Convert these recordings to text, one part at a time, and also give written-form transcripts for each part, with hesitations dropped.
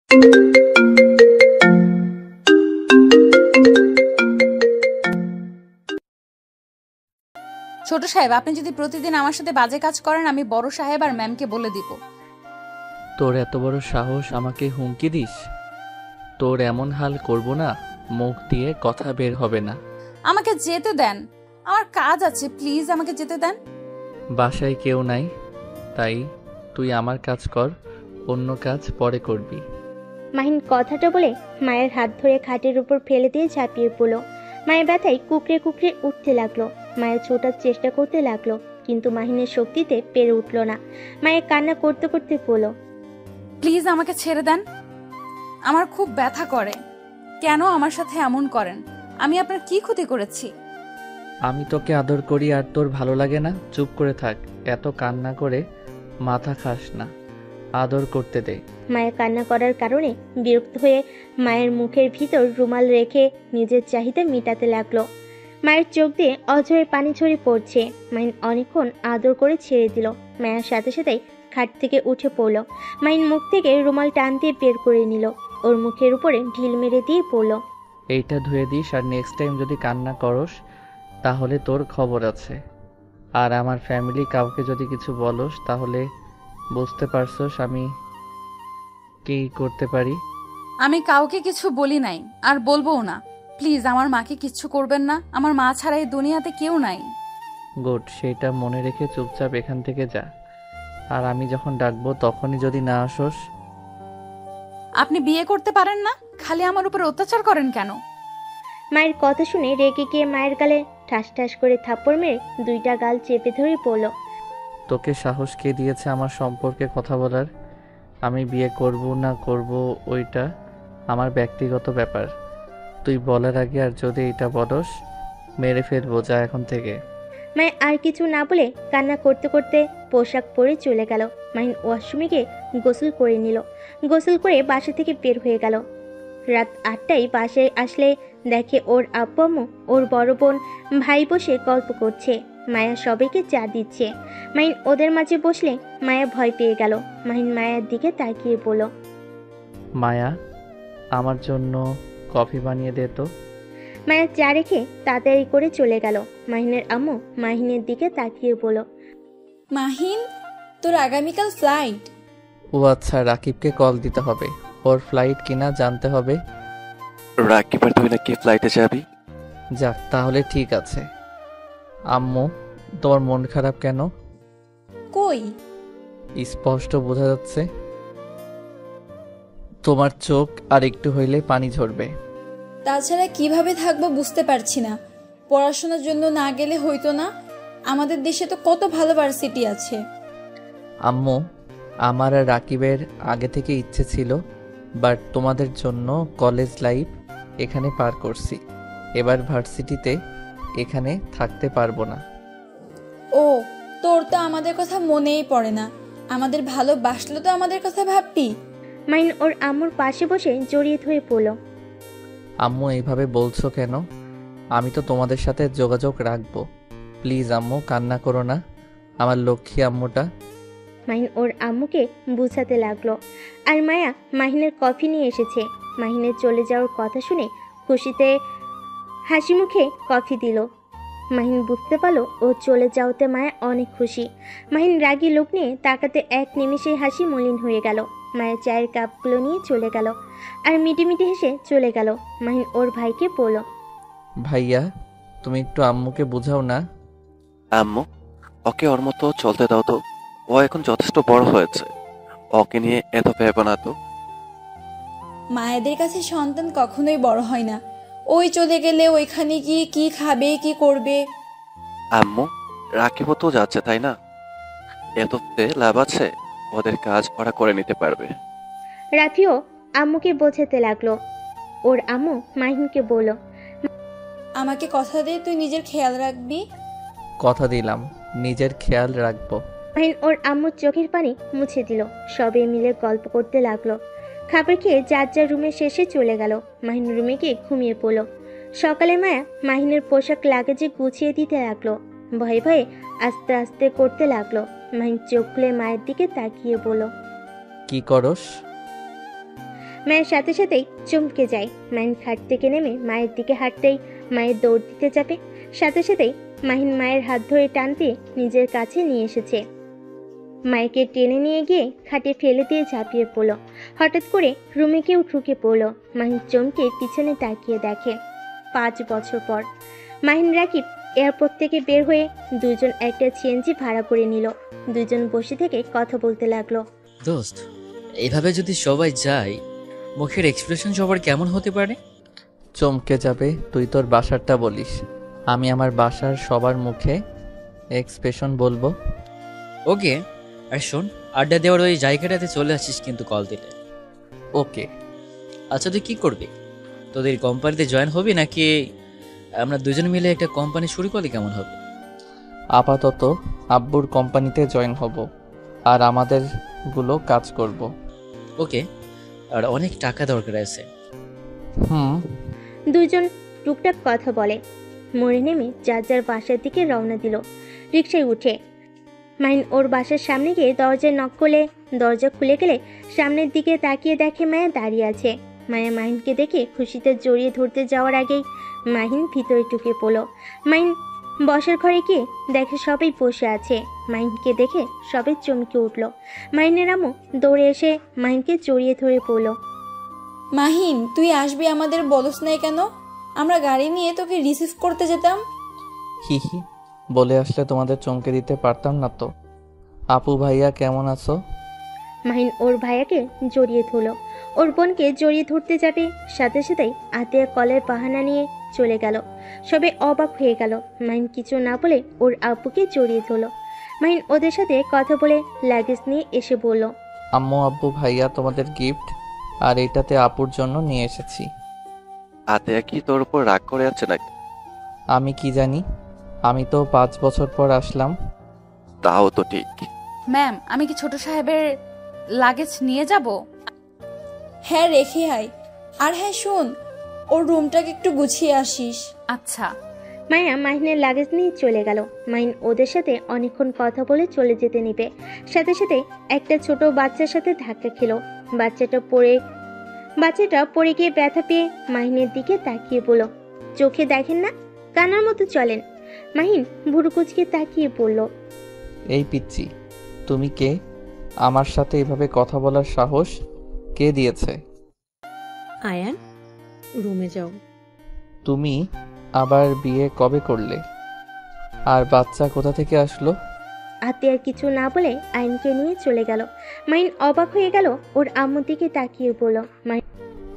ছোট সাহেব, আপনি যদি প্রতিদিন আমার সাথে বাজে কাজ করেন, আমি বড় সাহেব আর ম্যামকে বলে দিব। তোর এত বড় সাহস আমাকে হুমকি দিস? তোর এমন হাল করব না, মুখ দিয়ে কথা বের হবে না। আমাকে যেতে দেন, আমার কাজ আছে, প্লিজ আমাকে যেতে দেন। বাসায় কেউ নাই, তাই তুই আমার কাজ কর, অন্য কাজ পরে করবি। মাহিন কথাটা বলে মায়ের হাত ধরে খাটের উপর ফেলে দিয়ে ঝাঁপিয়ে পড়ল। মায়ের ব্যথায় কুকড়ে কুকড়ে উঠতে লাগলো। মায়ের ছোটার চেষ্টা করতে লাগলো, কিন্তু মাহিনের শক্তিতে পেরে উঠল না। মায়ের কান্না করতে করতে বলল, প্লিজ আমাকে ছেড়ে দেন, আমার খুব ব্যথা করে। কেন আমার সাথে এমন করেন? আমি আপনার কি ক্ষতি করেছি? আমি তোকে আদর করি আর তোর ভালো লাগে না? চুপ করে থাক, এত কান্না করে মাথা খাস না, আদর করতে দে। মায়ের কান্না করার কারণে বিরক্ত হয়ে মায়ের মুখের ভিতর রুমাল রেখে নিজের চাহিদা মেটাতে লাগলো। মায়ের চোখ দিয়ে অঝরে পানি ঝরে পড়ছে। মাইন অনেকক্ষণ আদর করে ছেড়ে দিল। মায়ের সাথে সাথেই খাট থেকে উঠে পড়ল। মাইন মুখ থেকে রুমাল টান দিয়ে বের করে নিল, ওর মুখের উপরে ঢিল মেরে দিয়ে পড়ল, এইটা ধুয়ে দিস, আর নেক্সট টাইম যদি কান্না করস তাহলে তোর খবর আছে। আর আমার ফ্যামিলি কাউকে যদি কিছু বলস তাহলে বুঝতে পারছস আমি কি করতে পারি। আমি কাউকে কিছু বলি নাই, আর বলবোও না। প্লিজ আমার মাকে কিচ্ছু করবেন না, আমার মা ছাড়া এই দুনিয়াতে কেউ নাই। গুড, সেটা মনে রেখে চুপচাপ এখান থেকে যা। আর আমি যখন ডাকবো তখনই যদি না আসস। আপনি বিয়ে করতে পারেন না, খালি আমার উপর অত্যাচার করেন কেন? মায়ের কথা শুনে রেগে গিয়ে মায়ের গালে ঠাস ঠাস করে থাপ্পড় মেরে দুইটা গাল চেপে ধরে পড়ল, তোকে সাহস কে দিয়েছে আমার সম্পর্কে কথা বলার? আমি বিয়ে করব না করব ওইটা আমার ব্যক্তিগত ব্যাপার। তুই বলার আগে আর যদি এটা বলস মেরে ফেলবো, যা এখন থেকে। মায়ের আর কিছু না বলে কান্না করতে করতে পোশাক পরে চলে গেল। মাহিন ওয়াশরুমে গিয়ে গোসল করে নিল। গোসল করে বাসা থেকে বের হয়ে গেল। রাত 8টায় বাসায় আসলে দেখে ওর আব্বু আম্মু, ওর বড় বোন, ভাই বসে গল্প করছে। মায়া সবাইকে চা দিচ্ছে। মাহিন ওদের মাঝে বসলে মায়া ভয় পেয়ে গেল। মাহিন মায়ের দিকে তাকিয়ে বলল, মায়া, আমার জন্য কফি বানিয়ে দে তো। মায়া চা রেখে তাড়াতাড়ি করে চলে গেল। মাহিনের আম্মু মাহিনের দিকে তাকিয়ে বলল, মাহিন, তোর আগামীকাল ফ্লাইট। ও আচ্ছা, রাকিবকে কল দিতে হবে, ওর ফ্লাইট কিনা জানতে হবে। রাকিব আর তুই নাকি ফ্লাইটে যাবি? যাক, তাহলে ঠিক আছে। আম্মু, তোমার মন খারাপ কেন? কই? স্পষ্ট বোঝা যাচ্ছে। তোমার চোখ আর একটু হইলে পানি ঝরবে। তাছাড়া কিভাবে থাকবো বুঝতে পারছি না। পড়াশোনার জন্য না গেলে হইতো না? আমাদের দেশে তো কত ভালো ভার্সিটি আছে। আম্মু, আমার আর রাকিবের আগে থেকে ইচ্ছে ছিল, বাট তোমাদের জন্য কলেজ লাইফ এখানে পার করছি। এবার ভার্সিটিতে এখানে থাকতে পারবো না। ও, তোর তো আমাদের কথা মনেই পড়ে না। আমাদের ভালোবাসলে তো আমাদের কথা ভাববি। মাহিন ওর আম্মুর পাশে বসে জড়িয়ে ধরে পড়ল, আম্মু এইভাবে বলছো কেন? আমি তো তোমাদের সাথে যোগাযোগ রাখবো। প্লিজ আম্মু, কান্না করো না, আমার লক্ষ্মী আম্মুটা। মাহিন ওর আম্মুকে বুঝাতে লাগলো। আর মায়া মাহিনের কফি নিয়ে এসেছে। মাহিনের চলে যাওয়ার কথা শুনে খুশিতে হাসি মুখে কফি দিল। মাহিন বুঝতে পারলো ও চলে যাওয়াতে মায়া অনেক খুশি। মাহিন রাগী লোক নিয়ে তাকাতে এক নিমেষে হাসি মলিন হয়ে গেল। মায়া চায়ের কাপগুলো নিয়ে চলে গেল আর মিটিমিটি হেসে চলে গেল। মাহিন ওর ভাইকে বলল, ভাইয়া, তুমি একটু আম্মুকে বুঝাও না। আম্মু, ওকে ওর মতো চলতে দাও তো। ও এখন যথেষ্ট বড় হয়েছে, ওকে নিয়ে এত ভেবো না তো। মায়েদের কাছে সন্তান কখনোই বড় হয় না। ওই চলে গেলে ওইখানে গিয়ে কি খাবে, কি করবে? আম্মু, রাকিবও তো যাচ্ছে, তাই না? এততে লাভ আছে, ওদের কাজ ওরা করে নিতে পারবে। রাফিও আম্মুকে বোঝাতে লাগলো। ওর আম্মু মাহিনকে বলল, আমাকে কথা দে তুই নিজের খেয়াল রাখবি। কথা দিলাম, নিজের খেয়াল রাখবো। মাহিন ওর আম্মুর চোখের পানি মুছে দিল। সবে মিলে গল্প করতে লাগলো। খাবার খেয়ে যার যার রুমে শেষে চলে গেল। মাহিন রুমে গিয়ে ঘুমিয়ে পড়ল। সকালে মায়া মাহিনের পোশাক লাগেজে গুছিয়ে দিতে লাগলো। ভয়ে ভয়ে আস্তে আস্তে করতে লাগলো। মাহিন চোখ খুলে মায়ের দিকে তাকিয়ে বলল, কি করস? মায়ের সাথে সাথেই চমকে যায়। মাহিন খাট থেকে নেমে মায়ের দিকে হাঁটতেই মায়ের দৌড় দিতে যাবে, সাথে সাথেই মাহিন মায়ের হাত ধরে টানতে নিজের কাছে নিয়ে এসেছে। মায়েকে টেনে নিয়ে গিয়ে খাটে ফেলে দিয়ে ঝাঁপিয়ে পড়ল। হঠাৎ করে রুমে কেউ ঢুকে পড়ল। মাহিন চমকে পিছনে তাকিয়ে দেখে 5 বছর পর মাহিন রাকিব এয়ারপোর্ট থেকে বের হয়ে দুজন একটা সিএনজি ভাড়া করে নিল। দুজন বসে থেকে কথা বলতে লাগলো। দোস্ত, এইভাবে যদি সবাই যায়, মুখের এক্সপ্রেশন সবার কেমন হতে পারে? চমকে যাবে। তুই তোর বাসারটা বলিস, আমি আমার বাসার সবার মুখে এক্সপ্রেশন বলবো। ওকে, আর শোন, আড্ডা দেওয়ার ওই জায়গাটাতে চলে আসিস কিন্তু কল দিলে। ওকে। আচ্ছা, তুই কি করবি? তোদের কোম্পানিতে জয়েন হবি নাকি আমরা দুজন মিলে একটা কোম্পানি শুরু করলে কেমন হবে? আপাতত আব্বুর কোম্পানিতে জয়েন হব, আর আমাদের গুলো কাজ করব। ওকে, আর অনেক টাকা দরকার আছে। হুম। দুজন টুকটাক কথা বলে। মোড়ে নেমে যার যার বাসার দিকে রওনা দিল। রিকশায় উঠে মাহিন ওর বাসার সামনে গিয়ে দরজায় নক করলে দরজা খুলে গেলে সামনের দিকে তাকিয়ে দেখে মায়া দাঁড়িয়ে আছে। মায়া মাহিনকে দেখে খুশিতে জড়িয়ে ধরতে যাওয়ার আগেই মাহিন ভিতরে ঢুকে পড়ল। মাহিন বসার ঘরে গিয়ে দেখে সবাই বসে আছে। মাহিনকে দেখে সবাই চমকে উঠল। মাহিনের আম্মু দৌড়ে এসে মাহিনকে জড়িয়ে ধরে পড়ল। মাহিন, তুই আসবি আমাদের বলস নাই কেন? আমরা গাড়ি নিয়ে তোকে রিসিভ করতে যেতাম। হি হি, বলে আসলে তোমাদের চমকে দিতে পারতাম না তো। আপু ভাইয়া কেমন আছো? মাহিন ওর ভাইয়াকে জড়িয়ে ধরল। ওর বোনকে জড়িয়ে ধরতে যাবে, সাথে সাথেই আতিয়া কলের বাহানা নিয়ে চলে গেল। সবে অবাক হয়ে গেল। মাহিন কিছু না বলে ওর আব্বুকে জড়িয়ে ধরল। মাহিন ওদের সাথে কথা বলে লাগেজ নিয়ে এসে বলল, আম্মু আব্বু ভাইয়া তোমাদের গিফট, আর এটাতে আপুর জন্য নিয়ে এসেছি। আতেয়া কি তোর উপর রাগ করে আছে নাকি? আমি কি জানি, আমি তো 5 বছর পর আসলাম। তাও তো ঠিক। ম্যাম, আমি কি ছোট সাহেবের লাগেজ নিয়ে যাব? হ্যাঁ, রেখে আয়। আর হ্যাঁ শোন, ওর রুমটাকে একটু গুছিয়ে আসিস। আচ্ছা। মায়া মাহিনের লাগেজ নিয়ে চলে গেল। মাহিন ওদের সাথে অনেকক্ষণ কথা বলে চলে যেতে নিবে, সাথে সাথে একটা ছোট বাচ্চার সাথে ধাক্কা খেল। বাচ্চাটা পড়ে গিয়ে ব্যথা পেয়ে মাহিনের দিকে তাকিয়ে বলল, চোখে দেখেন না, কানার মতো চলেন। মাহিন ভুরু কুচকে তাকিয়ে বলল, এই পিচ্চি, তুমি কে? আমার সাথে এভাবে কথা বলার সাহস কে দিয়েছে? আয়ান, রুমে যাও। তুমি আবার বিয়ে কবে করলে? আর বাচ্চা কোথা থেকে আসলো? আতিয়ার কিছু না বলে আইনকে নিয়ে চলে গেল। মাহিন অবাক হয়ে গেল। ওর আম্মুর দিকে তাকিয়ে বলল,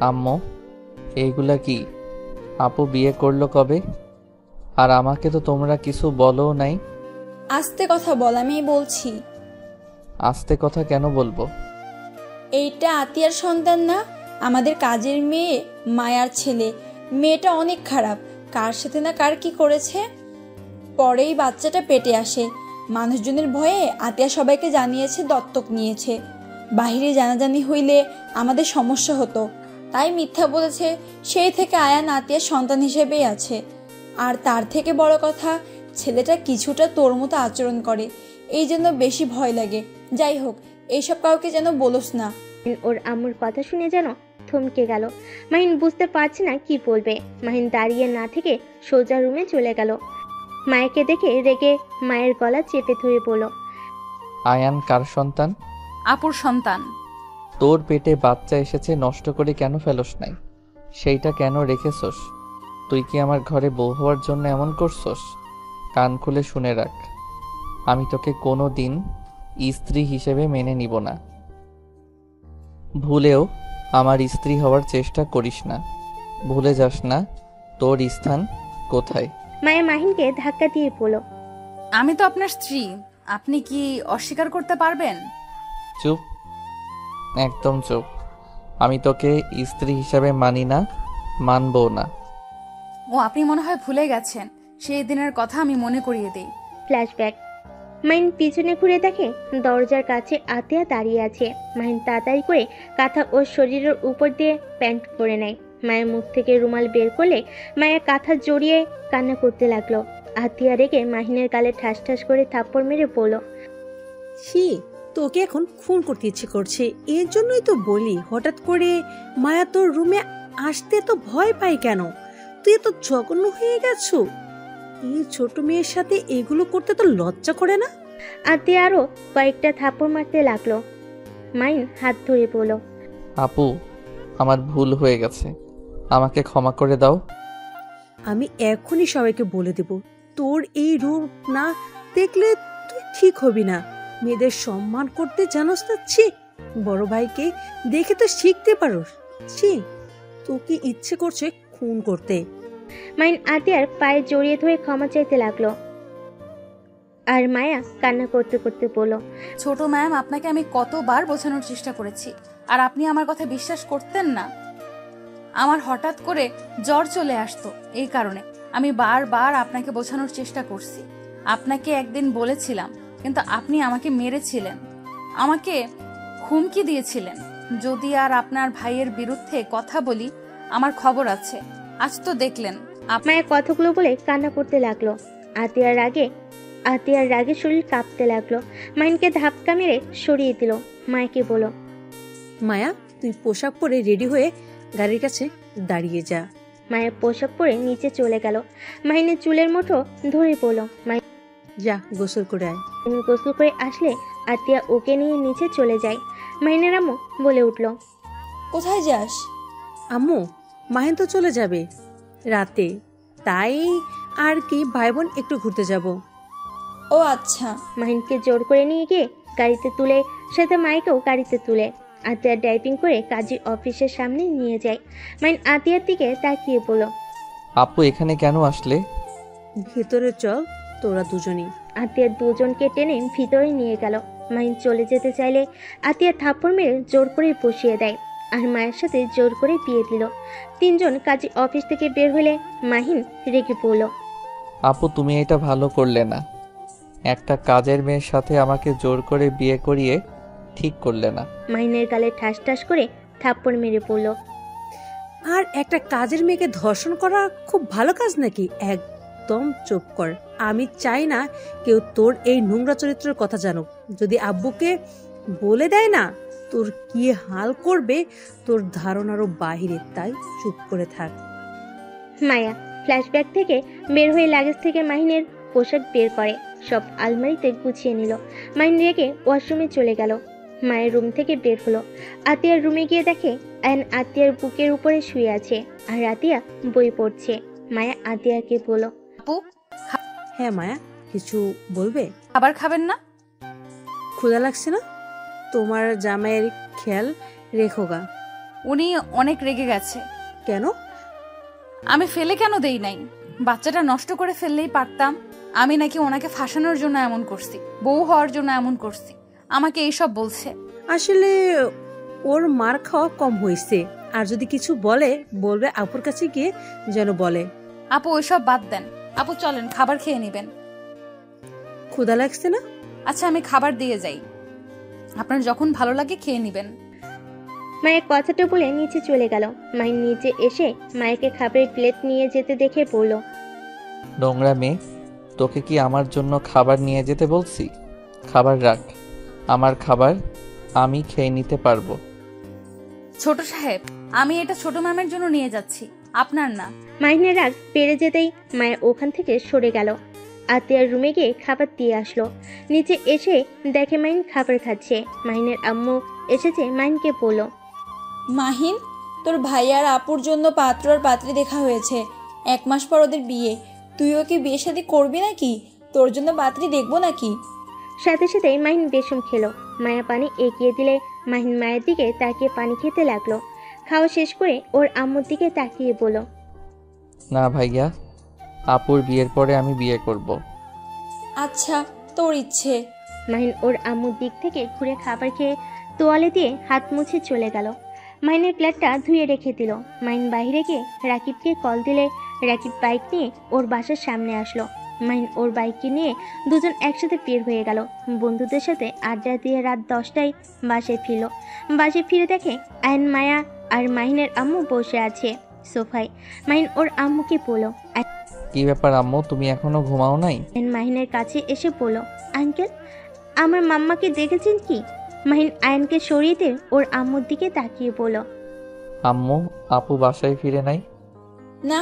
আম্মু, এইগুলা কি? আপু বিয়ে করলো কবে? আর আমাকে তো তোমরা কিছু বলো নাই। আস্তে কথা বল, আমি বলছি। আস্তে কথা কেন বলবো? এইটা আতিয়ার সন্তান না, আমাদের কাজের মেয়ে মায়ার ছেলে। মেয়েটা অনেক খারাপ, কার সাথে না কার কি করেছে। পরেই বাচ্চাটা পেটে আসে। মানুষজনের ভয়ে আতিয়া সবাইকে জানিয়েছে দত্তক নিয়েছে। বাহিরে জানাজানি হইলে আমাদের সমস্যা হতো, তাই মিথ্যা বলেছে। সেই থেকে আয়ান আতিয়ার সন্তান হিসেবেই আছে। আর তার থেকে বড় কথা, ছেলেটা কিছুটা তোর মতো আচরণ করে, এই জন্য বেশি ভয় লাগে। যাই হোক, এইসব কাউকে যেন বলোস না। ওর আম্মুর কথা শুনে যেন থমকে গেল। মাহিন বুঝতে পারছে না কি বলবে। মাহিন দাঁড়িয়ে না থেকে সোজা রুমে চলে গেল। মায়াকে দেখে রেগে মায়ের গলা চেপে ধরে বলল, আয়ান কার সন্তান? আপুর সন্তান। তোর পেটে বাচ্চা এসেছে, নষ্ট করে কেন ফেলোস নাই? সেইটা কেন রেখেছস? তুই কি আমার ঘরে বউ হওয়ার জন্য এমন করছস? কান খুলে শুনে রাখ, আমি তোকে কোনো দিন স্ত্রী হিসেবে মেনে নিব না। ভুলেও আমার স্ত্রী হওয়ার চেষ্টা করিস না। ভুলে যাস না তোর স্থান কোথায়। মায়া মাহিনকে ধাক্কা দিয়ে বলল, আমি তো আপনার স্ত্রী, আপনি কি অস্বীকার করতে পারবেন? চুপ, একদম চুপ। আমি তোকে স্ত্রী হিসাবে মানি না, মানবো না। ও, আপনি মনে হয় ভুলে গেছেন, সেই দিনের কথা আমি মনে করিয়ে দিই। ফ্ল্যাশব্যাক। মাহিন পিছনে ঘুরে দেখে দরজার কাছে আতিয়া দাঁড়িয়ে আছে। মাহিন তাড়াতাড়ি করে কাঁথা ওর শরীরের উপর দিয়ে প্যান্ট পরে নেয়। মায়ের মুখ থেকে রুমাল বের করলে মায়া কাঁথা জড়িয়ে কান্না করতে লাগলো। আতিয়া রেগে মাহিনের গালে ঠাস ঠাস করে থাপ্পড় মেরে বলল, ছি, তোকে এখন খুন করতে ইচ্ছে করছে, এর জন্যই তো বলি হঠাৎ করে মায়া তোর রুমে আসতে তো ভয় পাই কেন? তুই তো জঘন্য হয়ে গেছো। এই ছোট মেয়ের সাথে এগুলো করতে তো লজ্জা করে না? আতিয়া আরো কয়েকটা থাপ্পড় মারতে লাগলো। মাইন হাত ধরে বলল, আপু, আমার ভুল হয়ে গেছে, আমাকে ক্ষমা করে দাও। আমি এখনই সবাইকে বলে দেব, তোর এই রূপ না দেখলে তুই ঠিক হবি না। মেয়েদের সম্মান করতে জানোস না? ছি, বড় ভাইকে দেখে তো শিখতে পারোস। ছি, তোকে ইচ্ছে করছে খুন করতে। মাইন আতিয়ার পায়ে জড়িয়ে ধরে ক্ষমা চাইতে লাগলো। আর মায়া কান্না করতে করতে বলল, ছোট ম্যাম, আপনাকে আমি কতবার বোঝানোর চেষ্টা করেছি, আর আপনি আমার কথা বিশ্বাস করতেন না। আমার হঠাৎ করে জ্বর চলে আসতো, এই কারণে আমি বারবার আপনাকে বোঝানোর চেষ্টা করছি। আপনাকে একদিন বলেছিলাম, কিন্তু আপনি আমাকে মেরেছিলেন, আমাকে হুমকি দিয়েছিলেন যদি আর আপনার ভাইয়ের বিরুদ্ধে কথা বলি আমার খবর আছে। আজ তো দেখলেন। মায়া কথাগুলো বলে কান্না করতে লাগলো। আতিয়ার রাগে শরীর কাঁপতে লাগলো। মাইনকে ধাক্কা মেরে সরিয়ে দিল। মায়াকে বলল, মায়া, তুই পোশাক পরে রেডি হয়ে গাড়ির কাছে দাঁড়িয়ে যা। মায়া পোশাক পরে নিচে চলে গেল। মাইনের চুলের মুঠো ধরে বলল, যা গোসল করে আয়। গোসল করে আসলে আতিয়া ওকে নিয়ে নিচে চলে যায়। মাইনের আম্মু বলে উঠল, কোথায় যাস? আম্মু, মাহিন তো চলে যাবে রাতে, তাই আর কি ভাই বোন একটু ঘুরতে যাব। ও আচ্ছা। মাহিনকে জোর করে নিয়ে গিয়ে গাড়িতে তুলে, সাথে মাইকেও গাড়িতে তুলে আতিয়ার ড্রাইভিং করে কাজীর অফিসের সামনে নিয়ে যায়। মাইন আতিয়ার দিকে তাকিয়ে বলল, আপু, এখানে কেন আসলে? ভেতরে চল, তোরা দুজনই। আতিয়ার দুজনকে টেনে ভিতরে নিয়ে গেল। মাহিন চলে যেতে চাইলে আতিয়া থাপ্পড় মেরে জোর করে বসিয়ে দেয়, আর মায়ের সাথে জোর করে বিয়ে দিল। তিনজন কাজী অফিস থেকে বের হলে মাহিন রেগে পড়ল। আপু, তুমি এটা ভালো করলে না। একটা কাজের মেয়ের সাথে আমাকে জোর করে বিয়ে করিয়ে ঠিক করলে না। মাহিনের গালে ঠাস ঠাস করে থাপ্পড় মেরে পড়ল। আর একটা কাজের মেয়েকে ধর্ষণ করা খুব ভালো কাজ নাকি? একদম চুপ কর। আমি চাই না কেউ তোর এই নোংরা চরিত্রের কথা জানুক। যদি আব্বুকে বলে দেয় না, তোর কি হাল করবে তোর ধারণারও বাহিরে, তাই চুপ করে থাক। মায়া ফ্ল্যাশব্যাক থেকে বের হয়ে লাগেজ থেকে মাহিনের পোশাক বের করে, সব আলমারিতে গুছিয়ে নিল। মাহিন রেগে ওয়াশরুমে চলে গেল। মায়ের রুম থেকে বের হলো। আতিয়ার রুমে গিয়ে দেখে আয়ন আতিয়ার বুকের উপরে শুয়ে আছে, আর আতিয়া বই পড়ছে। মায়া আতিয়াকে বলল, আপু, হ্যাঁ মায়া, কিছু বলবে? খাবার খাবেন না? ক্ষুধা লাগছে না? তোমার জামাইয়ের খেয়াল রেখো গা। উনি অনেক রেগে গেছে। কেন? আমি ফেলে কেন দেই নাই? বাচ্চাটা নষ্ট করে ফেললেই পারতাম। আমি নাকি ওনাকে ফাঁসানোর জন্য এমন করছি, বউ হওয়ার জন্য এমন করছি, আমাকে এইসব বলছে। আসলে ওর মার খাওয়া কম হয়েছে, আর যদি কিছু বলবে আপুর কাছে গিয়ে যেন বলে। আপু, ওইসব বাদ দেন। আপু চলেন, খাবার খেয়ে নেবেন। ক্ষুধা লাগছে না? আচ্ছা, আমি খাবার দিয়ে যাই, আপনার যখন ভালো লাগে খেয়ে নেবেন। মায়ের কথাটা বলে নিচে চলে গেল। মায়ের নিচে এসে মায়েকে খাবারের প্লেট নিয়ে যেতে দেখে পড়ল, নোংরা মেয়ে, তোকে কি আমার জন্য খাবার নিয়ে যেতে বলছি? খাবার রাখ, আমার খাবার আমি খেয়ে নিতে পারবো। ছোট সাহেব, আমি এটা ছোট ম্যামের জন্য নিয়ে যাচ্ছি, আপনার না। মাহিনের রাগ বেড়ে যেতেই মায়া ওখান থেকে সরে গেল। আতিয়ার রুমে গিয়ে খাবার দিয়ে আসলো। নিচে এসে দেখে মাহিন খাবার খাচ্ছে। মাহিনের আম্মু এসেছে, মাহিনকে বলল, মাহিন, তোর ভাই আর আপুর জন্য পাত্র আর পাত্রী দেখা হয়েছে। 1 মাস পর ওদের বিয়ে, তুই ওকে বিয়ে শাদী করবি নাকি? তোর জন্য পাত্রী দেখবো নাকি? সাথে সাথে মাহিন বেসম খেলো। মায়া পানি এগিয়ে দিলে মাহিন মায়ের দিকে তাকিয়ে পানি খেতে লাগলো। খাওয়া শেষ করে ওর আম্মুর দিকে তাকিয়ে বলল, না ভাইয়া, আপুর বিয়ের পরে আমি বিয়ে করব। আচ্ছা, তোর ইচ্ছে। মাহিন ওর আম্মুর দিক থেকে ঘুরে খাবার খেয়ে তোয়ালে দিয়ে হাত মুছে চলে গেল। মাহিনের প্লেটটা ধুয়ে রেখে দিল। মাহিন বাইরে গিয়ে রাকিবকে কল দিলে রাকিব বাইক নিয়ে ওর বাসার সামনে আসলো। মাহিন ওর বাইককে নিয়ে দুজন একসাথে বের হয়ে গেল। বন্ধুদের সাথে আড্ডা দিয়ে রাত 10টায় বাসায় ফিরল। বাসায় ফিরে দেখে আয়ন, মায়া আর মাহিনের আম্মু বসে আছে সোফায়। মাহিন ওর আম্মুকে বলল, কি ব্যাপার আম্মু, তুমি এখনো ঘুমাও নাই? আয়ন মাহিনের কাছে এসে বলল, আঙ্কেল আমার মাম্মাকে দেখেছেন কি? মাহিন আয়নকে সরিয়ে দিয়ে ওর আম্মুর দিকে তাকিয়ে বলল, আম্মু, আপু বাসায় ফিরে নাই? না,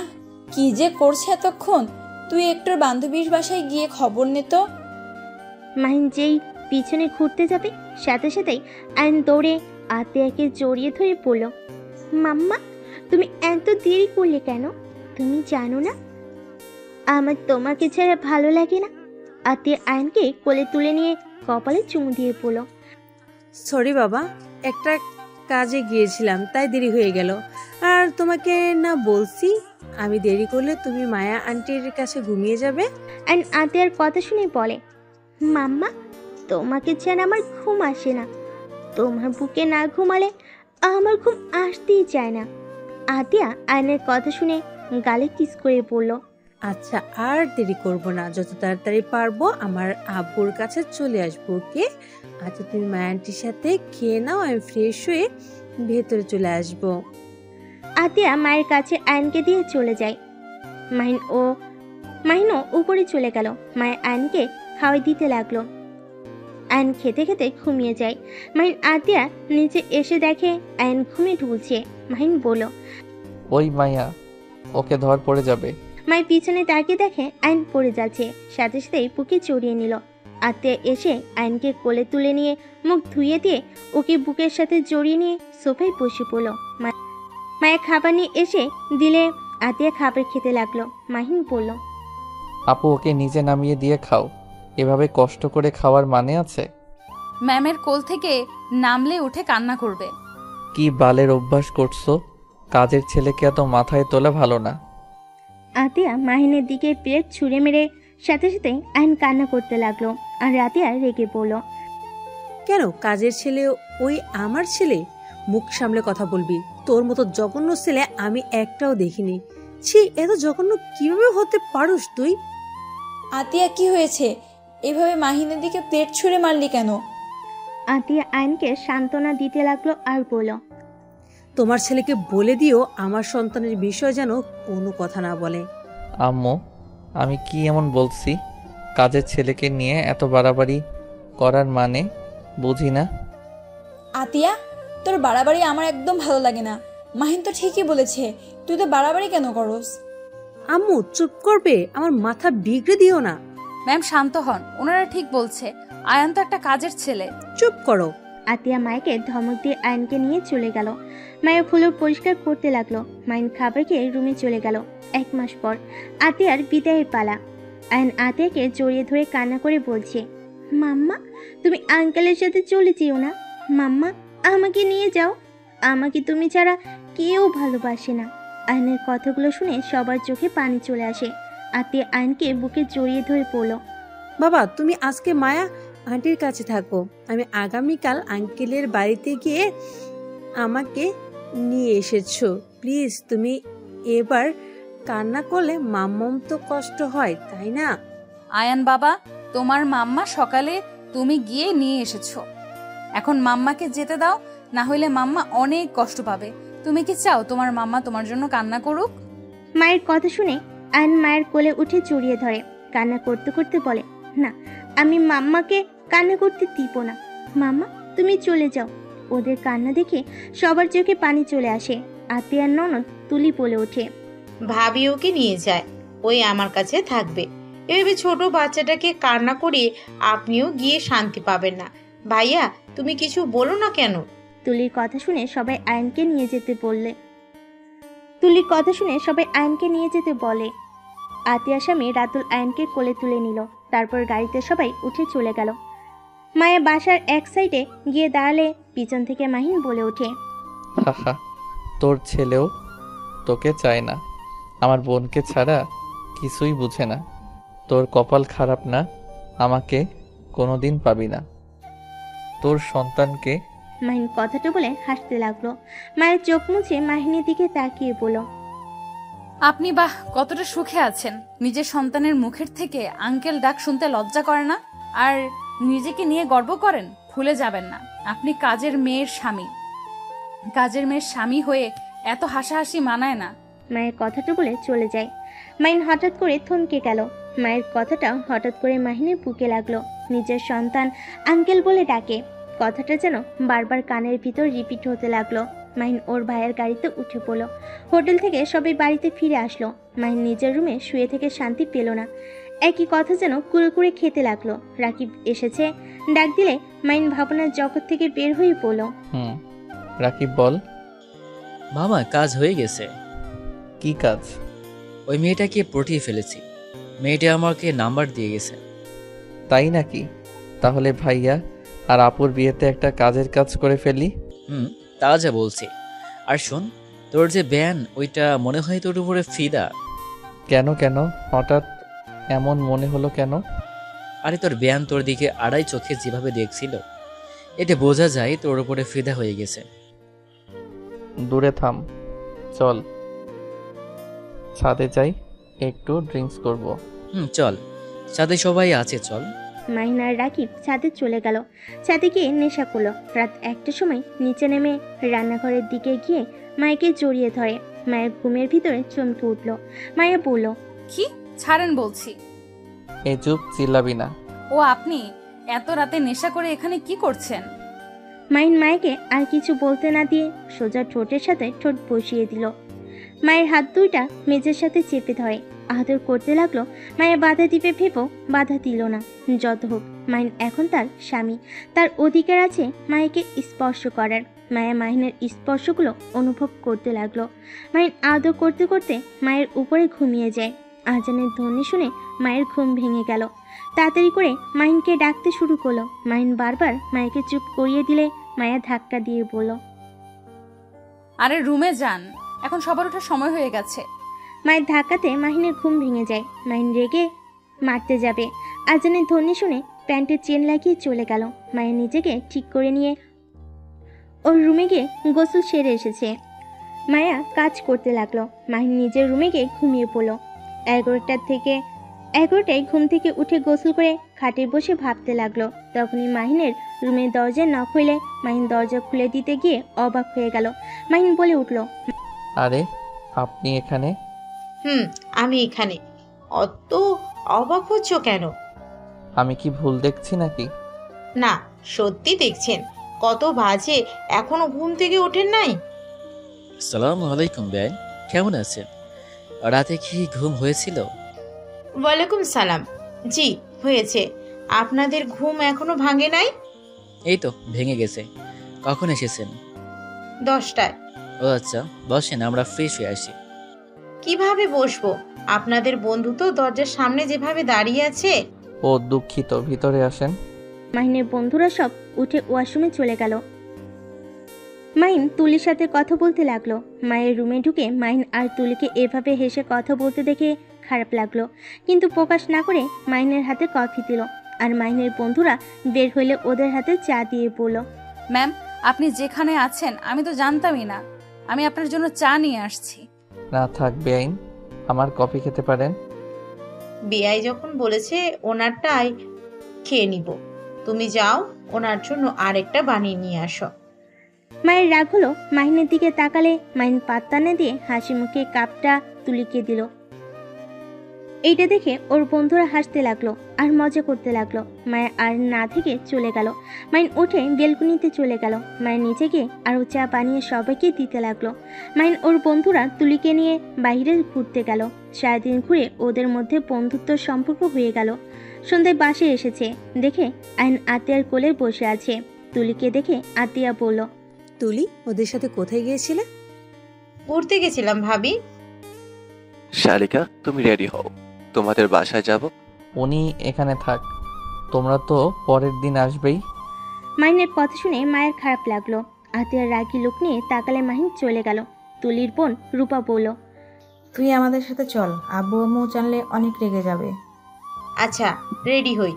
কি যে করছে এতক্ষণ। তুই একটু বান্ধবীর বাসায় গিয়ে খবর নে তো। মাহিন যেই পিছনে ঘুরতে যাবে সাথে সাথেই আয়ন দৌড়ে আতিয়াকে জড়িয়ে ধরে বলল, মাম্মা তুমি এত দেরি করলে কেন? তুমি জানো না আমার তোমাকে ছাড়া ভালো লাগে না? আতিয়া আয়নকে কোলে তুলে নিয়ে কপালে চুমু দিয়ে বলল, সরি বাবা, একটা কাজে গিয়েছিলাম তাই দেরি হয়ে গেল। আর তোমাকে না বলছি আমি দেরি করলে তুমি মায়া আন্টির কাছে ঘুমিয়ে যাবে? আয়ন আতিয়ার কথা শুনে বলে, মাম্মা তোমাকে ছাড়া আমার ঘুম আসে না। তোমার বুকে না ঘুমালে আমার ঘুম আসতেই চায় না। আতিয়া আয়নের কথা শুনে গালে কিস করে বলল, আচ্ছা আর দেরি করব না, যত তাড়াতাড়ি পারবো আমার আব্বুর কাছে চলে আসবো। ওকে, আচ্ছা তুমি মায়া আন্টির সাথে খেয়ে নাও, আমি ফ্রেশ হয়ে ভেতরে চলে আসবো। আতিয়া মায়ের কাছে আয়নকে দিয়ে চলে যায়। মাহিনও উপরে চলে গেল। মায়ের আয়নকে খাওয়াই দিতে লাগলো। আয়ন খেতে খেতে ঘুমিয়ে যায়। মাহিন আতিয়া নিচে এসে দেখে আয়ন ঘুমিয়ে ঢুলছে। মাহিন বলল, ওই মাইয়া, ওকে ধর পড়ে যাবে। মায়ের পিছনে তাকিয়ে দেখে আয়ন পড়ে যাচ্ছে। সাথে সাথেই বুকে জড়িয়ে নিল। আত্মীয় এসে আয়নকে কোলে তুলে নিয়ে মুখ ধুয়ে দিয়ে ওকে বুকের সাথে জড়িয়ে নিয়ে সোফায় বসে পড়ল। মায়ের খাবার নিয়ে এসে দিলে আতিয়া খাবার খেতে লাগলো। মাহিন বলল, আপু ওকে নিচে নামিয়ে দিয়ে খাও, এভাবে কষ্ট করে খাওয়ার মানে আছে? ম্যামের কোল থেকে নামলে উঠে কান্না করবে। কি বালের অভ্যাস করছো? কাজের ছেলেকে এত মাথায় তোলা ভালো না। আতিয়া মাহিনের দিকে প্লেট ছুঁড়ে মেরে সাথে সাথে আয়ন কান্না করতে লাগলো। আর আতিয়া রেগে বলল, কেন কাজের ছেলে ওই আমার ছেলে? মুখ সামলে কথা বলবি। তোর মতো জঘন্য ছেলে আমি একটাও দেখিনি। ছি, এত জঘন্য কিভাবে হতে পারোস তুই? আতিয়া কি হয়েছে? এভাবে মাহিনের দিকে প্লেট ছুঁড়ে মারলি কেন? আতিয়া আয়নকে সান্ত্বনা দিতে লাগলো আর বলল, তোমার ছেলেকে বলে দিও আমার সন্তানের বিষয় যেন কোনো কথা না বলে। আম্মু, আমি কি এমন বলছি? কাজের ছেলেকে নিয়ে এত বাড়াবাড়ি করার মানে বুঝি না। আতিয়া, তোর বাড়াবাড়ি আমার একদম ভালো লাগে না। মাহিন তো ঠিকই বলেছে, তুই তো বাড়াবাড়ি কেন করস? আম্মু চুপ করবে? আমার মাথা বিগড়ে দিও না। ম্যাম শান্ত হন, ওনারা ঠিক বলছে। আয়ান তো একটা কাজের ছেলে। চুপ করো। আতিয়া মায়কে ধমক দিয়ে আয়নকে নিয়ে চলে গেল। মায়ের ফুলর পরিষ্কার করতে লাগলো। মাইন খাবার খেয়ে রুমে চলে গেল। 1 মাস পর আতিয়ার বিদায়ের পালা। আয়ন আতিয়াকে জড়িয়ে ধরে কান্না করে বলছে, মাম্মা তুমি আঙ্কেলের সাথে চলে যেও না। মাম্মা আমাকে নিয়ে যাও, আমাকে তুমি ছাড়া কেউ ভালোবাসে না। আয়নের কথাগুলো শুনে সবার চোখে পানি চলে আসে। আতিয়া আয়নকে বুকে জড়িয়ে ধরে পড়ল। বাবা তুমি আজকে মায়া আন্টির কাছে থাকো, আমি আগামীকাল আঙ্কেলের বাড়িতে গিয়ে আমাকে নিয়ে এসেছো। প্লিজ তুমি এবার কান্না করলে মাম্মাম তো কষ্ট হয় তাই না? আয়ান বাবা, তোমার মাম্মা সকালে তুমি গিয়ে নিয়ে এসেছো। এখন মাম্মাকে যেতে দাও, না হলে মাম্মা অনেক কষ্ট পাবে। তুমি কি চাও তোমার মাম্মা তোমার জন্য কান্না করুক? মায়ের কথা শুনে আয়ন মায়ের কোলে উঠে জড়িয়ে ধরে। কান্না করতে করতে বলে, না আমি মাম্মাকে কান্না করতে দিব না। মাম্মা তুমি চলে যাও। ওদের কান্না দেখে সবার চোখে পানি চলে আসে। আতিয়ার ননদ তুলি বলে ওঠে, ভাবি ওকে নিয়ে যায়, ওই আমার কাছে থাকবে। এভাবে ছোট বাচ্চাটাকে কান্না করিয়ে আপনিও গিয়ে শান্তি পাবেন না। ভাইয়া তুমি কিছু বলো না কেন? তুলির কথা শুনে সবাই আয়নকে নিয়ে যেতে বলে। আতিয়ার স্বামী রাতুল আয়নকে কোলে তুলে নিল। তারপর গাড়িতে সবাই উঠে চলে গেল। মায়া বাসার এক সাইডে গিয়ে দাঁড়ালে পিছন থেকে মাহিন বলে ওঠে, হাহা, তোর ছেলেও তোকে চায় না। আমার বোনকে ছাড়া কিছুই বুঝে না। তোর কপাল খারাপ না, আমাকে কোনোদিন পাবি না। তোর সন্তানকে। মাহিন কথাটা বলে হাসতে লাগলো। মায়ের চোখ মুছে মাহিনের দিকে তাকিয়ে বলল, আপনি বাহ কতটা সুখে আছেন। নিজের সন্তানের মুখের থেকে আঙ্কেল ডাক শুনতে লজ্জা করে না? আর নিজেকে নিয়ে গর্ব করেন? ভুলে যাবেন না, আপনি কাজের মেয়ের স্বামী। কাজের মেয়ের স্বামী হয়ে এত হাসাহাসি মানায় না। মায়ের কথাটা বলে চলে যায়। মাহিন হঠাৎ করে থমকে গেল। মায়ের কথাটা হঠাৎ করে মাহিনের বুকে লাগলো। নিজের সন্তান আঙ্কেল বলে ডাকে। কথাটা যেন বারবার কানের ভিতর রিপিট হতে লাগলো। মাহিন ওর ভাইয়ের গাড়িতে উঠে পড়লো। হোটেল থেকে সবাই বাড়িতে ফিরে আসলো। মাহিন নিজের রুমে শুয়ে থেকে শান্তি পেল না। একই কথা যেন কুড়ে কুড়ে খেতে লাগলো। রাকিব এসেছে, ডাক দিলে মাহিন ভাবনার জগৎ থেকে বের হয়ে পড়লো। রাকিব বল। মামা, কাজ হয়ে গেছে। কি কাজ? ওই মেয়েটাকে পটিয়ে ফেলেছি। মেয়েটা আমাকে নাম্বার দিয়ে গেছে। তাই নাকি? তাহলে ভাইয়া আর আপুর বিয়েতে একটা কাজের কাজ করে ফেলি। তা যা বলছি। আর শোন, তোর যে ব্যান, ওইটা মনে হয় তোর উপরে ফিদা। কেন কেন হঠাৎ এমন মনে হলো কেন? আরে তোর ব্যান তোর দিকে আড়াই চোখে যেভাবে দেখছিল, এতে বোঝা যায় তোর উপরে ফিদা হয়ে গেছে। দূরে থাম, চল ছাদে যাই, একটু ড্রিঙ্কস করব। চল, সাথে সবাই আছে, চল। মাহিন আর রাকিব ছাদে চলে গেল। ছাদে গিয়ে নেশা করলো। রাত 1টার সময় নিচে নেমে রান্নাঘরের দিকে গিয়ে মায়াকে জড়িয়ে ধরে। মায়ের ঘুমের ভিতরে চমকে উঠল। মায়া বলল, কি? ছাড়েন বলছি। এ চুপ, চিল্লাবি না। ও আপনি এত রাতে নেশা করে এখানে কি করছেন? মাহিন মায়াকে আর কিছু বলতে না দিয়ে সোজা ঠোঁটের সাথে ঠোঁট বসিয়ে দিল। মায়ের হাত দুইটা মেঝের সাথে চেপে ধরে আদর করতে লাগলো। মায়া বাধা দিবে ভেবেও বাধা দিল না। যত হোক, মাহিন এখন তার স্বামী, তার অধিকার আছে মায়াকে স্পর্শ করার। মায়া মাহিনের স্পর্শগুলো অনুভব করতে লাগলো। মাহিন আদর করতে করতে মায়ের উপরে ঘুমিয়ে যায়। আজানের ধ্বনি শুনে মায়ের ঘুম ভেঙে গেল। তাড়াতাড়ি করে মাহিনকে ডাকতে শুরু করলো। মাহিন বারবার মায়াকে চুপ করিয়ে দিলে মায়া ধাক্কা দিয়ে বলল, আরে রুমে যান, এখন সবার ওঠার সময় হয়ে গেছে। মায়ের ধাক্কাতে মাহিনের ঘুম ভেঙে যায়। মাহিন রেগে মারতে যাবে। আজানের ধ্বনি শুনে প্যান্টের চেন লাগিয়ে চলে গেল। মায়ের নিজেকে ঠিক করে নিয়ে ওর রুমে গিয়ে গোসল সেরে এসেছে। মায়া কাজ করতে লাগলো। মাহিন নিজের রুমে গিয়ে ঘুমিয়ে পড়লো। 11টায় ঘুম থেকে উঠে গোসল করে খাটে বসে ভাবতে লাগলো। তখনই মাহিনের রুমের দরজা নক হইলে মাহিন দরজা খুলে দিতে গিয়ে অবাক হয়ে গেল। মাহিন বলে উঠল, আরে আপনি এখানে? আমি এখানে। অত অবাক হচ্ছ কেন? আমি কি ভুল দেখছি নাকি? না, সত্যি দেখছেন। কত বাজে, এখনো ঘুম থেকে ওঠেন নাই? আসসালামু আলাইকুম ভাই, কেমন আছেন? রাতে কি ঘুম হয়েছিল? ওয়ালাইকুম সালাম। জি হয়েছে। আপনাদের ঘুম এখনো ভাঙে নাই? এই তো ভেঙে গেছে। কখন এসেছেন? 10টায়। ও আচ্ছা, বসেন, আমরা ফ্রেশ হয়ে আসি। কিভাবে বসবো? আপনাদের বন্ধু তো দরজার সামনে যেভাবে দাঁড়িয়ে আছে। ও দুঃখিত, ভিতরে আসেন। মাহিনের বন্ধুরা সব উঠে ওয়াশরুমে চলে গেল। মাহিন তুলির সাথে কথা বলতে লাগলো। মায়ের রুমে ঢুকে মাহিন আর তুলিকে এভাবে হেসে কথা বলতে দেখে খারাপ লাগলো, কিন্তু প্রকাশ না করে মাহিনের হাতে কফি দিল। আর মাহিনের বন্ধুরা বের হইলে ওদের হাতে চা দিয়ে বলল, ম্যাম, আপনি যেখানে আছেন আমি তো জানতামই না। আমি আপনার জন্য চা নিয়ে আসছি। না থাক বেআইন, আমার কফি খেতে পারেন। বিআই যখন বলেছে ওনারটাই খেয়ে নিব। তুমি যাও, ওনার জন্য আরেকটা বানিয়ে নিয়ে আসো। মায়ের রাগ হলো। মাহিনের দিকে তাকালে মাহিন পাত্তা না দিয়ে হাসি মুখে কাপটা তুলিকে দিল। এইটা দেখে ওর বন্ধুরা হাসতে লাগলো আর মজা করতে লাগলো। মায়ের আর না থেকে চলে গেল। মাহিন উঠে বেলকুনিতে চলে গেল। মায়ের নিচে গিয়ে আরও চা বানিয়ে সবাইকে দিতে লাগলো। মাহিন ওর বন্ধুরা তুলিকে নিয়ে বাইরে ঘুরতে গেল। সারাদিন ঘুরে ওদের মধ্যে বন্ধুত্ব সম্পর্ক হয়ে গেল। সন্ধ্যায় বাসে এসেছে দেখে আইন আতিয়ার কোলে বসে আছে। তুলিকে দেখে আতিয়া বলল, তুলি, ওদের সাথে কোথায় গিয়েছিলে? ঘুরতে গেছিলাম ভাবি। শালিকা, তুমি রেডি হও, তোমাদের বাসায় যাব। উনি এখানে থাক, তোমরা তো পরের দিন আসবেই। মাহিনের কথা শুনে মায়ের খারাপ লাগলো। আতিয়ার রাগি লোক নিয়ে তাকালে মাহিন চলে গেল। তুলির বোন রূপা বলল, তুই আমাদের সাথে চল, আব্বু আম্মু জানলে অনেক রেগে যাবে। আচ্ছা, রেডি হই।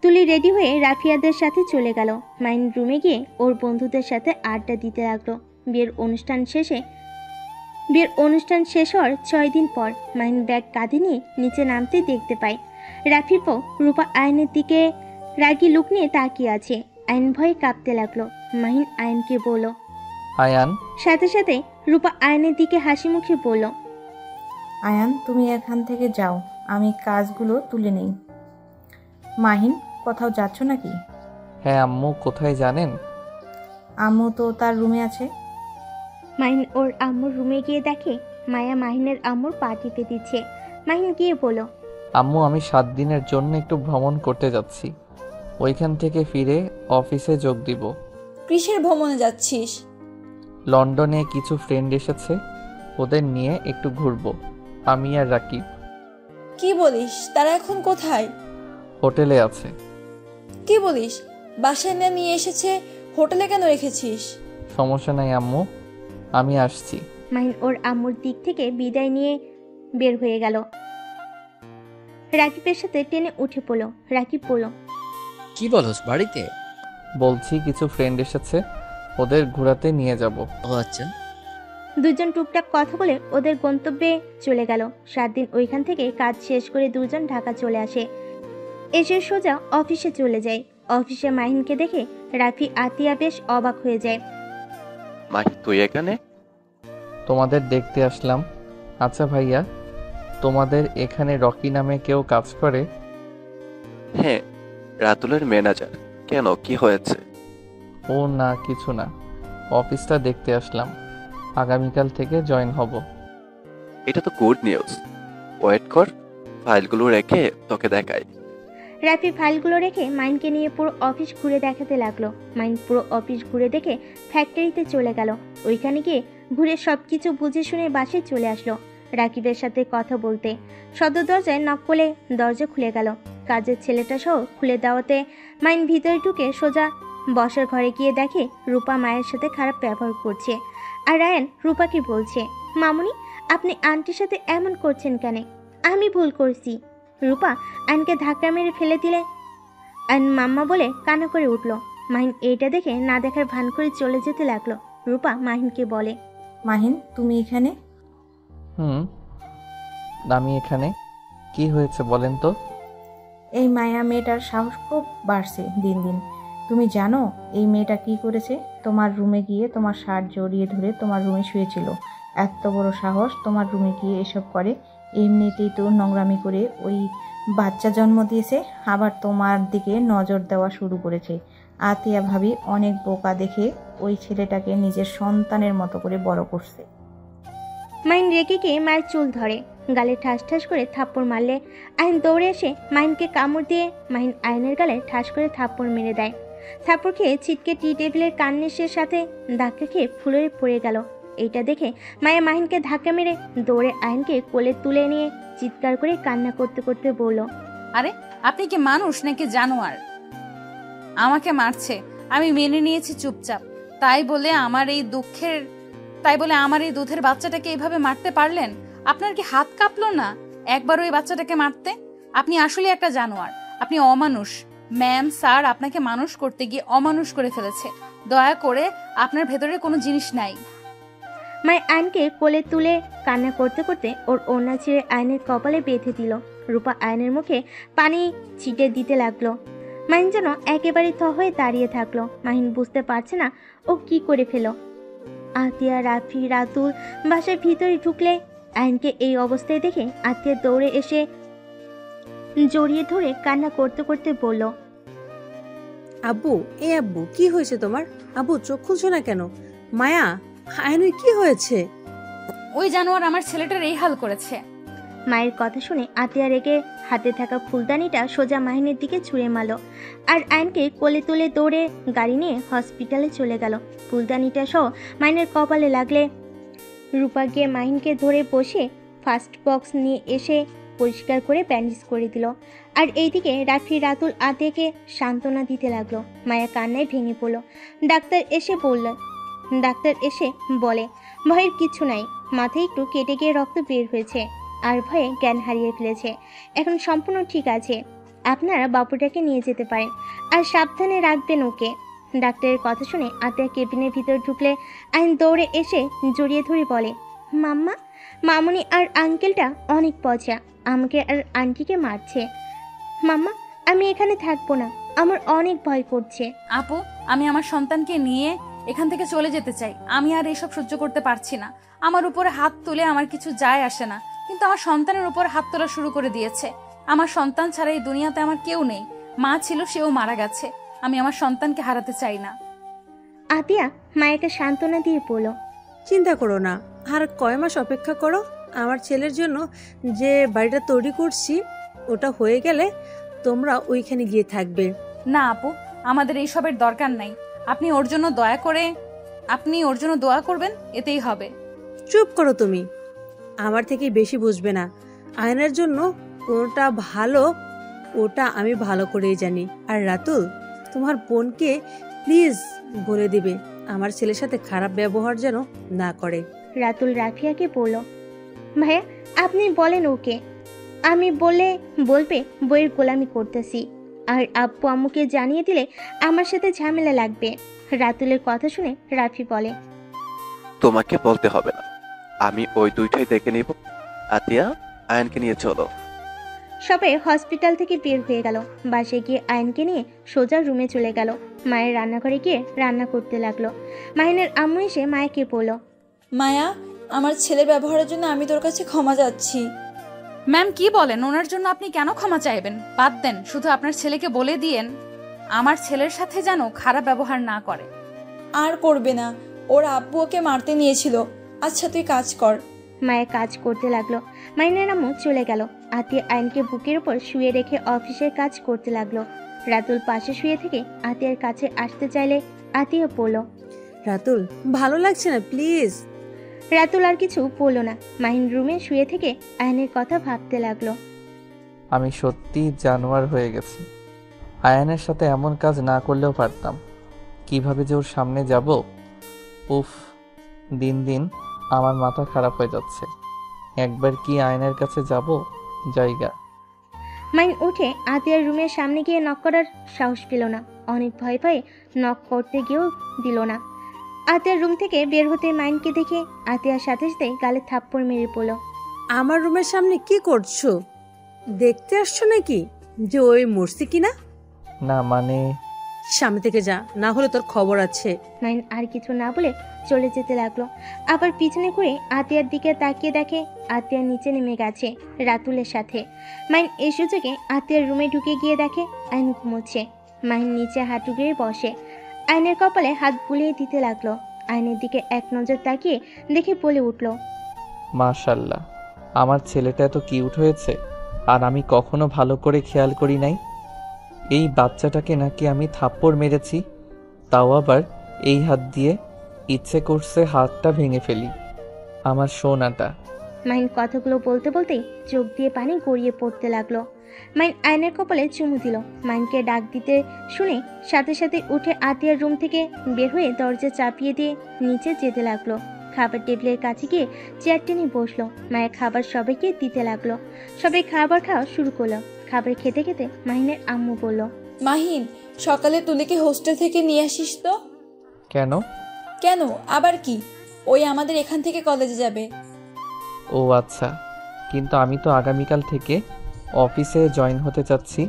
তুলি রেডি হয়ে রাফিয়াদের সাথে চলে গেল। মাহিন রুমে গিয়ে ওর বন্ধুদের সাথে আড্ডা দিতে লাগলো। বিয়ের অনুষ্ঠান শেষ হওয়ার 6 দিন পর মাহিন ব্যাগ কাঁধে নিয়ে নিচে নামতে দেখতে পায় রাফিপো রূপা আয়নের দিকে রাগি লুক নিয়ে তাকিয়ে আছে। আইন ভয়ে কাঁপতে লাগলো। মাহিন আয়নকে বলল, আয়ান। সাথে সাথে রূপা আয়নের দিকে হাসি মুখে বলল, আয়ান, তুমি এখান থেকে যাও, আমি কাজগুলো তুলে নেই। মাহিন, কোথাও যাচ্ছ নাকি? হ্যাঁ আম্মু, কোথায় জানেন? আম্মু তো তার রুমে আছে। মাহিন ওর আম্মুর রুমে গিয়ে দেখে মায়া মাহিনের আম্মুর পা টিপে দিচ্ছে। মাহিন গিয়ে বলল, আম্মু, আমি 7 দিনের জন্য একটু ভ্রমণ করতে যাচ্ছি। ওইখান থেকে ফিরে অফিসে যোগ দিব। কিসের ভ্রমণে যাচ্ছিস? লন্ডনে কিছু ফ্রেন্ড এসেছে, ওদের নিয়ে একটু ঘুরবো। আমি আর রাকিব। কি বলিস? তারা এখন কোথায়? হোটেলে আছে। কি বলিস? বাসায় না নিয়ে এসেছে, হোটেলে কেন রেখেছিস? সমস্যা নাই আম্মু, আমি আসছি। মাহিন ওর আম্মুর দিক থেকে বিদায় নিয়ে বের হয়ে গেল। রাকিবের সাথে টেনে উঠে পড়ল। রাকিব বলল, কি বলস বাড়িতে? বলছি কিছু ফ্রেন্ড এসেছে, ওদের ঘোরাতে নিয়ে যাব। ও আচ্ছা। দুজন টুকটাক কথা বলে ওদের গন্তব্যে চলে গেল। 7 দিন ওইখান থেকে কাজ শেষ করে দুজন ঢাকা চলে আসে। এসে সোজা অফিসে চলে যায়। অফিসে মাহিনকে দেখে রাফি আতিয়া বেশ অবাক হয়ে যায়। মাহি, তুই এখানে? তোমাদের দেখতে আসলাম। আচ্ছা ভাইয়া, তোমাদের এখানে রকি নামে কেউ কাজ করে? হ্যাঁ, রাতুলের ম্যানেজার। কেন, কি হয়েছে? ও না, কিছু না, অফিসটা দেখতে আসলাম। আগামীকাল থেকে জয়েন হব। এটা তো গুড নিউজ। ওয়েট কর, ফাইলগুলো রেখে তোকে দেখাই। রাফি ফাইলগুলো রেখে মাইনকে নিয়ে পুরো অফিস ঘুরে দেখাতে লাগলো। মাইন পুরো অফিস ঘুরে দেখে ফ্যাক্টরিতে চলে গেল। ওইখানে গিয়ে ঘুরে সবকিছু বুঝে শুনে বাসায় চলে আসলো রাকিবের সাথে কথা বলতে। সদর দরজায় নক করলে দরজা খুলে গেল। কাজের ছেলেটা সহ খুলে দেওয়াতে মাইন ভিতরে ঢুকে সোজা বসার ঘরে গিয়ে দেখে রূপা মায়ের সাথে খারাপ ব্যবহার করছে। আর রায়ান রূপাকে বলছে, মামুনি, আপনি আন্টির সাথে এমন করছেন কেন? আমি ভুল করছি। রূপা আইনকে ধাক্কা মেরে ফেলে দিলে আইন মাম্মা বলে কান্না করে উঠল। মাহিন এইটা দেখে না দেখার ভান করে চলে যেতে লাগলো। রূপা মাহিনকে বলে, মাহিন, তুমি এখানে? আমি এখানে। কি হয়েছে বলেন তো? এই মায়া মেয়েটার সাহস খুব বাড়ছে দিন দিন। তুমি জানো এই মেয়েটা কি করেছে? তোমার রুমে গিয়ে তোমার শার্ট জড়িয়ে ধরে তোমার রুমে শুয়েছিল। এত বড় সাহস তোমার রুমে গিয়ে এসব করে? এমনিতেই তো নোংরামি করে ওই বাচ্চা জন্ম দিয়েছে, আবার তোমার দিকে নজর দেওয়া শুরু করেছে। আতিয়া ভাবি অনেক বোকা দেখে ওই ছেলেটাকে নিজের সন্তানের মতো করে বড় করছে। মাইন রেগে গিয়ে মায়ের চুল ধরে, গালে ঠাস ঠাস করে থাপ্পড় মারলে আইন দৌড়ে এসে মাহিনকে কামড় দিয়ে মাহিন আইনের গালে ঠাস করে থাপ্পড় মেরে দেয়। থাপ্পড় খেয়ে ছিটকে টি টেবিলের কান্নিসের সাথে ধাক্কা খেয়ে ফুলরে পড়ে গেল। এইটা দেখে মায়া মাহিনকে ধাক্কা মেরে দৌড়ে আইনকে কোলে তুলে নিয়ে চিৎকার করে কান্না করতে করতে বলল, আরে আপনি কি মানুষ নাকি জানোয়ার? আমাকে মারছে, আমি মেনে নিয়েছি চুপচাপ। তাই বলে আমার এই দুধের বাচ্চাটাকে এইভাবে মারতে পারলেন? আপনার কি হাত কাঁপলো না একবার ওই বাচ্চাটাকে মারতে? আপনি আসলে একটা জানোয়ার, আপনি অমানুষ। ম্যাম, স্যার আপনাকে মানুষ করতে গিয়ে অমানুষ করে ফেলেছে। দয়া করে, আপনার ভেতরে কোনো জিনিস নাই। মায় আইনকে কোলে তুলে কান্না করতে করতে ওর ওড়না ছিঁড়ে আইনের কপালে বেঁধে দিল। রূপা আইনের মুখে পানি ছিটে দিতে লাগলো। মাহিন যেন একেবারে থ হয়ে দাঁড়িয়ে থাকলো। মাহিন বুঝতে পারছে না ও কি করে ফেল। আতিয়া, রাফি, রাতুল বাসার ভিতরে ঢুকলে আইনকে এই অবস্থায় দেখে আতিয়া দৌড়ে এসে জড়িয়ে ধরে কান্না করতে করতে বলল, আব্বু, আব্বু, কি হয়েছে তোমার? আব্বু, চোখ খুলছো না কেন? মায়া, আয়নের কি হয়েছে? ওই জানোয়ার আমার ছেলেটার এই হাল করেছে। মায়ের কথা শুনে আতিয়া রেগে হাতে থাকা ফুলদানিটা সোজা মাহিনের দিকে ছুঁড়ে মারল আর আইনকে কোলে তুলে দৌড়ে গাড়ি নিয়ে হসপিটালে চলে গেল। ফুলদানিটা সহ মাহিনের কপালে লাগলে রূপা গিয়ে মাহিনকে ধরে বসে ফার্স্ট বক্স নিয়ে এসে পরিষ্কার করে ব্যান্ডেজ করে দিল। আর এইদিকে রাফি, রাতুল আতিয়াকে সান্ত্বনা দিতে লাগলো। মায়া কান্নায় ভেঙে পড়ল। ডাক্তার এসে বলে, ভয়ের কিছু নাই, মাথায় একটু কেটে গিয়ে রক্ত বের হয়েছে আর ভয়ে জ্ঞান হারিয়ে ফেলেছে। এখন সম্পূর্ণ ঠিক আছে, আপনারা বাবুটাকে নিয়ে যেতে পারেন আর সাবধানে রাখবেন ওকে। ডাক্তারের কথা শুনে আতিয়া কেবিনের ভিতর ঢুকলে আইন দৌড়ে এসে জড়িয়ে ধরে বলে, মাম্মা, মামুনি আর আঙ্কেলটা অনেক পচা, আমাকে আর আন্টিকে মারছে। মাম্মা, আমি এখানে থাকবো না, আমার অনেক ভয় করছে। আপু, আমি আমার সন্তানকে নিয়ে এখান থেকে চলে যেতে চাই। আমি আর এসব সহ্য করতে পারছি না। আমার উপরে হাত তুলে আমার কিছু যায় আসে না, কিন্তু আমার সন্তানের উপর হাত তোলা শুরু করে দিয়েছে। আমার সন্তান ছাড়া এই দুনিয়াতে আমার কেউ নেই। মা ছিল, সেও মারা গেছে। আমি আমার সন্তানকে হারাতে চাই না। আতিয়া মায়াকে সান্ত্বনা দিয়ে বলল, চিন্তা করো না, আর কয় মাস অপেক্ষা করো। আমার ছেলের জন্য যে বাড়িটা তৈরি করছি ওটা হয়ে গেলে তোমরা ওইখানে গিয়ে থাকবে। না আপু, আমাদের এইসবের দরকার নাই। আপনি ওর জন্য দোয়া করবেন, এতেই হবে। চুপ করো তুমি, আমার থেকে বেশি বুঝবে না। আয়নার জন্য কোনটা ভালো ওটা আমি ভালো করেই জানি। আর রাতুল, তোমার বোনকে প্লিজ বলে দিবে আমার ছেলের সাথে খারাপ ব্যবহার যেন না করে। রাতুল রাফিয়াকে বলল, ভাইয়া আপনি বলেন ওকে, আমি বলবে বইয়ের গোলামি করতেছি, আর আব্বু আম্মুকে জানিয়ে দিলে আমার সাথে ঝামেলা লাগবে। রাতুলের কথা শুনে রাফি বলে, তোমাকে বলতে হবে না, আমি ওই দুইটাই দেখে নিব। আতিয়া, আয়নকে নিয়ে চলো। সবাই হসপিটাল থেকে বের হয়ে গেল। বাসায় গিয়ে আয়নকে নিয়ে সোজা রুমে চলে গেল। মায়ের রান্নাঘরে গিয়ে রান্না করতে লাগলো। মাহিনের আম্মু এসে মায়াকে বলল, মায়া, আমার ছেলের ব্যবহারের জন্য আমি তোর কাছে ক্ষমা চাচ্ছি। ম্যাম কি বলেন? ওনার জন্য আপনি কেন ক্ষমা চাইবেন? বাদ দেন, শুধু আপনার ছেলেকে বলে দিয়েন আমার ছেলের সাথে যেন খারাপ ব্যবহার না করে। আর করবে না, ওর আব্বু ওকে মারতে নিয়েছিল। আচ্ছা তুই কাজ কর। মায়া কাজ করতে লাগলো। মাহিনের আম্মু চলে গেল। আতিয়া আয়নকে বুকের উপর শুয়ে রেখে অফিসের কাজ করতে লাগলো। রাতুল পাশে শুয়ে থেকে আতিয়ার কাছে আসতে চাইলে আতিয়া বলল, রাতুল, ভালো লাগছে না প্লিজ। রাতুল আর কিছু বলল না। মাহিন রুমে শুয়ে থেকে আয়নের কথা ভাবতে লাগলো। আমি সত্যি জানোয়ার হয়ে গেছি। আয়ানের সাথে এমন কাজ না করলেও পারতাম। কিভাবে যে ওর সামনে যাব, উফ, দিন দিন আমার মাথা খারাপ হয়ে যাচ্ছে। একবার কি আয়নের কাছে যাব? জায়গা। মাইন উঠে আতিয়ার রুমের সামনে গিয়ে নক করার সাহস পেল না। অনেক ভয় ভয়ে নক করতে গিয়েও দিল না। আতিয়ার রুম থেকে বের হতে মাইনকে দেখে আতিয়ার সাথে সাথে গালে থাপ্পড় মেরে পড়ল। আমার রুমের সামনে কি করছো? দেখতে আসছো নাকি যে ওই মরছি কিনা? না মানে, সামনে থেকে যা, না হলে তোর খবর আছে। মাইন আর কিছু না বলে চলে যেতে লাগলো। আবার পিছনে ঘুরে আতিয়ার দিকে তাকিয়ে দেখে আতিয়ার নিচে নেমে গেছে রাতুলের সাথে। মাইন এই সুযোগে আতিয়ার রুমে ঢুকে গিয়ে দেখে আইন ঘুমোচ্ছে। মাইন নিচে হাঁটু গেড়ে বসে আইনের কপালে হাত বুলিয়ে দিতে লাগলো। আইনের দিকে এক নজর তাকিয়ে দেখে বলে উঠল, মাশাল্লাহ, আমার ছেলেটা এত কিউট হয়েছে, আর আমি কখনো ভালো করে খেয়াল করি নাই। এই বাচ্চাটাকে নাকি আমি থাপ্পড় মেরেছি, তাও আবার এই হাত দিয়ে। ইচ্ছে করছে হাতটা ভেঙে ফেলি। আমার সোনাটা। মাইন কথাগুলো বলতে বলতেই চোখ দিয়ে পানি গড়িয়ে পড়তে লাগলো। মাইন আয়নের কপালে চুমু দিল। মাইনকে ডাক দিতে শুনে সাথে সাথে উঠে আতিয়ার রুম থেকে বের হয়ে দরজা চাপিয়ে দিয়ে নিচে যেতে লাগলো। খাবার টেবিলের কাছে গিয়ে চেয়ার টেনে বসলো। মায়ের খাবার সবাইকে দিতে লাগলো। সবাই খাবার খাওয়া শুরু করলো। খাবার খেতে খেতে মাহিনের আম্মু বলল, মাহিন, সকালে তুলিকে হোস্টেল থেকে নিয়ে আসিস তো। কেন? কেন আবার কি, ওই আমাদের এখান থেকে কলেজে যাবে। ও আচ্ছা, কিন্তু আমি তো আগামীকাল থেকে অফিসে জয়েন হতে চাচ্ছি।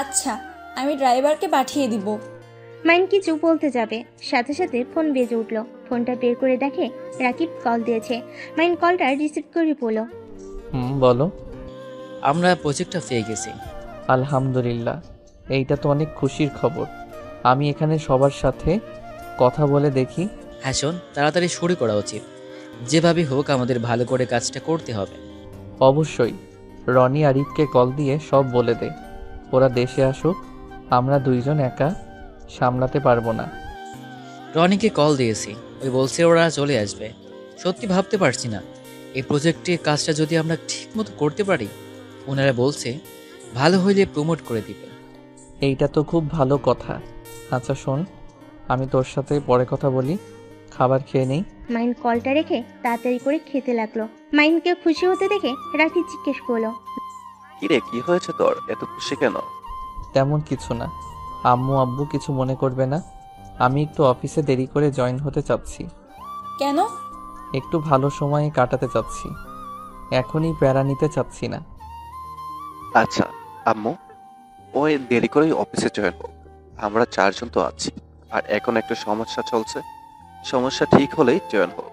আচ্ছা, আমি ড্রাইভারকে পাঠিয়ে দিব। মাইন কিছু বলতে যাবে, সাথে সাথে ফোন বেজে উঠলো। ফোনটা বের করে দেখে রাকিব কল দিয়েছে। মাইন কলটা রিসিভ করে বলল, বলো। আমরা প্রজেক্টটা পেয়ে গেছি। আলহামদুলিল্লাহ, এইটা তো অনেক খুশির খবর। আমি এখানে সবার সাথে কথা বলে দেখি। হ্যাঁ শোন, তাড়াতাড়ি শুরু করা উচিত। যেভাবে হোক আমাদের ভালো করে কাজটা করতে হবে। অবশ্যই। রনি আরিফকে কল দিয়ে সব বলে দে, ওরা দেশে আসুক। আমরা দুইজন একা সামলাতে পারবো না। রনিকে কল দিয়েছি, ওই বলছে ওরা চলে আসবে। সত্যি ভাবতে পারছি না, এই প্রজেক্টে কাজটা যদি আমরা ঠিকমতো করতে পারি। ওনারা বলছে ভালো হইলে প্রমোট করে দিবে। এইটা তো খুব ভালো কথা। আচ্ছা শোন, আমি তোর সাথে পরে কথা বলি, খাবার খেয়ে নেই। মাইন কলটা রেখে তাড়াতাড়ি করে খেতে লাগলো। মাইনকে খুশি হতে দেখে রাকিব জিজ্ঞেস করলো, কিরে, কি হয়েছে তোর? এত খুশি কেন? তেমন কিছু না। আম্মু আব্বু কিছু মনে করবে না। আমি একটু অফিসে দেরি করে জয়েন হতে চাচ্ছি। কেন? একটু ভালো সময় কাটাতে চাচ্ছি, এখনই প্যারা নিতে চাচ্ছি না। আচ্ছা আম্মু, ওই দেরি করেই অফিসে জয়েন হোক। আমরা 4 জন তো আছি, আর এখন একটা সমস্যা চলছে। সমস্যা ঠিক হলেই জয়েন হোক।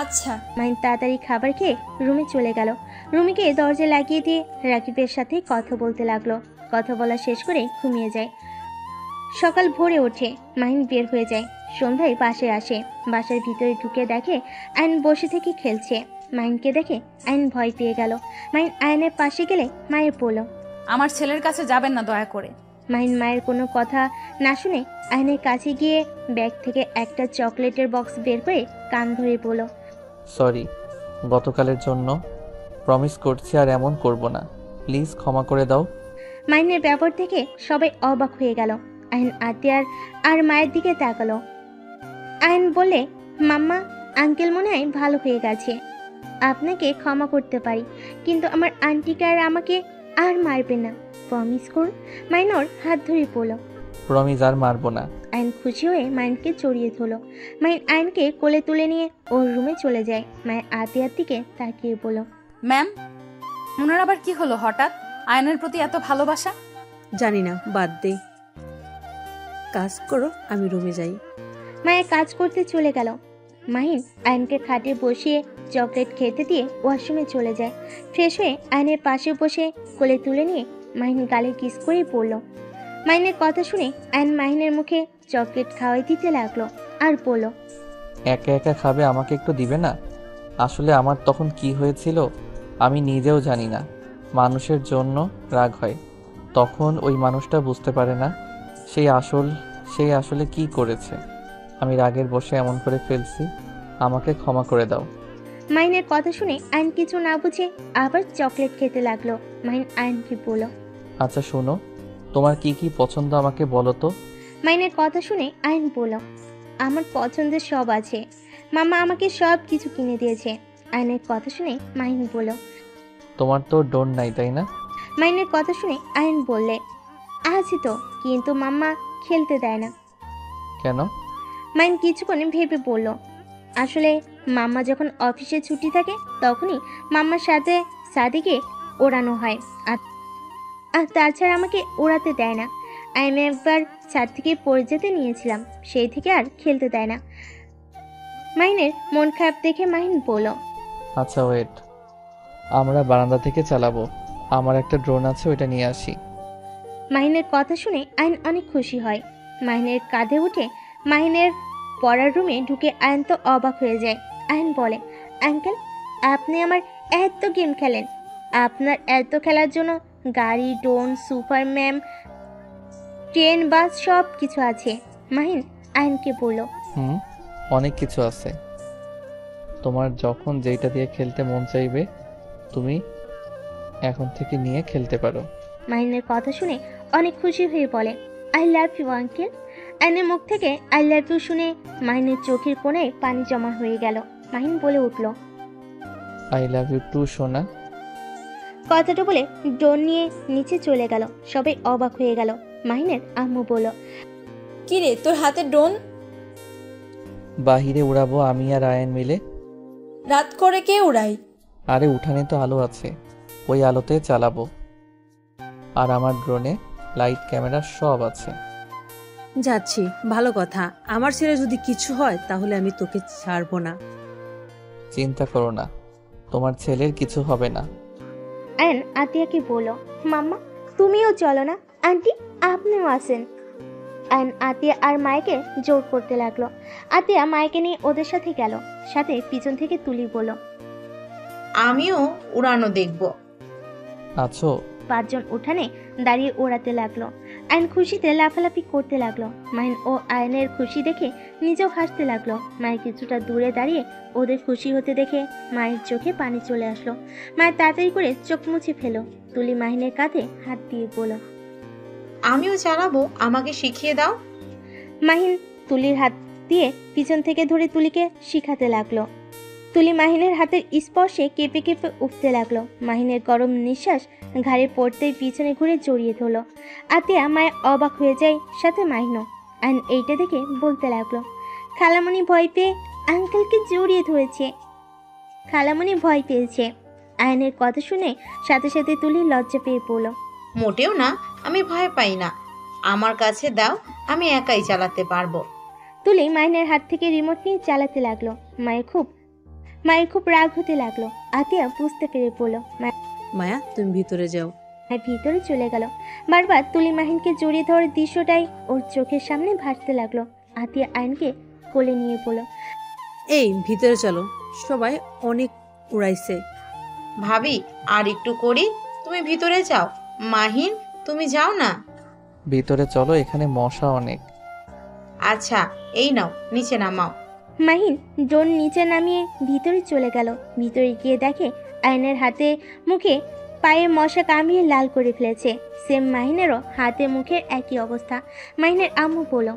আচ্ছা। মাইন তাড়াতাড়ি খাবার খেয়ে রুমে চলে গেল। রুমে গিয়ে দরজা লাগিয়ে দিয়ে রাকিবের সাথে কথা বলতে লাগলো। কথা বলা শেষ করে ঘুমিয়ে যায়। সকাল ভোরে ওঠে, মাহিন বের হয়ে যায়। সন্ধ্যায় বাসায় আসে, বাসার ভিতরে ঢুকে দেখে আয়ন বসে থেকে খেলছে। মাহিনকে দেখে আয়ন ভয় পেয়ে গেল। মাহিন আয়নের পাশে গেলে মায়ের বলল। আমার ছেলের কাছে যাবেন না দয়া করে। মাহিন মায়ের কোনো কথা না শুনে আয়নের কাছে গিয়ে ব্যাগ থেকে একটা চকলেটের বক্স বের করে কান ধরে বলল। সরি গতকালের জন্য, প্রমিস করছি আর এমন করব না, প্লিজ ক্ষমা করে দাও। মাহিনের ব্যবহার দেখে সবাই অবাক হয়ে গেল। আয়ন আতিয়ার আর মায়ের দিকে তাকালো। আয়ন বলে, মাম্মা, আঙ্কেল মনে হয় ভালো হয়ে গেছে, আপনাকে ক্ষমা করতে পারি, কিন্তু আমার আন্টিকে আর আমাকে আর মারবে না, প্রমিস করুন। মাইনর হাত ধরে পড়ল। প্রমিস আর মারবো না। আয়ন খুশি হয়ে মাইনকে জড়িয়ে ধরল। মাইন আয়নকে কোলে তুলে নিয়ে ওর রুমে চলে যায়। মায়ের আতিয়ার দিকে তাকিয়ে বলল। ম্যাম, ওনার আবার কি হলো হঠাৎ? আয়নের প্রতি এত ভালোবাসা? জানি না, বাদ দে, কাজ করো, আমি রুমে যাই। মায়ের কাজ করতে চলে গেল। মাহিন আয়নকে খাটে বসিয়ে চকলেট খেতে দিয়ে ওয়াশরুমে চলে যায়। ফ্রেশ হয়ে আয়নের পাশে বসে কোলে তুলে নিয়ে মাহিন গালে কিস করেই পড়ল। মাহিনের কথা শুনে আয়ন মাহিনের মুখে চকলেট খাওয়াই দিতে লাগলো আর বলল। একা একা খাবে, আমাকে একটু দিবে না? আসলে আমার তখন কি হয়েছিল আমি নিজেও জানি না। মানুষের জন্য রাগ হয়, তখন ওই মানুষটা বুঝতে পারে না সেই আসলে কি করেছে। আমি রাগের বসে এমন করে ফেলছি, আমাকে ক্ষমা করে দাও। মাহিনের কথা শুনে আয়ন কিছু না বুঝে আবার চকলেট খেতে লাগলো। মাহিন আয়নকে বলল। আচ্ছা শোনো, তোমার কি কি পছন্দ আমাকে বলো তো। মাহিনের কথা শুনে আয়ন বলল। আমার পছন্দের সব আছে, মামা আমাকে সব কিছু কিনে দিয়েছে। আয়নের কথা শুনে মাহিন বলল। তোমার তো ডোন নাই, তাই না? মাহিনের কথা শুনে আয়ন বললে, আছে তো, কিন্তু মাম্মা খেলতে দেয় না। কেন? মাহিন কিছুক্ষণ ভেবে বলল, আসলে মাম্মা যখন অফিসে ছুটি থাকে তখনই মাম্মার সাথে সাদিকে ওড়ানো হয়, আর তাছাড়া আমাকে ওড়াতে দেয় না। আমি একবার ছাদ থেকে পড়ে যেতে নিয়েছিলাম, সেই থেকে আর খেলতে দেয় না। মাহিনের মন খারাপ দেখে মাহিন বলল। আচ্ছা ওয়েট, আমরা বারান্দা থেকে চালাবো, আমার একটা ড্রোন আছে, ওইটা নিয়ে আসি। মাহিনের কথা শুনে আয়ন অনেক খুশি হয়। মাহিনের কাঁধে উঠে মাহিনের পড়ার রুমে ঢুকে আয়ন তো অবাক হয়ে যায়। আয়ন বলে, আঙ্কেল, আপনি আমার এত গেম খেলেন, আপনার এত খেলার জন্য গাড়ি, ড্রোন, সুপারম্যান, ট্রেন, বাস সব কিছু আছে। মাহিন আয়নকে বলল। অনেক কিছু আছে, তোমার যখন যেটা দিয়ে খেলতে মন চাইবে তুমি এখন থেকে নিয়ে খেলতে পারো। মাহিনের কথা শুনে অনেক খুশি হয়ে বলে, আই লাভ ইউ আঙ্কেল। আয়নের মুখ থেকে আই লাভ ইউ শুনে মাহিনের চোখের কোণে পানি জমা হয়ে গেল। মাহিন বলে উঠল, আই লাভ ইউ টু সোনা। কথাটা বলে ড্রোন নিয়ে নিচে চলে গেল। সবাই অবাক হয়ে গেল। মাহিনের আম্মু বলল, কি রে, তোর হাতে ড্রোন? বাহিরে উড়াবো আমি আর আয়ন মিলে। রাত করে কে উড়াই? আরে উঠানে তো আলো আছে, ওই আলোতে চালাবো, আর আমার ড্রোনে লাইট ক্যামেরা সব আছে। যাচ্ছি, ভালো কথা। আমার ছেলে যদি কিছু হয় তাহলে আমি তোকে ছাড়বো না। চিন্তা করো না, তোমার ছেলের কিছু হবে না। আয়ন আতিয়াকে বলল, মাম্মা তুমিও চলো না, আন্টি আপনিও আসেন। আয়ন আতিয়া আর মায়েকে জোর করতে লাগলো। আতিয়া মায়েকে নিয়ে ওদের সাথে গেল। সাথে পিছন থেকে তুলি বলল, আমিও উড়ানো দেখব। আছো? 5 জন উঠানে দাঁড়িয়ে ওড়াতে লাগলো। আয়ন খুশিতে লাফালাফি করতে লাগলো। মাহিন ও আয়নের খুশি দেখে নিজেও হাসতে লাগলো। মায়ের কিছুটা দূরে দাঁড়িয়ে ওদের খুশি হতে দেখে মায়ের চোখে পানি চলে আসলো। মায়ের তাড়াতাড়ি করে চোখ মুছে ফেলো। তুলি মাহিনের কাঁধে হাত দিয়ে বলল, আমিও চালাবো, আমাকে শিখিয়ে দাও। মাহিন তুলির হাত দিয়ে পিছন থেকে ধরে তুলিকে শিখাতে লাগলো। তুলি মাহিনের হাতের স্পর্শে কেঁপে কেঁপে উঠতে লাগলো। মাহিনের গরম নিঃশ্বাস ঘাড়ে পড়তেই পিছনে ঘুরে জড়িয়ে ধরলো। আতিয়া মায়ের অবাক হয়ে যায়, সাথে মাহিনও। আয়ন এইটা দেখে বলতে লাগলো, খালামণি ভয় পেয়ে আঙ্কেলকে জড়িয়ে ধরেছে, খালামণি ভয় পেয়েছে। আয়নের কথা শুনে সাথে সাথে তুলি লজ্জা পেয়ে পড়ল। মোটেও না, আমি ভয় পাই না, আমার কাছে দাও, আমি একাই চালাতে পারবো। তুলি মাহিনের হাত থেকে রিমোট নিয়ে চালাতে লাগলো। মায়ের খুব রাগ হতে লাগলো। আতিয়া বুঝতে পেরে পড়ল। মায়া, তুমি ভিতরে যাও। ভিতরে চলে গেল। বারবার তুলি মাহিনকে জড়িয়ে ধরার দৃশ্যটাই ওর চোখের সামনে ভাসতে লাগলো। আতিয়া আয়নকে কোলে নিয়ে বলল, এই ভিতরে চলো, সবাই অনেক উড়াইছে। ভাবি আর একটু করি, তুমি ভিতরে যাও। মাহিন তুমি যাও না। ভিতরে চলো, এখানে মশা অনেক। আচ্ছা এই নাও, নিচে নামাও। মাহিন ডোর নিচে নামিয়ে ভিতরে চলে গেল। ভিতরে গিয়ে দেখে আয়নের হাতে মুখে পায়ে মশা কামড়িয়ে লাল করে ফেলেছে। সেম মাহিনেরও হাতে মুখের একই অবস্থা। মাহিনের আম্মু বলল,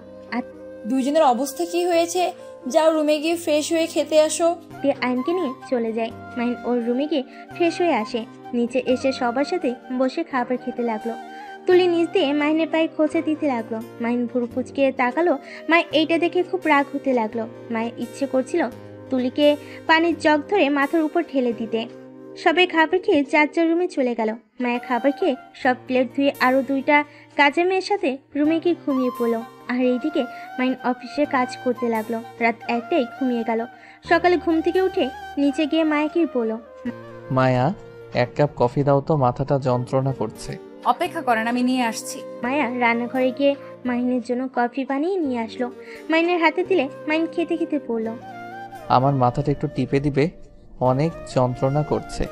দুইজনের অবস্থা কি হয়েছে? যাও রুমে গিয়ে ফ্রেশ হয়ে খেতে আসো। আয়নকে নিয়ে চলে যায়। মাহিন ওর রুমে গিয়ে ফ্রেশ হয়ে আসে। নিচে এসে সবার সাথে বসে খাবার খেতে লাগলো। তুলি নিচ দিয়ে মাহিনের পায়ে খোঁচা দিতে লাগলো। মাহিন ভুরু কুচকে তাকালো। মায়ের এইটা দেখে খুব রাগ হতে লাগলো। মায়ের ইচ্ছে করছিল তুলিকে পানির জগ ধরে মাথার উপর ঠেলে দিতে। সবাই খাবার খেয়ে যার যার রুমে চলে গেল। মায়ের খাবার খেয়ে সব প্লেট ধুয়ে আরও 2টা কাজের মেয়ের সাথে রুমে গিয়ে ঘুমিয়ে পড়লো। আর এইদিকে মাহিন অফিসে কাজ করতে লাগলো। রাত 1টায় ঘুমিয়ে গেল। সকালে ঘুম থেকে উঠে নিচে গিয়ে মায়াকে বলল, মায়া, 1 কাপ কফি দাও তো, মাথাটা যন্ত্রণা করছে। অপেক্ষা করেন, আমি নিয়ে আসছি। মায়া রান্নাঘরে গিয়ে মাহিনের জন্য কফি বানিয়ে নিয়ে আসলো। মাহিনের হাতে দিলে মাহিন খেতে খেতে বলল, আমার মাথাটা একটু টিপে দিবে, অনেক যন্ত্রণা করছে।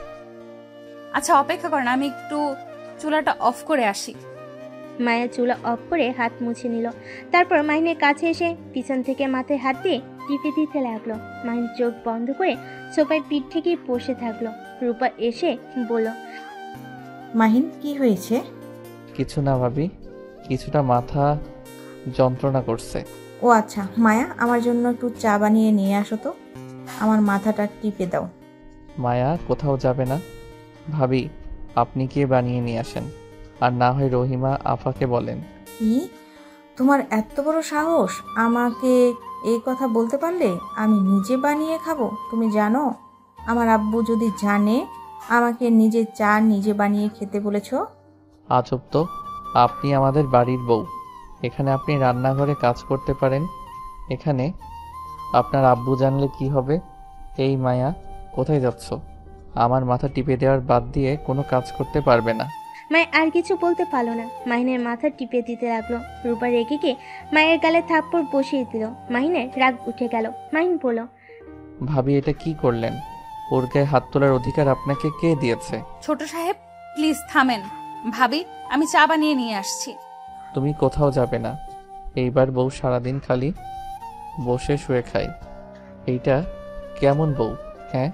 আচ্ছা অপেক্ষা করেন, আমি একটু চুলাটা অফ করে আসি। মায়া চুলা অফ করে হাত মুছে নিল। তারপর মাহিনের কাছে এসে পিছন থেকে মাথায় হাত দিয়ে টিপে দিতে লাগলো। মাহিন চোখ বন্ধ করে সোফায় পিঠ থেকে বসে থাকলো। রূপা এসে বলল, মাহিন কি হয়েছে? কিছু না ভাবি, কিছুটা মাথা যন্ত্রণা করছে। ও আচ্ছা, মায়া আমার জন্য একটু চা বানিয়ে নিয়ে আসো তো, আমার মাথাটা টিপে দাও। মায়া কোথাও যাবে না ভাবি, আপনি গিয়ে বানিয়ে নিয়ে আসেন, আর না হয় রহিমা আফাকে বলেন। কি, তোমার এত বড় সাহস আমাকে এই কথা বলতে পারলে? আমি নিজে বানিয়ে খাবো? তুমি জানো আমার আব্বু যদি জানে আমাকে নিজে চা নিজে বানিয়ে খেতে বলেছো? আজব তো, আপনি আমাদের বাড়ির বউ, এখানে আপনি রান্নাঘরে কাজ করতে পারেন, এখানে আপনার আব্বু জানলে কি হবে? এই মায়া, কোথায় যাচ্ছ? আমার মাথা টিপে দেওয়ার বাদ দিয়ে কোনো কাজ করতে পারবে না। মায়া আর কিছু বলতে পারলো না। মাহিনের মাথা টিপে দিতে লাগলো। রূপা রেগে গিয়ে মায়ের গালে থাপ্পড় বসিয়ে দিল। মাহিনের রাগ উঠে গেল। মাহিন বলল, ভাবি এটা কি করলেন? ওর গায়ে হাত তোলার অধিকার আপনাকে কে দিয়েছে? ছোট সাহেব প্লিজ থামেন। ভাবি আমি চা বানিয়ে নিয়ে আসছি। তুমি কোথাও যাবে না। এইবার বউ সারাদিন খালি বসে শুয়ে খায়। এইটা কেমন বউ? হ্যাঁ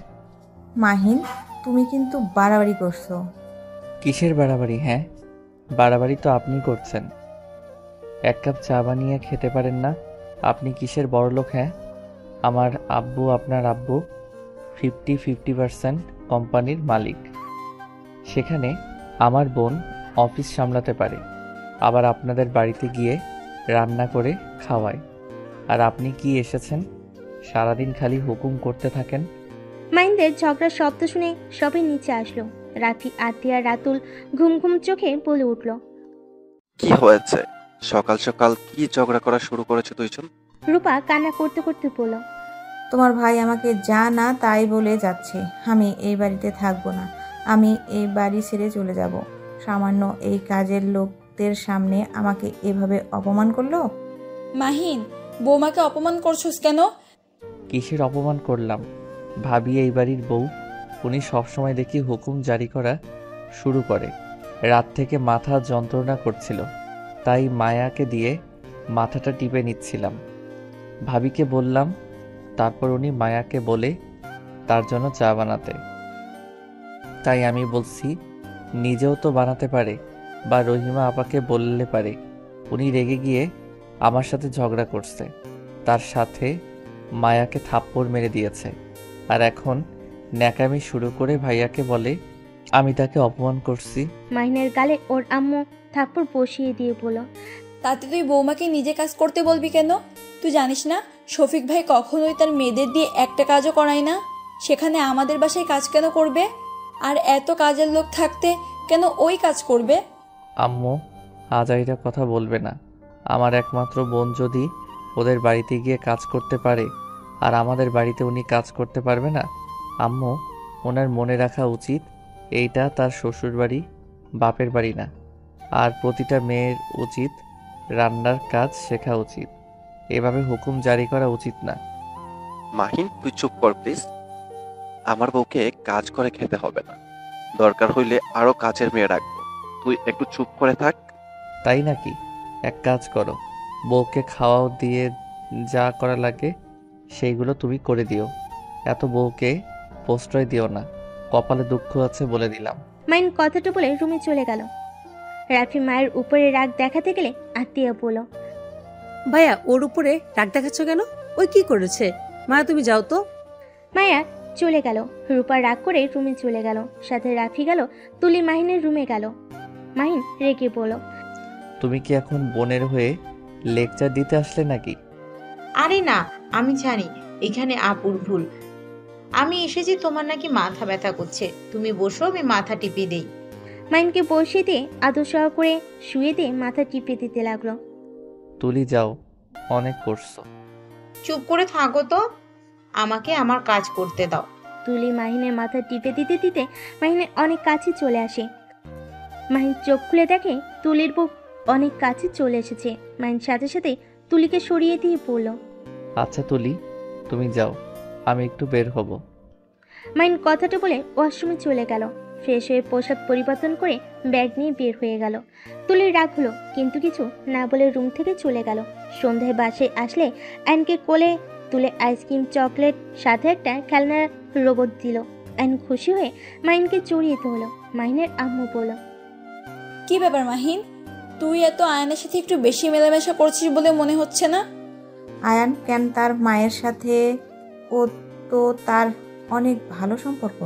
মাহিন, তুমি কিন্তু বাড়াবাড়ি করছো। কিসের বাড়াবাড়ি? হ্যাঁ, বাড়াবাড়ি তো আপনি করছেন। 1 কাপ চা বানিয়ে খেতে পারেন না? আপনি কিসের বড়লোক? হ্যাঁ, আমার আব্বু, আপনার আব্বু 50-50% কোম্পানির মালিক। সেখানে আমার বোন অফিস সামলাতে পারে, আবার আপনাদের বাড়িতে গিয়ে রান্না করে খাওয়ায়। আর আপনি কি এসেছেন সারাদিন খালি হুকুম করতে থাকেন। মাহিনদের ঝগড়ার শব্দ শুনে সবাই নিচে আসলো। রাফি, আতিয়া, রাতুল ঘুম ঘুম চোখে বলে উঠল, কি হয়েছে? সকাল সকাল কি ঝগড়া করা শুরু করেছে দুইজন? রূপা কান্না করতে করতে বলল, তোমার ভাই আমাকে যা না তাই বলে যাচ্ছে। আমি এই বাড়িতে থাকবো না, আমি এই বাড়ি ছেড়ে চলে যাব। সামান্য এই কাজের লোকদের সামনে আমাকে এভাবে অপমান করলো। মাহিন, বৌমাকে অপমান করছোস কেন? কিসের অপমান করলাম? ভাবি এই বাড়ির বউ, উনি সবসময় দেখি হুকুম জারি করা শুরু করে। রাত থেকে মাথা যন্ত্রণা করছিল, তাই মায়াকে দিয়ে মাথাটা টিপে নিচ্ছিলাম। ভাবিকে বললাম, তারপর উনি মায়াকে বলে তার জন্য চা বানাতে। তাই আমি বলছি নিজেও তো বানাতে পারে, বা রহিমা আপাকে বললে পারে। উনি রেগে গিয়ে আমার সাথে ঝগড়া করছে, তার সাথে মায়াকে থাপ্পড় মেরে দিয়েছে, আর এখন ন্যাকামি শুরু করে ভাইয়াকে বলে আমি তাকে অপমান করছি। মাহিনের গালে ওর আম্মু থাপ্পড় বসিয়ে দিয়ে বলল, তাতে তুই বৌমাকে নিজে কাজ করতে বলবি কেন? তুই জানিস না শফিক ভাই কখনোই তার মেয়েদের দিয়ে একটা কাজও করায় না? সেখানে আমাদের বাসায় কাজ কেন করবে? আর এত কাজের লোক থাকতে কেন ওই কাজ করবে? আম্মু আজাইরা কথা বলবে না। আমার একমাত্র বোন যদি ওদের বাড়িতে গিয়ে কাজ করতে পারে, আর আমাদের বাড়িতে উনি কাজ করতে পারবে না? আম্মু, ওনার মনে রাখা উচিত এইটা তার শ্বশুর বাড়ি, বাপের বাড়ি না। আর প্রতিটা মেয়ের উচিত রান্নার কাজ শেখা উচিত। এভাবে হুকুম জারি করা উচিত না। মাহিন, তুই চুপ কর প্লিজ। আমার বউকে কাজ করে খেতে হবে না, দরকার হইলে আরো কাজের মেয়ে রাখবো। তুই একটু চুপ করে থাক। তাই নাকি? এক কাজ করো, বউকে খাওয়াও দিয়ে যা করা লাগে সেইগুলো তুমি করে দিও। এত বউকে প্রশ্রয় দিও না, কপালে দুঃখ আছে বলে দিলাম। মাইন কথাটা বলে রুমে চলে গেল। রাফি মায়ের উপরে রাগ দেখাতে গেলে আত্মীয় বলল, ভাইয়া ওর উপরে রাগ দেখাচ্ছ কেন? ওই কি করেছে? মায়া তুমি যাও তো। মায়া চলে গেল। রূপা রাগ করে রুমে চলে গেল। সাথে রাফি গেল। তুলি মাহিনের রুমে গেল। মাহিন রেগে বলল, তুমি কি এখন বোনের হয়ে লেকচার দিতে আসলে নাকি? আরে না, আমি জানি এখানে আপুর ভুল। আমি এসেছি, তোমার নাকি মাথা ব্যথা করছে, তুমি বসো, আমি মাথা টিপে দেই। মাহিনকে বসিয়ে দিয়ে আদর সহ করে শুয়ে দিয়ে মাথা টিপে দিতে লাগলো। তুলি যাও, অনেক করছো। চুপ করে থাকো তো, আমাকে আমার কাজ করতে দাও। তুলি মাহিনের মাথা টিপে দিতে দিতে মাহিনের অনেক কাছে চলে আসে। মাহিন চোখ খুলে দেখে তুলির বউ অনেক কাছে চলে এসেছে। মাহিন সাথে সাথে তুলিকে সরিয়ে দিয়ে বলল, আচ্ছা তুলি, তুমি যাও, আমি একটু বের হব। মাহিন কথাটা বলে ওয়াশরুমে চলে গেল। ফ্রেশ হয়ে পোশাক পরিবর্তন করে ব্যাগ নিয়ে বের হয়ে গেল। তুলির রাগ হলো, কিন্তু কিছু না বলে রুম থেকে চলে গেল। সন্ধ্যায় বাসায় আসলে আয়নকে কোলে তুলে আইসক্রিম, চকলেট সাথে একটা খেলনা রোবট দিল। আয়ন খুশি হয়ে মাহিনকে জড়িয়ে ধরল। মাহিনের আম্মু বলল, কি ব্যাপার মাহিন, তুই এত আয়নের সাথে একটু বেশি মেলামেশা করছিস বলে মনে হচ্ছে না? আয়ান কেন, তার মায়ের সাথে ও তো তার অনেক ভালো সম্পর্ক।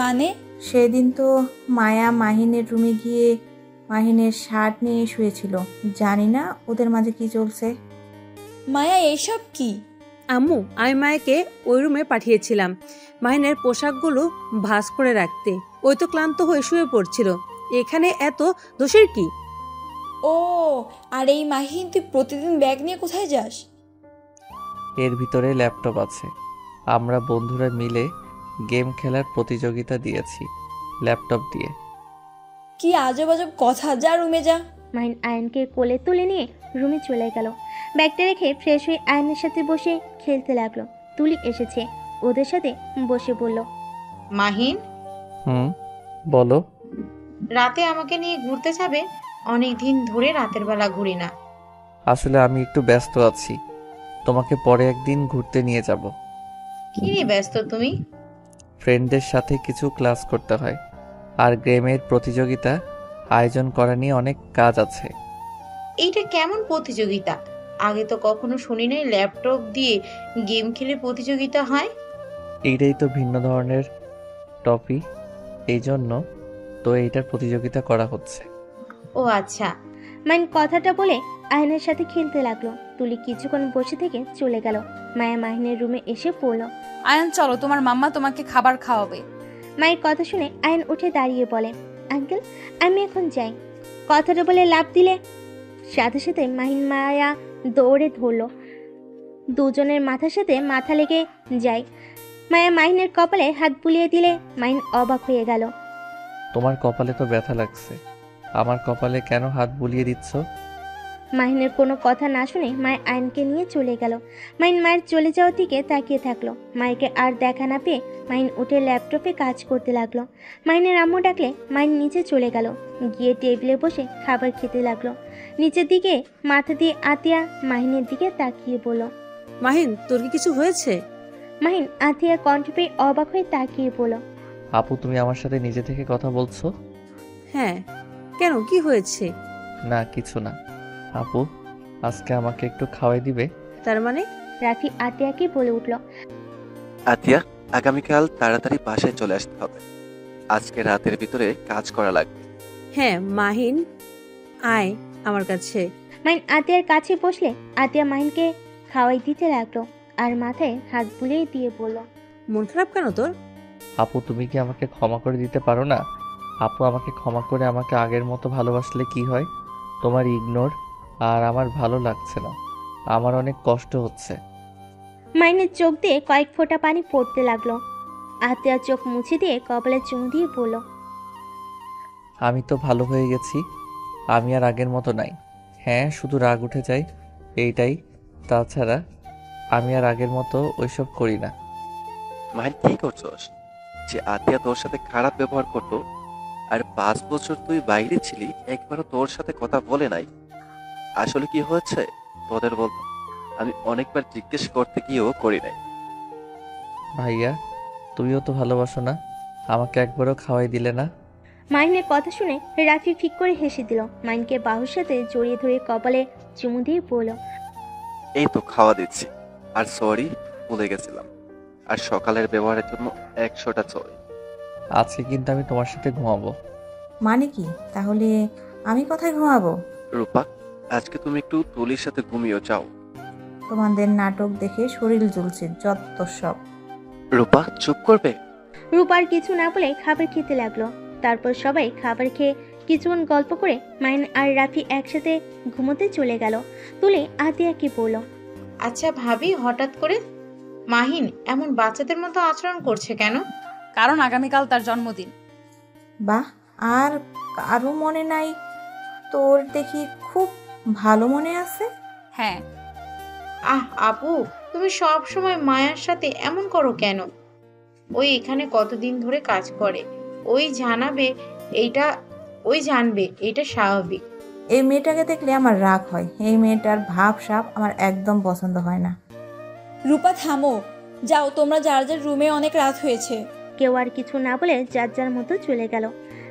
মানে? সেদিন তো মায়া মাহিনের রুমে গিয়ে মাহিনের শার্ট নিয়ে শুয়েছিল। জানি না ওদের মাঝে কি চলছে। মায়া এইসব কি? আম্মু, আমি মায়াকে ওই রুমে পাঠিয়েছিলাম মাহিনের পোশাকগুলো ভাঁজ করে রাখতে। ওই তো ক্লান্ত হয়ে শুয়ে পড়ছিল। এখানে এত দোষের কি? ও, আর এই মাহিন, তুই প্রতিদিন ব্যাগ নিয়ে কোথায় যাস? এর ভিতরে ল্যাপটপ আছে। আমরা বন্ধুরা মিলে গেম খেলার প্রতিযোগিতা দিয়েছি ল্যাপটপ দিয়ে। কি আজব আজব কথা, যা রুমে যা। মাহিন আয়নকে কোলে তুলে নিয়ে রুমে চলে গেল। ব্যাগটা রেখে ফ্রেশ হয়ে আয়নের সাথে বসে খেলতে লাগলো। তুলি এসেছে, ওদের সাথে বসে বলল, মাহিন, বলো। রাতে আমাকে নিয়ে ঘুরতে যাবে? অনেক দিন ধরে রাতের বেলা ঘুরি না। আসলে আমি একটু ব্যস্ত আছি, তোমাকে পরে একদিন ঘুরতে নিয়ে যাব। কি নিয়ে ব্যস্ত তুমি? ফ্রেন্ডদের সাথে কিছু ক্লাস করতে হয়, আর গেমের প্রতিযোগিতা আয়োজন করা নিয়ে অনেক কাজ আছে। এইটা কেমন প্রতিযোগিতা? আগে তো কখনো শুনি নাই ল্যাপটপ দিয়ে গেম খেলে প্রতিযোগিতা হয়। এইটাই তো ভিন্ন ধরনের টপিক, এই জন্য তো এইটার প্রতিযোগিতা করা হচ্ছে। ও আচ্ছা। মাহিন কথাটা বলে আয়নের সাথে খেলতে লাগলো। তুলি কিছুক্ষণ বসে থেকে চলে গেল। মায়া মাহিনের রুমে এসে পড়ল। আয়ান চলো, তোমার মাম্মা তোমাকে খাবার খাওয়াবে। মায়ের কথা শুনে আয়ন উঠে দাঁড়িয়ে বলে, আঙ্কেল আমি এখন যাই। কথাটা বলে লাফ দিলে সাথে সাথে মাহিন মায়া দৌড়ে ধরল। দুজনের মাথার সাথে মাথা লেগে যায়। মায়া মাহিনের কপালে হাত বুলিয়ে দিলে মাহিন অবাক হয়ে গেল। তোমার কপালে তো ব্যথা লাগছে, আমার কপালে কেন হাত বুলিয়ে দিচ্ছ? মাহিনের কোনো কথা না শুনে মায়ের আয়নকে নিয়ে চলে গেল। মাহিন মায়ের চলে যাওয়ার দিকে তাকিয়ে থাকলো। মাইকে আর দেখা না পেয়ে মাহিন উঠে ল্যাপটপে কাজ করতে লাগলো। মাহিনের আম্মু ডাকলে মাহিন নিচে চলে গেল। গিয়ে টেবিলে বসে খাবার খেতে লাগলো। নিচের দিকে মাথা দিয়ে আতিয়া মাহিনের দিকে তাকিয়ে বলল, মাহিন, তোর কি কিছু হয়েছে? মাহিন আতিয়ার কণ্ঠ পেয়ে অবাক হয়ে তাকিয়ে বলল, আপু তুমি আমার সাথে নিজে থেকে কথা বলছো? হ্যাঁ, কেন, কি হয়েছে? না কিছু না। আপু আজকে আমাকে একটু খাওয়াই দিবে? তার মানে? রাফি আতিয়াকে বলে উঠল, আতিয়া, আগামীকাল তাড়াতাড়ি বাসায় চলে আসতে হবে। আজকে রাতের ভিতরে কাজ করা লাগবে। হ্যাঁ মাহিন, আয় আমার কাছে। মাহিন আতিয়ার কাছে বসলে আতিয়া মাহিনকে খাওয়াই দিতে লাগলো আর মাথায় হাত বুলিয়ে দিয়ে বলল, মন খারাপ কেন তোর? আপু তুমি কি আমাকে ক্ষমা করে দিতে পারো না? আপু আমাকে ক্ষমা করে আমাকে আগের মতো ভালোবাসলে কি হয়? তোমার ইগনোর আর আমার ভালো লাগছে না, আমার অনেক কষ্ট হচ্ছে। মাহিনের চোখ দিয়ে কয়েক ফোঁটা পানি পড়তে লাগলো। আতিয়া চোখ মুছে দিয়ে কপালে চুম দিয়ে বলল, আমি তো ভালো হয়ে গেছি। আমি আর আগের মতো নাই। হ্যাঁ, শুধু রাগ উঠে যায়, এইটাই। তাছাড়া আমি আর আগের মতো ওইসব করি না। মাহিন কি করছস? যে আতিয়া তোর সাথে খারাপ ব্যবহার করতো, আর 5 বছর তুই বাইরে ছিলি, একবারও তোর সাথে কথা বলে নাই। আসলে কি হয়েছে তোদের বলতো? আমি অনেকবার জিজ্ঞেস করতে গিয়েও করি নাই। ভাইয়া, তুমিও তো ভালোবাসো না? আমাকে একবারও খাওয়াই দিলে না। মাহিনের কথা শুনে রাফি ফিক করে হেসে দিল। মাহিনকে বাহুর সাথে জড়িয়ে ধরে কপালে চুমু দিয়ে বলল, এই তো খাওয়া দিচ্ছি। আর সরি, ভুলে গেছিলাম। আর সকালের ব্যবহারের জন্য 100টা সরি। আজকে কিন্তু আমি তোমার সাথে ঘুমাবো। মানে কি? তাহলে আমি কোথায় ঘুমাবো? রূপা, আজকে তুমি একটু তুলির সাথে ঘুমিয়ে যাও। তোমাদের নাটক দেখে শরীর জ্বলছে, যত সব। রূপা, চুপ করবে? রূপার কিছু না বলে খাবার খেতে লাগলো। তারপর সবাই খাবার খেয়ে কিছুক্ষণ গল্প করে মাহিন আর রাফি একসাথে ঘুমোতে চলে গেল। তুলে আতিয়াকে বলল, আচ্ছা ভাবি, হঠাৎ করে মাহিন এমন বাচ্চাদের মতো আচরণ করছে কেন? কারণ আগামীকাল তার জন্মদিন। বাহ, আর কারো মনে নাই? তোর দেখি খুব ভালো মনে আছে। হ্যাঁ। আপু, তুমি সব সময় মায়ার সাথে এমন করো কেন? ওই এখানে কতদিন ধরে কাজ করে, ওই জানবে এটা স্বাভাবিক। এই মেয়েটাকে দেখলে আমার রাগ হয়। এই মেয়েটার ভাব সাব আমার একদম পছন্দ হয় না। রূপা থামো, যাও তোমরা যার যার রুমে, অনেক রাত হয়েছে। কেউ আর কিছু না বলে যার যার মতো চলে গেল।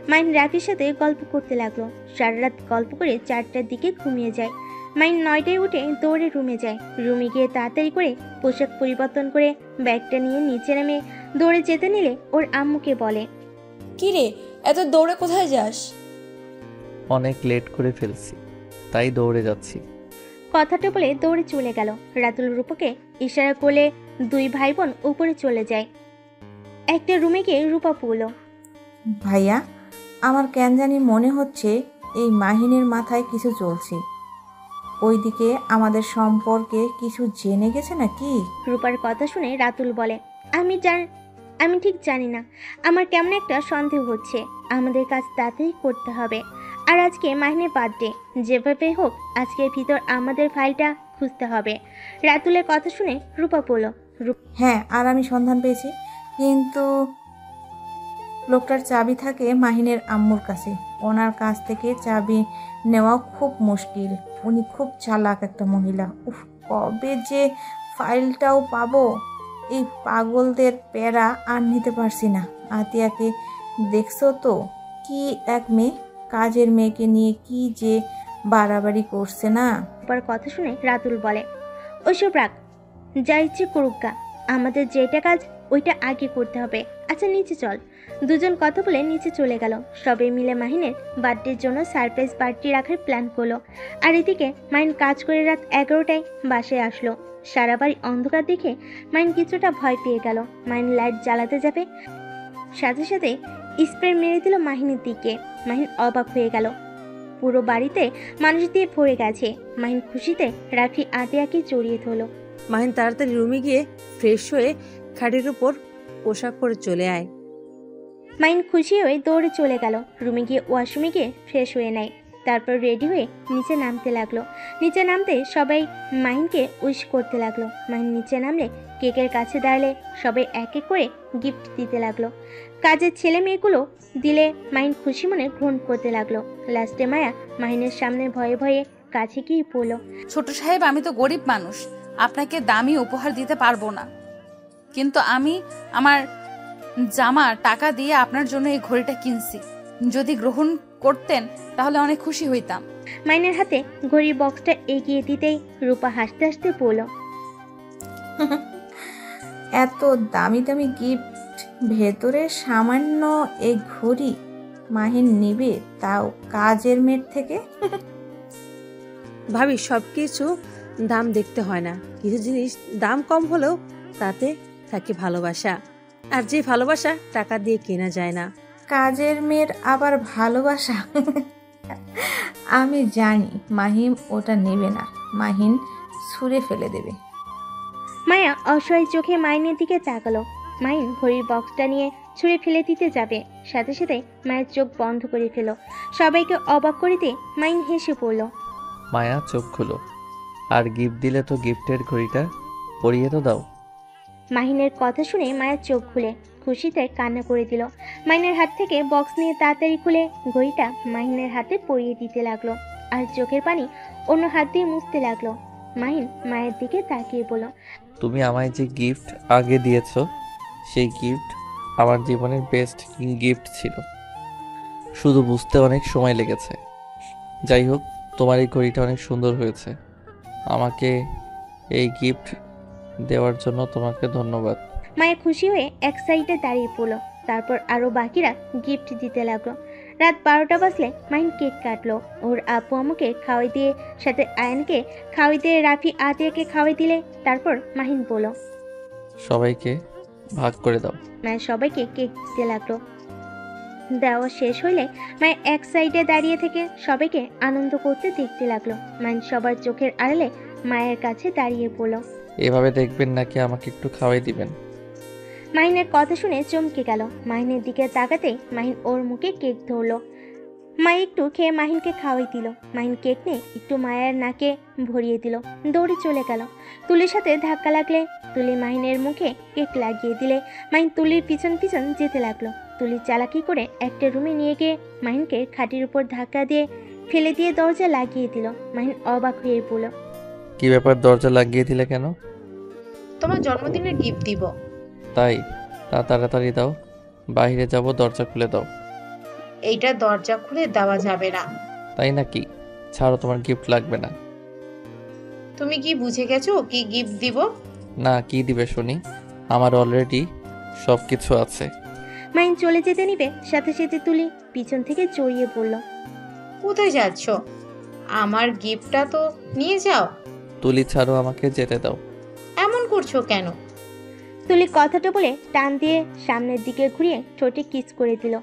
মাইন রাফির সাথে গল্প করতে লাগলো। সারা রাত গল্প করে 4টার দিকে ঘুমিয়ে যায়। মাইন 9টায় উঠে দৌড়ে রুমে যায়। রুমে গিয়ে তাড়াতাড়ি করে পোশাক পরিবর্তন করে ব্যাগটা নিয়ে নিচে নেমে দৌড়ে যেতে নিলে ওর আম্মুকে বলে, কি রে, এত দৌড়ে কোথায় যাস? অনেক লেট করে ফেলছি, তাই দৌড়ে যাচ্ছি। কথাটা বলে দৌড়ে চলে গেল। রাতুল রূপাকে ইশারা করলে 2 ভাই বোন উপরে চলে যায়। একটা রুমে গিয়ে রূপা বলল, ভাইয়া, আমার কেন জানি মনে হচ্ছে এই মাহিনের মাথায় কিছু চলছে। ওইদিকে আমাদের সম্পর্কে কিছু জেনে গেছে নাকি? রূপার কথা শুনে রাতুল বলে, আমি ঠিক জানি না, আমার কেমন একটা সন্দেহ হচ্ছে। আমাদের কাজ তাড়াতাড়ি করতে হবে। আর আজকে মাহিনের বার্থডে, যেভাবে হোক আজকের ভিতর আমাদের ফাইলটা খুঁজতে হবে। রাতুলের কথা শুনে রূপা বলল, হ্যাঁ, আর আমি সন্ধান পেয়েছি, কিন্তু লোকটার চাবি থাকে মাহিনের আম্মুর কাছে। ওনার কাছ থেকে চাবি নেওয়াও খুব মুশকিল। উনি খুব চালাক একটা মহিলা। উফ, কবে যে ফাইলটাও পাবো। এই পাগলদের প্যারা আর নিতে পারছি না। আতিয়াকে দেখছো তো, কি এক মেয়ে, কাজের মেয়েকে নিয়ে কি যে বাড়াবাড়ি করছে না। রূপার কথা শুনে রাতুল বলে, ওইসব রাখ, যা ইচ্ছে করুক গা, আমাদের যেটা কাজ ওইটা আগে করতে হবে। আচ্ছা নিচে চল। দুজন কথা বলে নিচে চলে গেল। সবাই মিলে মাহিনের বার্থডের জন্য সারপ্রাইজ পার্টি রাখার প্ল্যান করলো। আর এদিকে মাহিন কাজ করে রাত 11টায় বাসায় আসলো। সারা বাড়ি অন্ধকার দেখে মাহিন কিছুটা ভয় পেয়ে গেল। মাহিন লাইট জ্বালাতে যাবে, সাথে সাথে স্প্রে মেরে দিল মাহিনের দিকে। মাহিন অবাক হয়ে গেল। পুরো বাড়িতে মানুষ দিয়ে ভরে গেছে। মাহিন খুশিতে রাফি আতিয়াকে জড়িয়ে ধরল। মাহিন তাড়াতাড়ি রুমে গিয়ে ফ্রেশ হয়ে খাটের উপর পোশাক পরে চলে আয়। মাহিন খুশি হয়ে দৌড়ে চলে গেল। রুমে গিয়ে ওয়াশরুমে গিয়ে ফ্রেশ হয়ে নেয়। তারপর রেডি হয়ে নিচে নামতে লাগলো। নিচে নামতে সবাই মাহিনকে উইশ করতে লাগলো। মাহিন নিচে নামলে কেকের কাছে দাঁড়ালে সবাই এক এক করে গিফট দিতে লাগলো। কাজের ছেলে মেয়েগুলো দিলে মাহিন খুশি মনে গ্রহণ করতে লাগলো। লাস্টে মায়া মাহিনের সামনে ভয়ে ভয়ে কাছে গিয়ে পড়ল, ছোট সাহেব, আমি তো গরিব মানুষ, আপনাকে দামি উপহার দিতে পারবো না, কিন্তু আমি আমার জামা টাকা দিয়ে আপনার জন্য এই ঘড়িটা কিনছি। যদি গ্রহণ করতেন তাহলে অনেক খুশি হইতাম। মাহিনের হাতে ঘড়ির বক্সটা এগিয়ে দিতেই রূপা হাসতে হাসতে পড়ল, এত দামি দামি গিফট, ভেতরে সামান্য এই ঘড়ি মাহিন নিবে, তাও কাজের মেয়ের থেকে। ভাবি, সব কিছু দাম দেখতে হয় না, কিছু জিনিস দাম কম হলেও তাতে থাকে ভালোবাসা, আর যে ভালোবাসা টাকা দিয়ে কেনা যায় না। কাজের মেয়ের আবার ভালোবাসা? আমি জানি মাহিম ওটা নেবে না, মাহিন ছুঁড়ে ফেলে দেবে। মায়া অসহায় চোখে মাহিনের দিকে তাকালো। মাহিন ঘড়ির বক্সটা নিয়ে ছুঁড়ে ফেলে দিতে যাবে, সাথে সাথে মায়ের চোখ বন্ধ করে ফেলো। সবাইকে অবাক করে দিয়ে মাইন হেসে পড়ল। মায়া চোখ খুলো। আর গিফট দিলে তো গিফটের ঘড়িটা পরিয়ে তো দাও। মাহিনের কথা শুনে মায়ের চোখ খুলে খুশিতে কান্না করে দিল। মাহিনের হাত থেকে বক্স নিয়ে তাড়াতাড়ি খুলে ঘড়িটা মাহিনের হাতে পরিয়ে দিতে লাগলো আর চোখের পানি অন্য হাত দিয়ে মুছতে লাগলো। মাহিন মায়ের দিকে তাকিয়ে বলল, তুমি আমায় যে গিফট আগে দিয়েছো সেই গিফট আমার জীবনের বেস্ট গিফট ছিল। শুধু বুঝতে অনেক সময় লেগেছে। যাই হোক, তোমার এই ঘড়িটা অনেক সুন্দর হয়েছে। আমাকে এই গিফট দেওয়ার জন্য তোমাকে ধন্যবাদ। মায়া খুশি হয়ে এক সাইডে দাঁড়িয়ে পড়লো। তারপর আরো বাকিরা গিফট দিতে লাগলো। রাত 12টা বাজলে মাহিন কেক কাটলো। ওর আপু আমাকে খাওয়াই দিয়ে, সাথে আয়ানকে খাওয়াই দিয়ে, রাফি আতিয়াকে খাওয়াই দিলে তারপর মাহিন বলল, সবাইকে ভাগ করে দাও। মায়ের সবাইকে কেক দিতে লাগলো। দেওয়া শেষ হইলে মায়ের এক সাইডে দাঁড়িয়ে থেকে সবাইকে আনন্দ করতে দেখতে লাগলো। মাইন সবার চোখের আড়ালে মায়ের কাছে দাঁড়িয়ে পড়ল। এভাবে দেখবেন নাকি আমাকে একটু খাওয়াই দিবেন? মাহিনের কথা শুনে চমকে গেল। মাহিনের দিকে তাকাতেই মাহিন ওর মুখে কেক ধরলো। মা একটু খেয়ে মাহিনকে খাওয়াই দিল। মাহিন কেক নিয়ে একটু মায়ের নাকে ভরিয়ে দিল, দৌড়ে চলে গেল। তুলির সাথে ধাক্কা লাগলে তুলি মাহিনের মুখে কেক লাগিয়ে দিলে মাহিন তুলির পিছন পিছন যেতে লাগলো। তুলি চালাকি করে একটা রুমে নিয়ে গিয়ে মাহিনকে খাটের উপর ধাক্কা দিয়ে ফেলে দিয়ে দরজা লাগিয়ে দিল। মাহিন অবাক হয়ে পড়ল। কি ব্যাপার, দরজা লাগিয়ে দিলে কেন? তোমার জন্মদিনের গিফট দিব। তাই? তা তাড়াতাড়ি দাও, বাইরে যাব, দরজা খুলে দাও। এইটা দরজা খুলে দেওয়া যাবে না। তাই নাকি? ছাড়ো, তোমার গিফট লাগবে না। তুমি কি বুঝে গেছো কি গিফট দিব? না, কি দিবে শুনি? আমার অলরেডি সব কিছু আছে। মাহিন চলে যেতে নিবে, সাথে সাথে তুলি পিছন থেকে জড়িয়ে পড়ল। কোথায় যাচ্ছ? আমার গিফটটা তো নিয়ে যাও। তুলি ছাড়ো, আমাকে যেতে দাও। এমন করছো কেন? তুলি কথাটা বলে টান দিয়ে সামনের দিকে ঘুরিয়ে ঠোঁটে কিস করে দিল।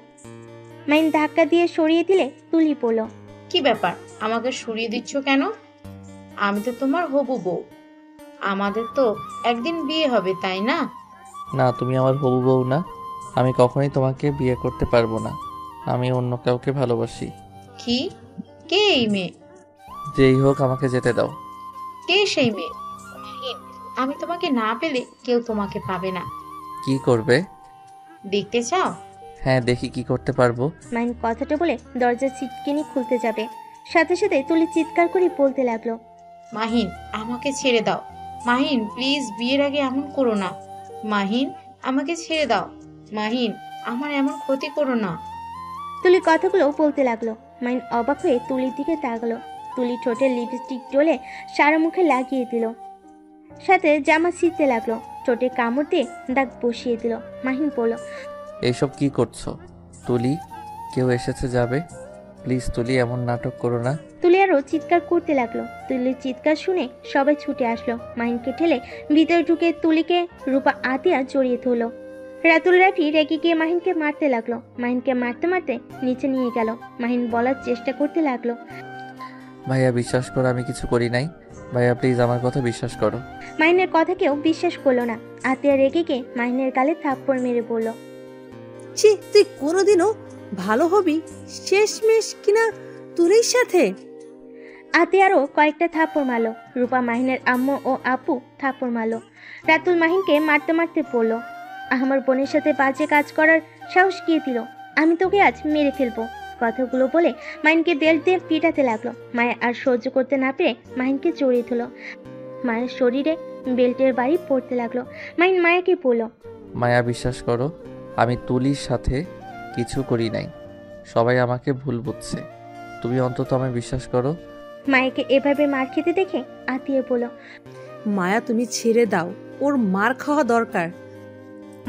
মাহিন ধাক্কা দিয়ে সরিয়ে দিলে তুলি পড়ল। কি ব্যাপার, আমাকে সরিয়ে দিচ্ছ কেন? আমি তো তোমার হবু বউ। আমাদের তো একদিন বিয়ে হবে, তাই না? না, তুমি আমার হবু বউ না। আমি কখনোই তোমাকে বিয়ে করতে পারবো না। আমি অন্য কাউকে ভালোবাসি। কি? কে এই মেয়ে? যেই হোক, আমাকে যেতে দাও। কে সেই মেয়ে? আমি তোমাকে না পেলে কেউ তোমাকে পাবে না। কি করবে? দেখতে চাও? হ্যাঁ, দেখি কি করতে পারবো। মাহিন কথাটা বলে দরজার ছিটকিনি খুলতে যাবে, সাথে সাথে তুলি চিৎকার করে বলতে লাগলো, মাহিন, আমাকে ছেড়ে দাও। মাহিন, প্লিজ, বিয়ের আগে এমন করো না। মাহিন, আমাকে ছেড়ে দাও। মাহিন, আমার এমন ক্ষতি করো না। তুলি কথাগুলো বলতে লাগলো। মাহিন অবাক হয়ে তুলির দিকে তাকালো। তুলি ঠোঁটে লিপস্টিক ডলে সারা মুখে লাগিয়ে দিল, সাথে জামা ছিঁড়তে লাগলো। ঠোঁটে কামড় দিয়ে দাগ বসিয়ে দিল। মাহিন বলল, এইসব কি করছো তুলি? কেউ এসেছে যাবে। প্লিজ তুলি, এমন নাটক করো না। তুলি আরো চিৎকার করতে লাগলো। তুলির চিৎকার শুনে সবাই ছুটে আসলো। মাহিনকে ঠেলে ভিতরে ঢুকে তুলিকে রূপা আতিয়া জড়িয়ে ধরলো। রাতুল রাফি রেগে গিয়ে মাহিনকে মারতে লাগলো। মাহিনকে মারতে মারতে নিচে নিয়ে গেল। মাহিন বলার চেষ্টা করতে লাগলো, ভাইয়া বিশ্বাস করো, আমি কিছু করি নাই। ভাইয়া প্লিজ আমার কথা বিশ্বাস করো। মাহিনের কথা কেউ বিশ্বাস করলো না। আতিয়া রেগে গিয়ে মাহিনের গালে থাপ্পড় মেরে বলল, ছি, তুই কোনোদিনও ভালো হবি? শেষমেশ কিনা তুলির সাথে। আতিয়া আরো কয়েকটা থাপ্পড় মারলো। রূপা মাহিনের আম্মু ও আপু থাপ্পড় মারলো। রাতুল মাহিনকে মারতে মারতে পড়ল, আমার বোনের সাথে বাজে কাজ করার সাহস কে দিল? আমি তোকে আজ মেরে ফেলবো। কথাগুলো বলে মাহিনকে বেল্ট দিয়ে পিটাতে লাগলো। মায়া আর সহ্য করতে না পেরে মাহিনকে জড়িয়ে ধরলো। মায়ের শরীরে বেল্টের বাড়ি পড়তে লাগলো। মাহিন মায়াকে বলল, মায়া বিশ্বাস করো, আমি তুলির সাথে কিছু করি নাই। সবাই আমাকে ভুল বুঝছে। তুমি অন্তত আমায় বিশ্বাস করো। মায়াকে এভাবে মার খেতে দেখে আতিয়া বলল, মায়া, তুমি ছেড়ে দাও, ওর মার খাওয়া দরকার।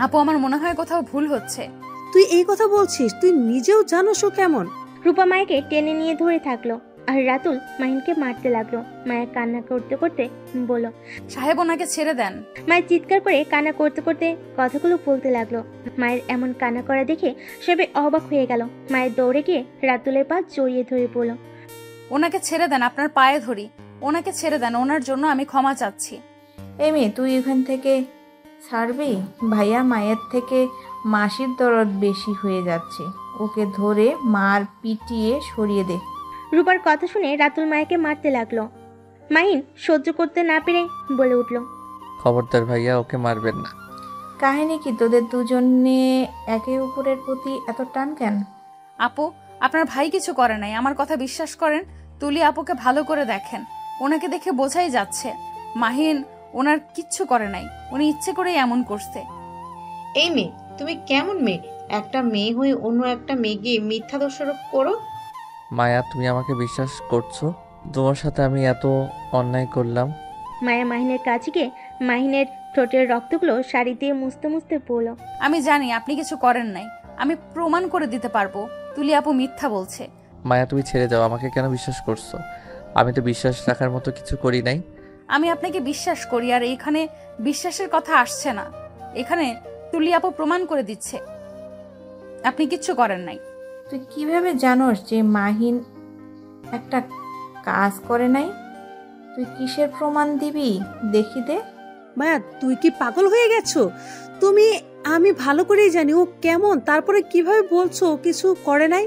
আপু, আমার মনে হয় কোথাও ভুল হচ্ছে। তুই এই কথা বলছিস? তুই নিজেও জানোস ও কেমন। রূপা মায়াকে টেনে নিয়ে ধরে থাকলো আর রাতুল মাহিনকে মারতে লাগলো। মায়া কান্না করতে করতে বলল, সাহেব, ওনাকে ছেড়ে দেন। মায়ের চিৎকার করে কান্না করতে করতে কথাগুলো বলতে লাগলো। মায়ের এমন কান্না করা দেখে সবাই অবাক হয়ে গেল। মায়ের দৌড়ে গিয়ে রাতুলের পা জড়িয়ে ধরে বলল, ওনাকে ছেড়ে দেন, আপনার পায়ে ধরি। ওনাকে ছেড়ে দেন, ওনার জন্য আমি ক্ষমা চাচ্ছি। এই মেয়ে, তুই এখান থেকে ছাড়বি? ভাইয়া মায়ের থেকে মাসির দরদ বেশি হয়ে যাচ্ছে, ওকে ধরে মার পিটিয়ে সরিয়ে দে। রূপার কথা শুনে রাতুল মায়াকে মারতে লাগলো। মাহিন সহ্য করতে না পেরে বলে উঠল, খবরদার ভাইয়া, ওকে মারবেন না। কাহিনী কি তোদের দুজনে একে অপরের প্রতি এত টান কেন? আপু, আপনার ভাই কিছু করে নাই, আমার কথা বিশ্বাস করেন। তুলি আপুকে ভালো করে দেখেন, ওনাকে দেখে বোঝাই যাচ্ছে মাহিন ওনার কিচ্ছু করে নাই, উনি ইচ্ছে করেই এমন করছে। এই মেয়ে, তুমি কেমন মেয়ে? একটা মেয়ে হয়ে অন্য একটা মেয়েকে মিথ্যা দোষারোপ করো। মায়া, তুমি আমাকে বিশ্বাস করছো? তোমার সাথে আমি এত অন্যায় করলাম? মায়া মাহিনের কাছে গিয়ে মাহিনের ঠোঁটের রক্তগুলো শাড়ি দিয়ে মুছতে মুছতে বলল, আমি জানি আপনি কিছু করেন নাই, আমি প্রমাণ করে দিতে পারবো তুলি আপু মিথ্যা বলছে। মায়া, তুমি ছেড়ে যাও, আমাকে কেন বিশ্বাস করছো? আমি তো বিশ্বাস রাখার মতো কিছু করি নাই। আমি আপনাকে বিশ্বাস করি, আর এখানে বিশ্বাসের কথা আসছে না, এখানে তুলি আপু প্রমাণ করে দিচ্ছে আপনি কিচ্ছু করেন নাই। তুই কিভাবে জানোস যে মাহিন একটা কাজ করে নাই? তুই কিসের প্রমাণ দিবি দেখি দে। মায়া, তুই কি পাগল হয়ে গেছো? আমি ভালো করেই জানি ও কেমন, তারপরে কিভাবে বলছো ও কিছু করে নাই?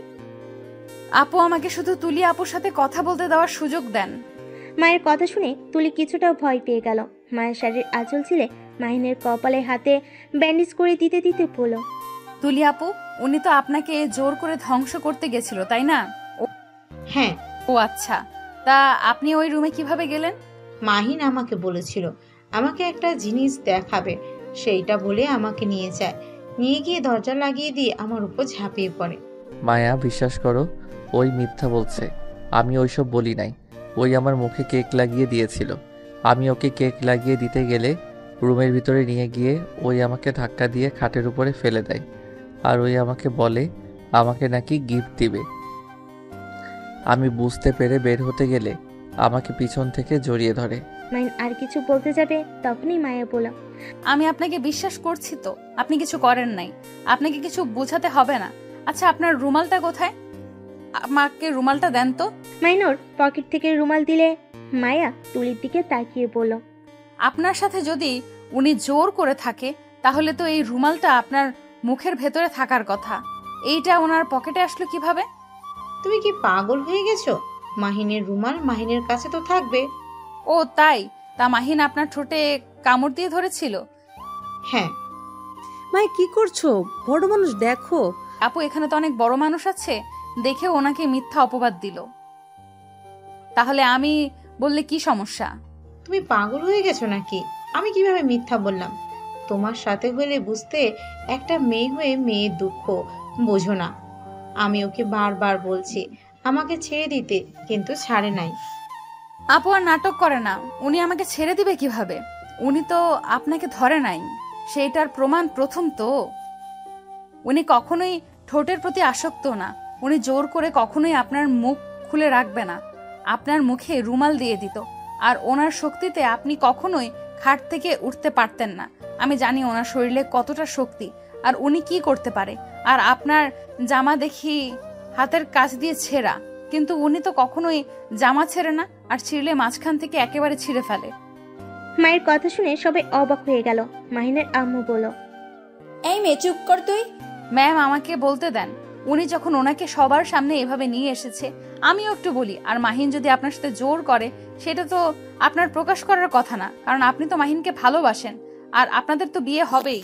আপু, আমাকে শুধু তুলি আপুর সাথে কথা বলতে দেওয়ার সুযোগ দেন। মায়ের কথা শুনে তুলি কিছুটাও ভয় পেয়ে গেল। মায়ের শাড়ির আঁচল ছিলে মাহিনের কপালে হাতে ব্যান্ডেজ করে দিতে দিতে বলল, তুলি আপু, উনি তো আপনাকে জোর করে ধ্বংস করতে গেছিল, তাই না? হ্যাঁ। ও আচ্ছা, তা আপনি ওই রুমে কিভাবে গেলেন? মাহিন আমাকে বলেছিল আমাকে একটা জিনিস দেখাবে, সেইটা বলে আমাকে নিয়ে যায়। নিয়ে গিয়ে দরজা লাগিয়ে দিয়ে আমার উপর ঝাঁপিয়ে পড়ে। মায়া, বিশ্বাস করো, ওই মিথ্যা বলছে। আমি ওইসব বলি নাই। ওই আমার মুখে কেক লাগিয়ে দিয়েছিল। আমি ওকে কেক লাগিয়ে দিতে গেলে রুমের ভিতরে নিয়ে গিয়ে ওই আমাকে ধাক্কা দিয়ে খাটের উপরে ফেলে দেয়। আর ওই আমাকে বলে আমাকে নাকি গিফট দিবে। আমি বুঝতে পেরে বের হতে গেলে আমাকে পিছন থেকে জড়িয়ে ধরে। মাহিন আর কিছু বলতে যাবে তখনই মায়া বলল, আমি আপনাকে বিশ্বাস করছি তো, আপনি কিছু করেন নাই, আপনাকে কিছু বোঝাতে হবে না। আচ্ছা, আপনার রুমালটা কোথায়? আমাকে রুমালটা দেন তো। মাহিন ওর পকেট থেকে রুমাল দিলে মায়া তুলির দিকে তাকিয়ে বলল, আপনার সাথে যদি উনি জোর করে থাকে তাহলে তো এই রুমালটা আপনার মুখের ভেতরে থাকার কথা, এইটা ওনার পকেটে আসলো কিভাবে? তুমি কি পাগল হয়ে গেছো? মাহিনের রুমাল মাহিনের কাছে তো থাকবে। ও তাই? তা মাহিন আপনার ঠোঁটে কামড় দিয়ে ধরেছিল? হ্যাঁ। মায়া, কি করছো? বড় মানুষ দেখো। আপু, এখানে তো অনেক বড় মানুষ আছে, দেখে ওনাকে মিথ্যা অপবাদ দিল, তাহলে আমি বললে কি সমস্যা? তুমি পাগল হয়ে গেছো নাকি? আমি কিভাবে মিথ্যা বললাম? তোমার সাথে হলে বুঝতে, একটা মেয়ে হয়ে মেয়ের দুঃখ বোঝো না। আমি ওকে বারবার বলছি আমাকে ছেড়ে দিতে, কিন্তু ছাড়ে নাই। আপু আর নাটক করে না, উনি আমাকে ছেড়ে দিবে কিভাবে? উনি তো আপনাকে ধরে নাই, সেইটার প্রমাণ প্রথম তো। উনি কখনোই ঠোঁটের প্রতি আসক্ত না, উনি জোর করে কখনোই আপনার মুখ খুলে রাখবে না, আপনার মুখে রুমাল দিয়ে দিত। আর ওনার শক্তিতে আপনি কখনোই খাট থেকে উঠতে পারতেন না। আমি জানি ওনার শরীরে কতটা শক্তি, আর উনি কি করতে পারে। আর আপনার জামা দেখি হাতের কাছ দিয়ে ছেঁড়া, কিন্তু উনি তো কখনোই জামা ছেড়ে না, আর ছিঁড়লে মাঝখান থেকে একেবারে ছিঁড়ে ফেলে। মায়ের কথা শুনে সবাই অবাক হয়ে গেল। মাহিনের আম্মু বলল, এই মেয়ে, চুপ কর তুই। ম্যাম, আমাকে বলতে দেন। উনি যখন ওনাকে সবার সামনে এভাবে নিয়ে এসেছে, আমিও একটু বলি। আর মাহিন যদি আপনার সাথে জোর করে, সেটা তো আপনার প্রকাশ করার কথা না, কারণ আপনি তো মাহিনকে ভালোবাসেন, আর আপনাদের তো বিয়ে হবেই।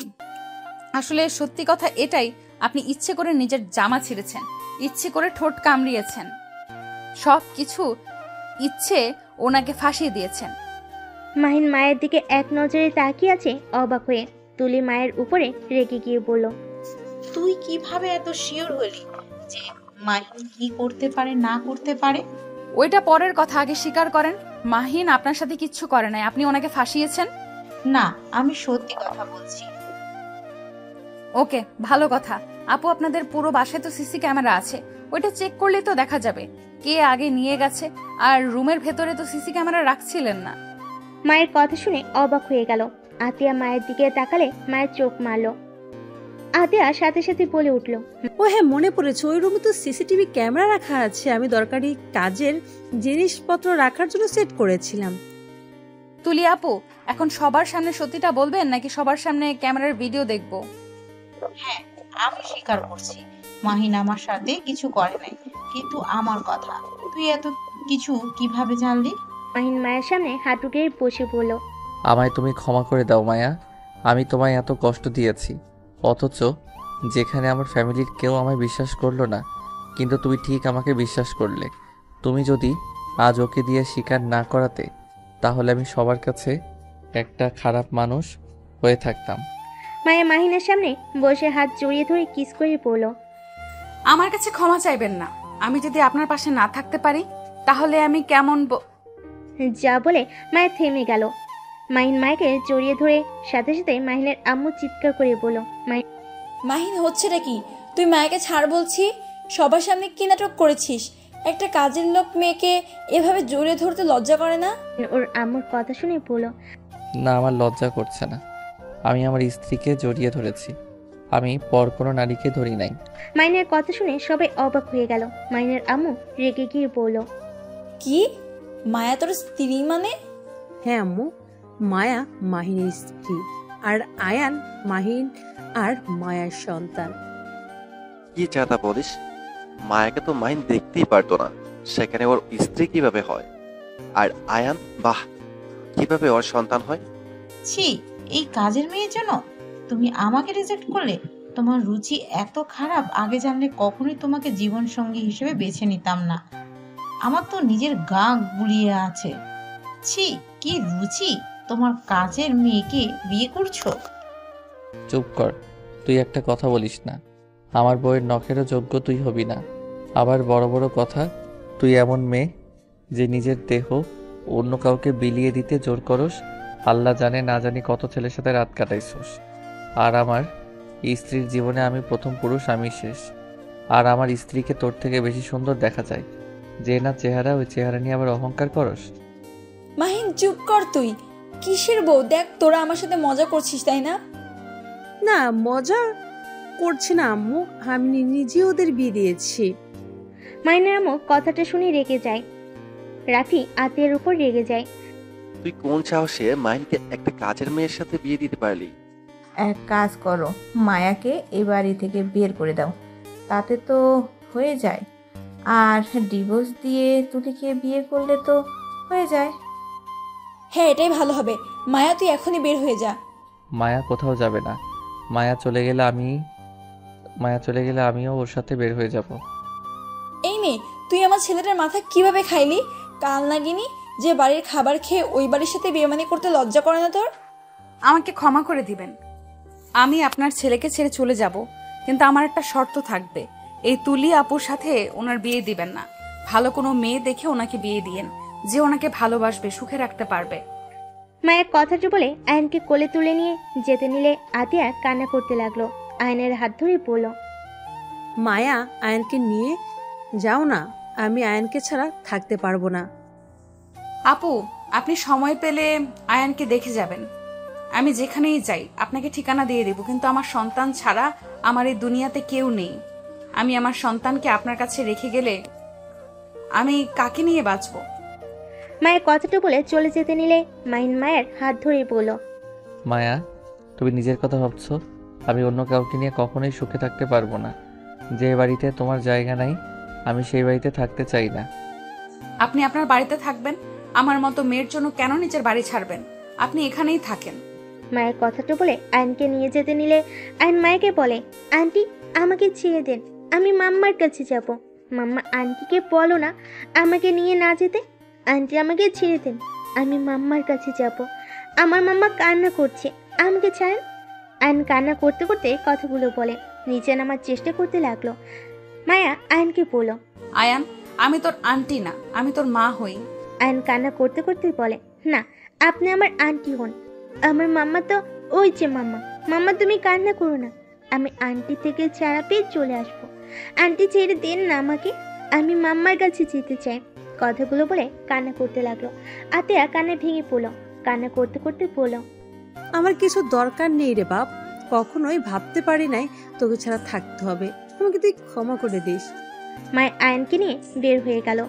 আসলে সত্যি কথা এটাই, আপনি ইচ্ছে করে নিজের জামা ছিঁড়েছেন, ইচ্ছে করে ঠোঁট কামড়িয়েছেন, সব কিছু ইচ্ছে ওনাকে ফাঁসিয়ে দিয়েছেন। মাহিন মায়ের দিকে এক নজরে তাকিয়ে আছে অবাক হয়ে। তুলি মায়ের উপরে রেগে গিয়ে বলল, তুই কিভাবে এত শিওর হলি যে মাহিন কি করতে পারে না করতে পারে? ওইটা পরের কথা, আগে স্বীকার করেন মাহিন আপনার সাথে কিচ্ছু করে নাই, আপনি ওনাকে ফাঁসিয়েছেন। না, আমি সত্যি কথা বলছি। ওকে, ভালো কথা। আপু, আপনাদের পুরো বাসায় তো সিসি ক্যামেরা আছে, ওইটা চেক করলেই তো দেখা যাবে কে আগে নিয়ে গেছে। আর রুমের ভেতরে তো সিসি ক্যামেরা রাখছিলেন না। মায়ের কথা শুনে অবাক হয়ে গেল। আতিয়া মায়ের দিকে তাকালে মায়ের চোখ মারল। আতিয়া সাথে সাথে বলে উঠল, ও হ্যাঁ, মনে পড়েছে, ওই রুমে তো সিসিটিভি ক্যামেরা রাখা আছে। আমি দরকারি কাজের জিনিসপত্র রাখার জন্য সেট করেছিলাম। তুলি আপু, এখন সবার সামনে সত্যিটা বলবেন নাকি সবার সামনে ক্যামেরার ভিডিও দেখব? হ্যাঁ, আমি স্বীকার করছি মাহিন আমার সাথে কিছু করে নাই, কিন্তু আমার কথা তুই এত কিছু কিভাবে জানলি? মাহিন মায়ের সামনে হাঁটু গেড়ে বসে পড়ল। আমায় তুমি ক্ষমা করে দাও মায়া, আমি তোমায় এত কষ্ট দিয়েছি, অথচ যেখানে আমার ফ্যামিলির কেউ আমায় বিশ্বাস করলো না, কিন্তু তুমি ঠিক আমাকে বিশ্বাস করলে। তুমি যদি আজ ওকে দিয়ে স্বীকার না করাতে, তাহলে আমি সবার কাছে একটা খারাপ মানুষ হয়ে থাকতাম। মায়া মাহিনের সামনে বসে হাত জড়িয়ে ধরে কিস করে পড়ল। আমার কাছে ক্ষমা চাইবেন না। আমি যদি আপনার পাশে না থাকতে পারি তাহলে আমি কেমন যা বলে মায়া থেমে গেল। মাহিন মায়াকে জড়িয়ে ধরে সাথে সাথে মাহিনের আম্মু চিৎকার করে বলল, মাহিন, হচ্ছেটা কি? তুই মায়াকে ছাড় বলছি? সবার সামনে কি নাটক করেছিস? একটা কাজের লোক মেয়েকে এভাবে জড়িয়ে ধরতে লজ্জা করে না? ওর আম্মুর কথা শুনে বলল, না, আমার লজ্জা করছে না। আমি আমার স্ত্রীকে জড়িয়ে ধরেছি, আমি পর কোনো নারীকে ধরি নাই। মাইনের কথা শুনে সবাই অবাক হয়ে গেল। মাইনের আম্মু রেগে গিয়ে বলল, কি? মায়া তোর স্ত্রী মানে? হ্যাঁ আম্মু, মায়া মাহিনের স্ত্রী, আর আয়ান মাহিন আর মায়ার সন্তান। কি চাতা বলিস? মায়াকে তো মাহিন দেখতেই পারতো না, সেখানে ওর স্ত্রী কিভাবে হয়? আর আয়ান, বাহ, কিভাবে ওর সন্তান হয়? ছি, এই কাজের মেয়ের জন্য তুমি আমাকে রিজেক্ট করলে? তোমার রুচি এত খারাপ, আগে জানলে কখনোই তোমাকে জীবন সঙ্গী হিসেবে বেছে নিতাম না। আমার তো নিজের গা গুলিয়ে আছে। ছি, কি রুচি! তোমার কাজের মেয়েকে বিয়ে করছো? চুপ কর, তুই একটা কথা বলিস না। আমার বউয়ের নখেরও যোগ্য তুই হবি না। আবার বড় বড় কথা। তুই এমন মেয়ে যে নিজের দেহ অন্য কাউকে বিলিয়ে দিতে জোর করস। আল্লাহ জানে না জানি কত ছেলের সাথে রাত কাটাইছস। আর আমার স্ত্রীর জীবনে আমি প্রথম পুরুষ, আমি শেষ। আর আমার স্ত্রীকে তোর থেকে বেশি সুন্দর দেখা যায়। যে না চেহারা, ওই চেহারা নিয়ে আবার অহংকার করস। মাহিন, চুপ কর তুই। কিসের বউ? দেখ, তোরা আমার সাথে মজা করছিস, তাই না? না, মজা করছি না আম্মু, আমি নিজে ওদের বিয়ে দিয়েছি। মাইনের আম্মু কথাটা শুনে রেগে যায়। রাফি আতিয়ার উপর রেগে যায়। তুই কোন সাহসে মাহিনকে একটা কাজের মেয়ের সাথে বিয়ে দিতে পারলি? এক কাজ করো, মায়াকে এ বাড়ি থেকে বের করে দাও, তাতে তো হয়ে যায়। আর ডিভোর্স দিয়ে তুলিকে বিয়ে করলে তো হয়ে যায়। হ্যাঁ, এটাই ভালো হবে। মায়া, তুই এখনই বের হয়ে যা। মায়া কোথাও যাবে না। মায়া চলে গেলে আমিও ওর সাথে বের হয়ে যাব। এই মেয়ে, তুই আমার ছেলেটার মাথা কিভাবে খাইলি? কাল নাগিনি যে বাড়ির খাবার খেয়ে ওই বাড়ির সাথে বেমানি করতে লজ্জা করে না তোর? আমাকে ক্ষমা করে দিবেন। আমি আপনার ছেলেকে ছেড়ে চলে যাব, কিন্তু আমার একটা শর্ত থাকবে। এই তুলি আপুর সাথে ওনার বিয়ে দিবেন না। ভালো কোনো মেয়ে দেখে ওনাকে বিয়ে দিয়েন, যে ওনাকে ভালোবাসবে, সুখে রাখতে পারবে। মায়ের কথাটা বলে আয়নকে কোলে তুলে নিয়ে যেতে নিলে আতিয়া কান্না করতে লাগলো। আয়নের হাত ধরে বলল, মায়া, আয়নকে নিয়ে যাও না, আমি আয়নকে ছাড়া থাকতে পারবো না। আপু, আপনি সময় পেলে আয়ানকে দেখে যাবেন। আমি যেখানেই যাই আপনাকে ঠিকানা দিয়ে দেব, কিন্তু আমার সন্তান ছাড়া আমার এই দুনিয়াতে কেউ নেই। আমি আমার সন্তানকে আপনার কাছে রেখে গেলে আমি কাকে নিয়ে বাঁচবো? মায়ের কথাটা বলে চলে যেতে নিলে মাইন মায়ের হাত ধরে বলল, মায়া, তুমি নিজের কথা ভাবছো? আমি অন্য কাউকে নিয়ে কখনোই সুখে থাকতে পারবো না। যে বাড়িতে তোমার জায়গা নাই, আমি সেই বাড়িতে থাকতে চাই না। আপনি আপনার বাড়িতে থাকবেন, আমার মতো মেয়ের জন্য কেন নিজের বাড়ি ছাড়বেন? আপনি এখানেই থাকেন। মায়ের কথাটা বলে আয়নকে নিয়ে যেতে নিলে আয়ন মায়াকে বলে, আন্টি আমাকে ছেড়ে দেন, আমি মাম্মার কাছে যাব। মাম্মা আন্টিকে বলো না আমাকে নিয়ে না যেতে। আন্টি আমাকে ছেড়ে দেন, আমি মাম্মার কাছে যাব। আমার মাম্মা কান্না করছে, আমাকে ছাড়েন। আয়ন কান্না করতে করতে কথাগুলো বলে নিচে নামার চেষ্টা করতে লাগলো। মায়া আয়নকে বলল, আয়ান, আমি তোর আন্টি না, আমি তোর মা হই। আয়ন কান্না করতে করতে বলে, না, আপনি আমার আন্টি হন। আমার মাম্মা তো ওই যে মাম্মা। মাম্মা তুমি কান্না করো না, আমি আন্টি থেকে ছাড়া পেয়ে চলে আসবো। আন্টি ছেড়ে দেন না আমাকে, আমি মাম্মার কাছে যেতে চাই। কথাগুলো বলে কান্না করতে লাগলো। আতিয়া কান্না ভেঙে পড়লো। কান্না করতে করতে বলল, আমার কিছু দরকার নেই রে বাপ, কখনোই ভাবতে পারি নাই তোকে ছাড়া থাকতে হবে, আমাকে তুই ক্ষমা করে দিস। মায়ের আয়নকে নিয়ে বের হয়ে গেল।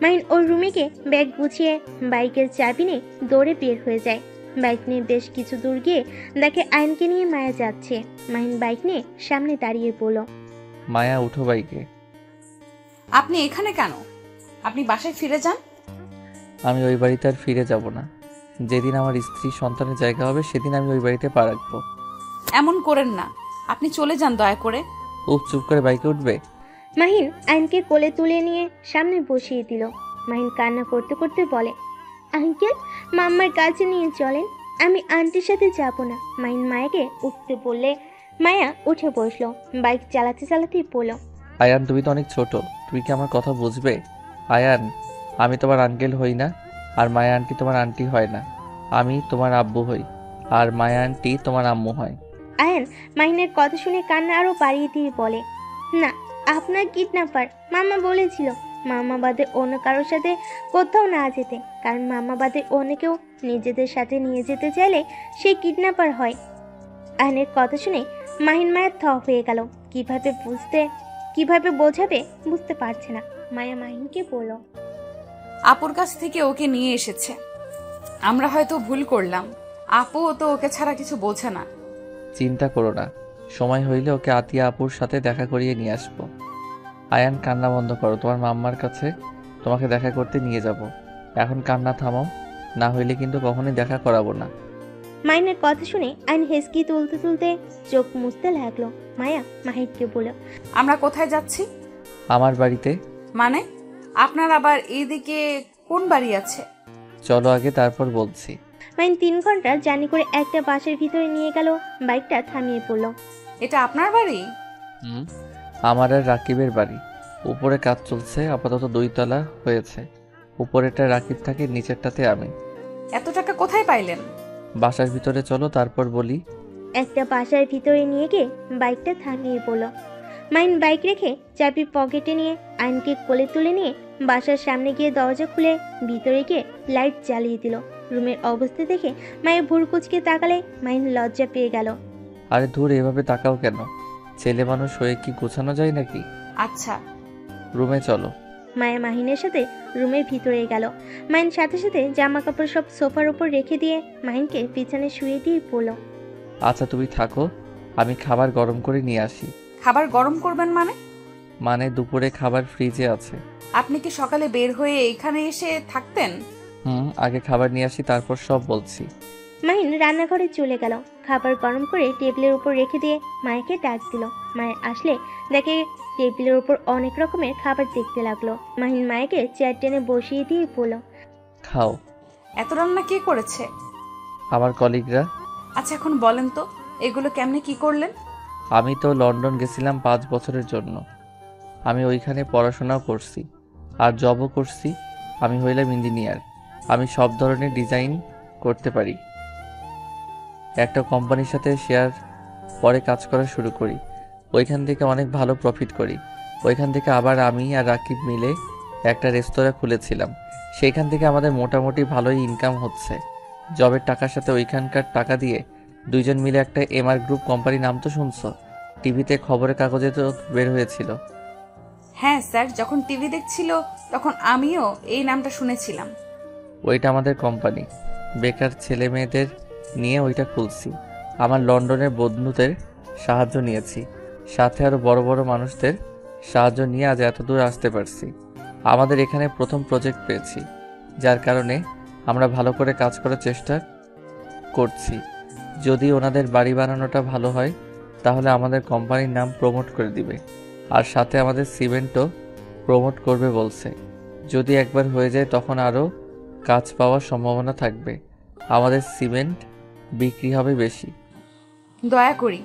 মাহিন ওর রুমে গিয়ে ব্যাগ গুছিয়ে বাইকের চাবি নিয়ে দৌড়ে বের হয়ে যায়। বাইক নিয়ে বেশ কিছু দূর গিয়ে দেখে আয়নকে নিয়ে মায়া যাচ্ছে। মাহিন বাইক নিয়ে সামনে দাঁড়িয়ে পড়ল। মায়া উঠো বাইকে। আপনি এখানে কেন? আপনি বাসায় ফিরে যান। আমি ওই বাড়িতে আর ফিরে যাব না। যেদিন আমার স্ত্রী সন্তানের জায়গা হবে সেদিন আমি ওই বাড়িতে পা রাখবো। এমন করেন না, আপনি চলে যান দয়া করে। চুপ করে বাইকে উঠবে। মাহিন আয়নকে কোলে তুলে নিয়ে সামনে বসিয়ে দিল। মাহিন কান্না করতে করতে বলে, আঙ্কেল মাম্মার কাছে নিয়ে চলেন, আমি আন্টির সাথে যাব না। মাহিন মায়াকে উঠতে বললে মায়া উঠে বসলো। বাইক চালাতে চালাতেই বলল, আয়ান তুমি তো অনেক ছোট, তুমি কি আমার কথা বুঝবে? আয়ান, আমি তোমার আঙ্কেল হই না, আর মায়া আন্টি তোমার আন্টি হয় না। আমি তোমার আব্বু হই, আর মায়া আন্টি তোমার আম্মু হয়। আয়ান মাহিনের কথা শুনে কান্না আরো বাড়িয়ে দিয়ে বলে, না আপনার কিডন্যাপার। মাম্মা বলেছিল মাম্মা বাদে অন্য কারোর সাথে কোথাও না যেতে, কারণ মাম্মা বাদে অন্য কেউ নিজেদের সাথে নিয়ে যেতে চাইলে সে কিডন্যাপার হয়। আয়নের কথা শুনে মাহিন মায়ের থ হয়ে গেল। কিভাবে বোঝাবে বুঝতে পারছে না। মায়া মাহিনকে বলল, আপুর কাছ থেকে ওকে নিয়ে এসেছে, আমরা হয়তো ভুল করলাম। আপু তো ওকে ছাড়া কিছু বোঝে না। চিন্তা করো না, সময় হইলে ওকে আতিয়া আপুর সাথে দেখা করিয়ে নিয়ে আসবো। আয়ান কান্না বন্ধ করো, তোমার মাম্মার কাছে তোমাকে দেখা করতে নিয়ে যাব। এখন কান্না থামাও, না হইলে কিন্তু কখনোই দেখা করাবো না। মাহিনের কথা শুনে আইন হেসকি তুলতে তুলতে চোখ মুছতে লাগলো। মায়া মাহিনকে বলল, আমরা কোথায় যাচ্ছি? আমার বাড়িতে। মানে আপনার আবার এইদিকে কোন বাড়ি আছে? চলো আগে, তারপর বলছি। মাহিন 3 ঘন্টা জার্নি করে একটা বাসের ভিতরে নিয়ে গেল। বাইকটা থামিয়ে পড়ল। এটা আপনার বাড়ি? আমার আর রাকিবের বাড়ি। উপরে কাজ চলছে, আপাতত 2 তলা হয়েছে। উপরেরটা রাকিব থাকে, নিচেরটাতে আমি। এত টাকা কোথায় পাইলেন? বাসার ভিতরে চলো, তারপর বলি। একটা বাসার ভিতরে নিয়ে গিয়ে বাইকটা থামিয়ে পড়ল। মাহিন বাইক রেখে চাবি পকেটে নিয়ে আইনকে কোলে তুলে নিয়ে বাসার সামনে গিয়ে দরজা খুলে ভিতরে গিয়ে লাইট জ্বালিয়ে দিল। রুমের অবস্থা দেখে মায়ের ভুর কুচকে তাকালে মাহিন লজ্জা পেয়ে গেল। আরে ধুর, এভাবে তাকাও কেন? ছেলে মানুষ হয়ে কি গোছানো যায় নাকি? আচ্ছা রুমে চলো। মায়া মাহিনের সাথে রুমের ভিতরে গেল। মাহিন সাথে সাথে জামা কাপড় সব সোফার উপর রেখে দিয়ে মাহিনকে বিছানায় শুয়ে দিয়ে পড়ল। আচ্ছা তুমি থাকো, আমি খাবার গরম করে নিয়ে আসি। খাবার গরম করবেন মানে? মানে দুপুরে খাবার ফ্রিজে আছে। আপনি কি সকালে বের হয়ে এখানে এসে থাকতেন? আগে খাবার নিয়ে আসি, তারপর সব বলছি। মাহিন রান্নাঘরে চলে গেল। খাবার গরম করে টেবিলের উপর রেখে দিয়ে মায়াকে ডাক দিল। মায়া আসলে দেখে টেবিলের উপর অনেক রকমের খাবার দেখতে লাগলো। মাহিন মায়াকে চেয়ার টেনে বসিয়ে দিয়ে বলল, খাও। এত রান্না কে করেছে? আমার কলিগরা। আচ্ছা এখন বলেন তো এগুলো কেমনে কি করলেন? আমি তো লন্ডন গেছিলাম 5 বছরের জন্য। আমি ওইখানে পড়াশোনাও করছি আর জবও করছি। আমি হইলাম ইঞ্জিনিয়ার। আমি সব ধরনের ডিজাইন করতে পারি। একটা কোম্পানির সাথে শেয়ার পরে কাজ করা শুরু করি। ওইখান থেকে অনেক ভালো প্রফিট করি। ওইখান থেকে আবার আমি আর রাকিব মিলে একটা রেস্তোরাঁ খুলেছিলাম। সেইখান থেকে আমাদের মোটামুটি ভালোই ইনকাম হচ্ছে। জবের টাকার সাথে ওইখানকার টাকা দিয়ে 2জন মিলে একটা এমআর গ্রুপ কোম্পানি, নাম তো শুনছো? টিভিতে খবরের কাগজে তো বের হয়েছিল। হ্যাঁ স্যার, যখন টিভি দেখছিল তখন আমিও এই নামটা শুনেছিলাম। ওইটা আমাদের কোম্পানি। বেকার ছেলে মেয়েদের নিয়ে ওইটা খুলছি। আমার লন্ডনের বন্ধুদের সাহায্য নিয়েছি, সাথে আরও বড় বড় মানুষদের সাহায্য নিয়ে আজ এত দূর আসতে পারছি। আমাদের এখানে প্রথম প্রজেক্ট পেয়েছি, যার কারণে আমরা ভালো করে কাজ করার চেষ্টা করছি। যদি ওনাদের বাড়ি বানানোটা ভালো হয় তাহলে আমাদের কোম্পানির নাম প্রমোট করে দিবে, আর সাথে আমাদের সিমেন্টও প্রমোট করবে বলছে। যদি একবার হয়ে যায় তখন আরও কাজ পাওয়ার সম্ভাবনা থাকবে। আমাদের সিমেন্ট বিক্রি হবে বেশি। দয়া করি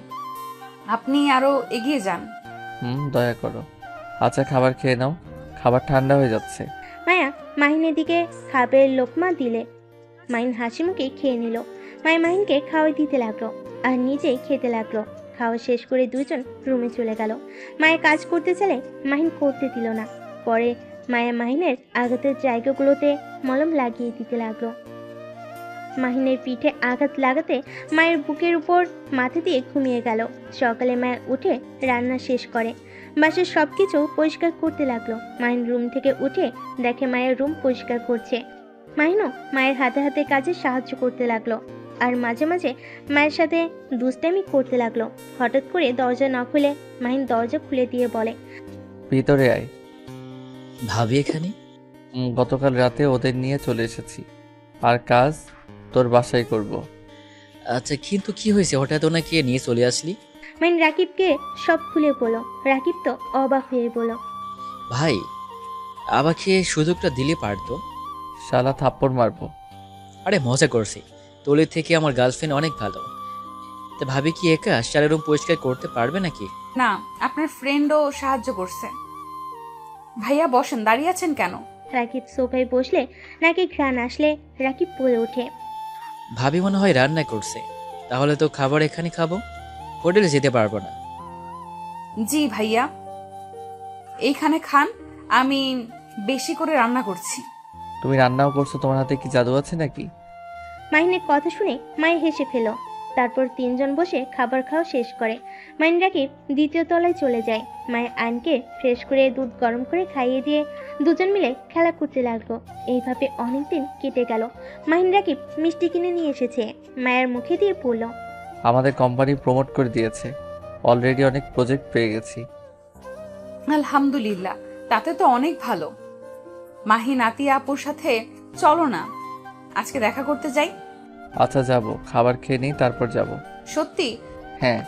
আপনি আরো এগিয়ে যান। দয়া করো। আচ্ছা খাবার খেয়ে নাও, খাবার ঠান্ডা হয়ে যাচ্ছে। মায়া মাহিনের দিকে খাবারের লোকমা দিলে। মাহিন হাসি মুখে খেয়ে নিল। মায়া মাহিনকে খাওয়াই দিতে লাগলো আর নিজেই খেতে লাগলো। খাওয়া শেষ করে 2জন রুমে চলে গেল। মায়া কাজ করতে চাইলে মাহিন করতে দিল না। পরে মায়া মাহিনের আঘাতের জায়গাগুলোতে মলম লাগিয়ে দিতে লাগলো। মাহিনের পিঠে আঘাত লাগাতে মায়ের বুকের উপর মাথা দিয়ে ঘুমিয়ে গেল। সকালে মায়া উঠে রান্না শেষ করে বাসার সবকিছু পরিষ্কার করতে লাগলো। মাহিন রুম থেকে উঠে দেখে মায়ের রুম পরিষ্কার করছে। মাহিনও মায়ের হাতে হাতে কাজে সাহায্য করতে লাগলো আর মাঝে মাঝে মায়ের সাথে দুষ্টামি করতে লাগলো। হঠাৎ করে দরজা না খুলে মাহিন দরজা খুলে দিয়ে বলে, ভিতরে আয়। ভাবি এখানে? গতকাল রাতে ওদের নিয়ে চলে এসেছি, আর কাজ তোর বাসায় করব। আচ্ছা, কিন্তু কি হয়েছে হঠাৎ ওনাকে নিয়ে চলে আসলি? মাহিন রাকিবকে সব খুলে বলো। রাকিব তো অবাক হয়ে বলো, ভাই, আমাকে সুযোগটা দিলে পারতো। শালা থাপ্পড় মারবো। আরে মজা করছি, তোলে থেকে আমার গার্লফ্রেন্ড অনেক ভালো। তা ভাবি কি একা সারা রুম পরিষ্কার করতে পারবে নাকি? না, আপনার ফ্রেন্ডও সাহায্য করছে। ভাইয়া বসেন, দাঁড়িয়ে আছেন কেন? রাকিব সোফায় বসলে নাকি ঘ্রাণ আসলে রাকিব বলে ওঠে, ভাবি মনে হয় রান্না করছে, তাহলে তো খাবার এখানে খাবো, হোটেলে যেতে পারবো না। জি ভাইয়া, এইখানে খান, আমি বেশি করে রান্না করছি। তুমি রান্নাও করছো, তোমার হাতে কি জাদু আছে নাকি? মাহিনের কথা শুনে মায়ের হেসে ফেল। তারপর তিনজন বসে খাবার খাওয়া শেষ করে। মাইন রাকিব দ্বিতীয় তলায় চলে যায়। মায়ের আয়নকে ফ্রেশ করে দুধ গরম করে খাইয়ে দিয়ে দুজন মিলে খেলা করতে লাগলো। এইভাবে অনেকদিন কেটে গেল। মাহিন রাকিব মিষ্টি কিনে নিয়ে এসেছে, মায়ের মুখে দিয়ে পড়ল, আমাদের কোম্পানি প্রমোট করে দিয়েছে, অলরেডি অনেক প্রজেক্ট পেয়ে গেছি। আলহামদুলিল্লাহ, তাতে তো অনেক ভালো। মাহি নাতি আপুর সাথে চলো না, আজকে দেখা করতে যাই। আচ্ছা যাব, খাবার খেয়ে নিই তারপর যাব। সত্যি? হ্যাঁ।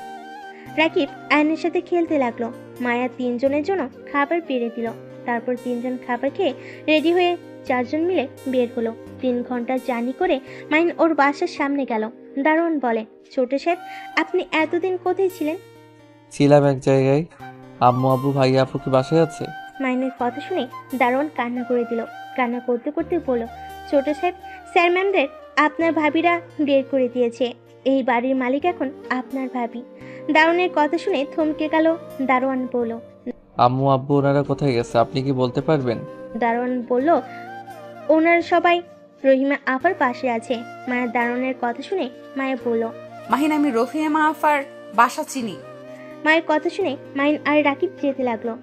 রাকিব আয়নের সাথে খেলতে লাগলো। মায়া তিনজনের জন্য খাবার বেড়ে দিল। তারপর তিনজন খাবার খেয়ে রেডি হয়ে চারজন মিলে বের হলো। 3 ঘন্টা জার্নি করে মাইন ওর বাসার সামনে গেল। দারোয়ান বলে, ছোট সাহেব, আপনি এতদিন কোথায় ছিলেন? ছিলাম এক জায়গায়। আম্মু আব্বু ভাইয়া আপু কি বাসায় আছে? মাইনের কথা শুনে দারোয়ান কান্না করে দিল। কান্না করতে করতে বলল, ছোট সাহেব, স্যার ম্যামদের আপনার ভাবিরা বের করে দিয়েছে। এই বাড়ির মালিক এখন আপনার ভাবি। দারোয়ানের কথা শুনে থমকে গেল। দারোয়ান বলল, আম্মু আব্বু ওনারা কোথায় গেছে আপনি কি বলতে পারবেন? দারোয়ান বলল, ওনারা সবাই রহিমা আপার পাশে আছে। মায়ের দারোয়ানের কথা শুনে মায়ের বলল, মাহিন, আমি রফিয়া আফার বাসা চিনি। মায়ের কথা শুনে মাইন আর রাকিব যেতে লাগলো।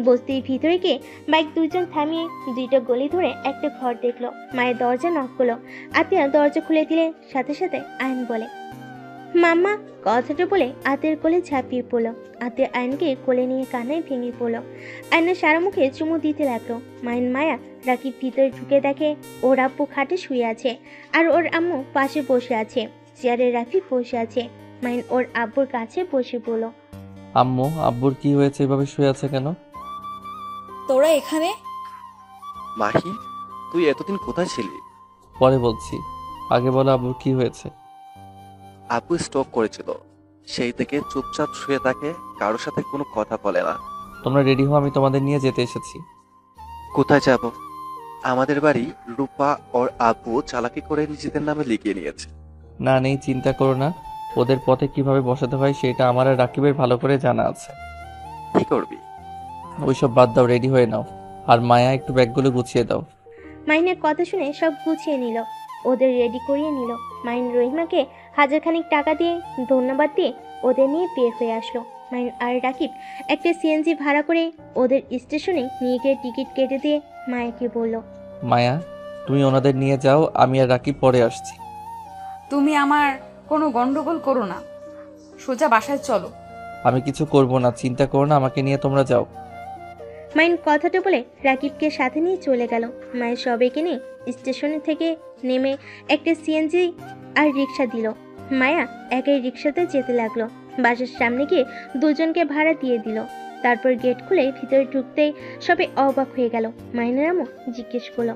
বস্তির ভিতরে গিয়ে বাইক দুজন থামিয়ে 2টা গলি ধরে একটা ঘর দেখলো। মায়ের দরজা নক করলো। আতিয়া দরজা খুলে দিলে সাথে সাথে আয়ন বলে, মাম্মা। কথাটা বলে আতের কোলে ঝাঁপিয়ে পড়লো। আতিয়া আয়নকে কোলে নিয়ে কান্নায় ভেঙে পড়লো। আয়নের সারা মুখে চুমু দিতে লাগলো। মাইন মায়া রাকিব ভিতরে ঢুকে দেখে ওর আব্বু খাটে শুয়ে আছে আর ওর আম্মু পাশে বসে আছে। চেয়ারে রাকিব বসে আছে। মাইন ওর আব্বুর কাছে বসে পড়লো। আম্মু আব্বুর কি হয়েছে, এভাবে শুয়ে আছে কেন? তোরা এখানে? মাহি, তুই এতদিন কোথায় ছিলি? পরে বলছি, আগে বলো আব্বুর কি হয়েছে। আপু স্ট্রোক করেছিল, সেই থেকে চুপচাপ শুয়ে থাকে, কারোর সাথে কোনো কথা বলে না। তোমরা রেডি হও, আমি তোমাদের নিয়ে যেতে এসেছি। কোথায় যাব? আমাদের বাড়ি রূপা ওর আপু চালাকি করে নিজেদের নামে লিখিয়ে নিয়েছে। না নেই, চিন্তা করো না, ওদের পথে কিভাবে বসাতে হয় সেটা আমার আর রাকিবের ভালো করে জানা আছে। কি করবি? ওইসব বাদ দাও, রেডি হয়ে নাও। আর মায়া একটু ব্যাগগুলো গুছিয়ে দাও। মাইনের কথা শুনে সব গুছিয়ে নিল, ওদের রেডি করিয়ে নিল। মাইন রহিমাকে 1000 খানিক টাকা দিয়ে ধন্যবাদ দিয়ে ওদের নিয়ে বের হয়ে আসলো। মাইন আর রাকিব একটা সিএনজি ভাড়া করে ওদের স্টেশনে নিয়ে গিয়ে টিকিট কেটে দিয়ে মায়াকে বলল, মায়া, তুমি ওনাদের নিয়ে যাও, আমি আর রাকিব পরে আসছি। তুমি আমার কোনো গন্ডগোল করো না, সোজা বাসায় চলো। আমি কিছু করব না, চিন্তা করো না, আমাকে নিয়ে তোমরা যাও। মাইন কথাটা বলে রাকিবকে সাথে নিয়ে চলে গেল। মায়ের সবাইকে নিয়ে স্টেশনে থেকে নেমে একটা সিএনজি আর রিক্সা দিল। মায়া একাই রিক্সাতে যেতে লাগলো। বাসার সামনে গিয়ে দুজনকে ভাড়া দিয়ে দিল। তারপর গেট খুলে ভিতরে ঢুকতেই সবাই অবাক হয়ে গেল। মাইনের আম্মু জিজ্ঞেস করলো,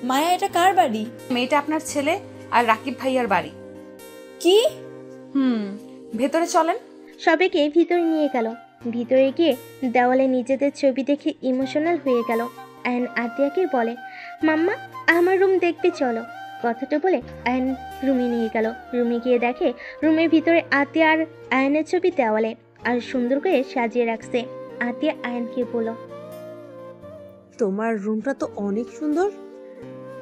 মায়া, এটা কার বাড়ি? মেয়েটা আপনার ছেলে আর রাকিব ভাইয়ার বাড়ি। কি? ভেতরে চলেন। সবাইকে ভিতরে নিয়ে গেল। ভিতরে গিয়ে দেওয়ালে নিজেদের ছবি দেখে ইমোশনাল হয়ে গেল। আয়ন আতিয়াকে বলে, মাম্মা, আমার রুম দেখবে চলো। কথাটা বলে আয়ন রুমে নিয়ে গেল। রুমে গিয়ে দেখে রুমের ভিতরে আতিয়া আর আয়নের ছবি দেওয়ালে আর সুন্দর করে সাজিয়ে রাখছে। আতিয়া আয়নকে বলল, তোমার রুমটা তো অনেক সুন্দর।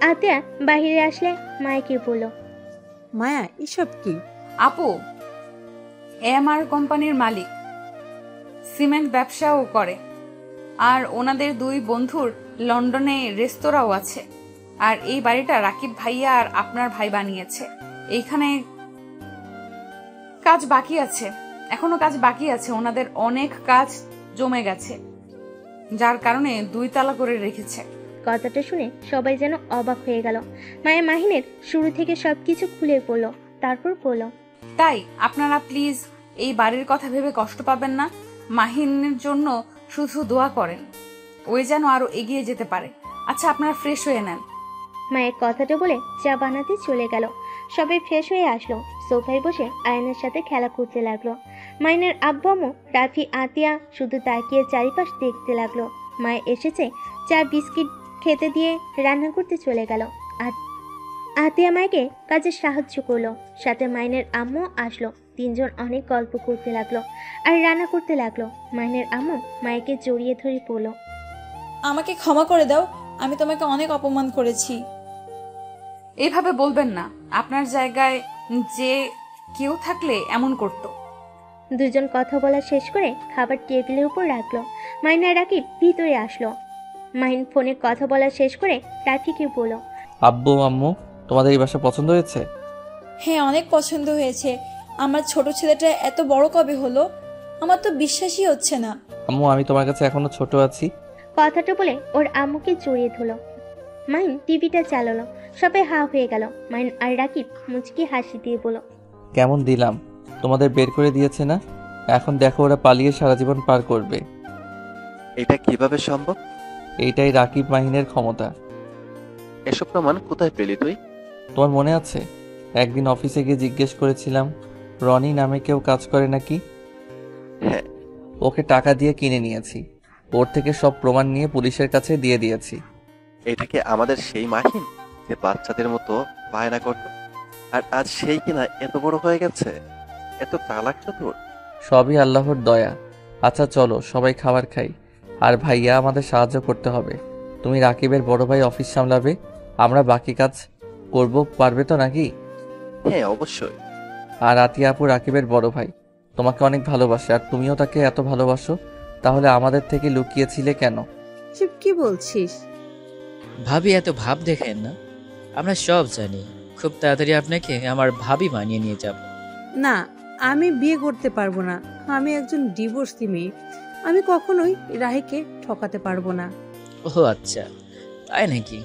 আতিয়া বাহিরে আসলে মায়াকে বলল, মায়া এসব কি? আপু এমআর কোম্পানির মালিক, সিমেন্ট ব্যবসাও করে, আর ওনাদের দুই বন্ধুর লন্ডনে রেস্তোরাঁও আছে। আর এই বাড়িটা রাকিব ভাইয়া আর আপনার ভাই বানিয়েছে। এইখানে কাজ বাকি আছে, এখনো কাজ বাকি আছে, ওনাদের অনেক কাজ জমে গেছে, যার কারণে 2 তালা করে রেখেছে। কথাটা শুনে সবাই যেন অবাক হয়ে গেল। মায়া মাহিনের শুরু থেকে সবকিছু খুলে বলল, তারপর বলল, তাই আপনারা প্লিজ এই বাড়ির কথা ভেবে কষ্ট পাবেন না। মাহিনের জন্য শুধু দোয়া করেন, ওই যেন আরো এগিয়ে যেতে পারে। আচ্ছা, আপনারা ফ্রেশ হয়ে নেন। মায়ের কথাটা বলে চা বানাতে চলে গেল। সবাই ফ্রেশ হয়ে আসলো, সোফায় বসে আয়নের সাথে খেলা করতে লাগলো। মাইনের আব্বু আম্মু, রাফি, আতিয়া শুধু তাকিয়ে চারিপাশ দেখতে লাগলো। মায় এসেছে, চা বিস্কিট খেতে দিয়ে রান্না করতে চলে গেল। আর আতিয়া মায়কে কাজে সাহায্য করলো, সাথে মাইনের আম্মু আসলো। 3 জন অনেক গল্প করতে লাগলো আর রান্না করতে লাগলো। মাইনের আম্মু মায়কে জড়িয়ে ধরে পড়ল, আমাকে ক্ষমা করে দাও, আমি তোমাকে অনেক অপমান করেছি। এইভাবে বলবেন না, আপনার জায়গায় যে কেউ থাকলে এমন করতো। 2 জন কথা বলা শেষ করে খাবার টেবিলের উপর রাখলো। মাইন আর রাকিব ভিতরে আসলো। মাইন ফোনে কথা বলা শেষ করে রাফিকে বলল, আব্বু আম্মু, তোমাদের এই বাসা পছন্দ হয়েছে? হ্যাঁ, অনেক পছন্দ হয়েছে। আমার ছোট ছেলেটা এত বড় কবে হলো? আমার তো বিশ্বাসই হচ্ছে না। আম্মু, আমি তোমার কাছে এখনো ছোট আছি। কথাটা বলে ওর আম্মুকে জড়িয়ে ধরলো। মাইন টিভিটা চালালো, সবাই হা হয়ে গেল। মাইন আর রাকিব মুচকি হাসি দিয়ে বলল, কেমন দিলাম? তোমাদের বের করে দিয়েছে না? এখন দেখো ওরা পালিয়ে সারা জীবন পার করবে। এটা কিভাবে সম্ভব? এইটাই রাকিব মাহিনের ক্ষমতা। এসব প্রমাণ কোথায় পেলি তুই? তোমার মনে আছে একদিন অফিসে গিয়ে জিজ্ঞেস করেছিলাম রনি নামে কেউ কাজ করে নাকি? হ্যাঁ। ওকে টাকা দিয়ে কিনে নিয়েছি, ওর থেকে সব প্রমাণ নিয়ে পুলিশের কাছে দিয়ে দিয়েছি। এটা কি আমাদের সেই মাহিন যে বাচ্চাদের মতো বায়না করত, আর আজ সেই কিনা এত বড় হয়ে গেছে, এত চালাক চতুর? সবই আল্লাহর দয়া। আচ্ছা চলো সবাই খাবার খাই। আর ভাইয়া, আমাদের সাহায্য করতে হবে। তুমি রাকিবের বড় ভাই, অফিস সামলাবে, আমরা বাকি কাজ করব, পারবে তো নাকি? হ্যাঁ, অবশ্যই। আর আতিয়া আপু রাকিবের বড় ভাই, তোমাকে অনেক ভালোবাসে, আর তুমিও তাকে এত ভালোবাসো, তাহলে আমাদের থেকে লুকিয়েছিলে কেন? সব কি বলছিস? ভাবি, এত ভাব দেখেন না, আমরা সব জানি। খুব তাড়াতাড়ি আপনাকে আমার ভাবি বানিয়ে নিয়ে যাব। না, আমি বিয়ে করতে পারবো না। আমি একজন ডিভোর্সি মেয়ে, আমি কখনোই রাহিকে ঠকাতে পারবো না। ও আচ্ছা, তাই নাকি?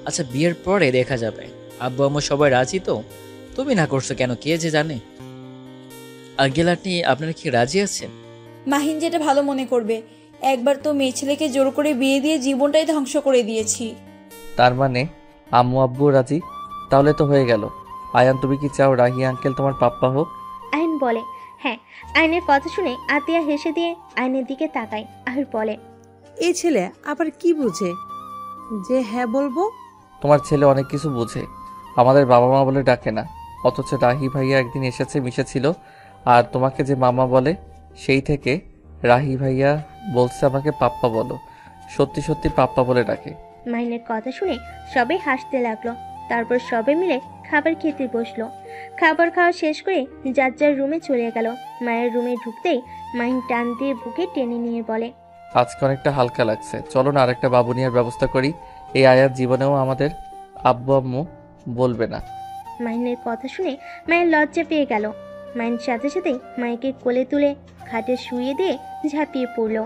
আচ্ছা, বিয়ের পরে দেখা যাবে। আব্বু আম্মু সবাই রাজি তো? তুমি না করছো কেন কে যে জানে। আঙ্কেল আন্টি, আপনারা কি রাজি আছেন? মাহিন যেটা ভালো মনে করবে। একবার তো মেয়ে ছেলেকে জোর করে বিয়ে দিয়ে জীবনটাই ধ্বংস করে দিয়েছি। তার মানে আম্মু আব্বু রাজি? তাহলে তো হয়ে গেল। আয়ান, তুমি কি চাও রাহি আঙ্কেল তোমার পাপ্পা হোক? আইন বলে, হ্যাঁ। আইনের কথা শুনে আতিয়া হেসে দিয়ে আইনের দিকে তাকায় আর বলে, এই ছেলে আবার কি বুঝে যে হ্যাঁ বলবো? তোমার ছেলে অনেক কিছু বোঝে, আমাদের বাবা মা বলে ডাকে না, অথচ রাহি ভাইয়া একদিন এসেছে, মিশেছিল, আর তোমাকে যে মামা বলে, সেই থেকে রাহি ভাইয়া বলছে আমাকে পাপ্পা বলো। সত্যি সত্যি পাপ্পা বলে ডাকে। মাইনের কথা শুনে সবাই হাসতে লাগলো। তারপর সবাই মিলে খাবার খেতে বসলো। খাবার খাওয়া শেষ করে যার যার রুমে চলে গেল। মায়ের রুমে ঢুকতেই মাইন টান দিয়ে বুকে টেনে নিয়ে বলে, আজকে অনেকটা হালকা লাগছে, চলো না আরেকটা বাবুনিয়ার ব্যবস্থা করি। এই আয়ার জীবনেও আমাদের আব্বু আম্মু বলবে না। মাইনের কথা শুনে মায়ের লজ্জা পেয়ে গেল। মাইন সাথে সাথেই মাইকে কোলে তুলে খাটে শুয়ে দিয়ে ঝাঁপিয়ে পড়লো।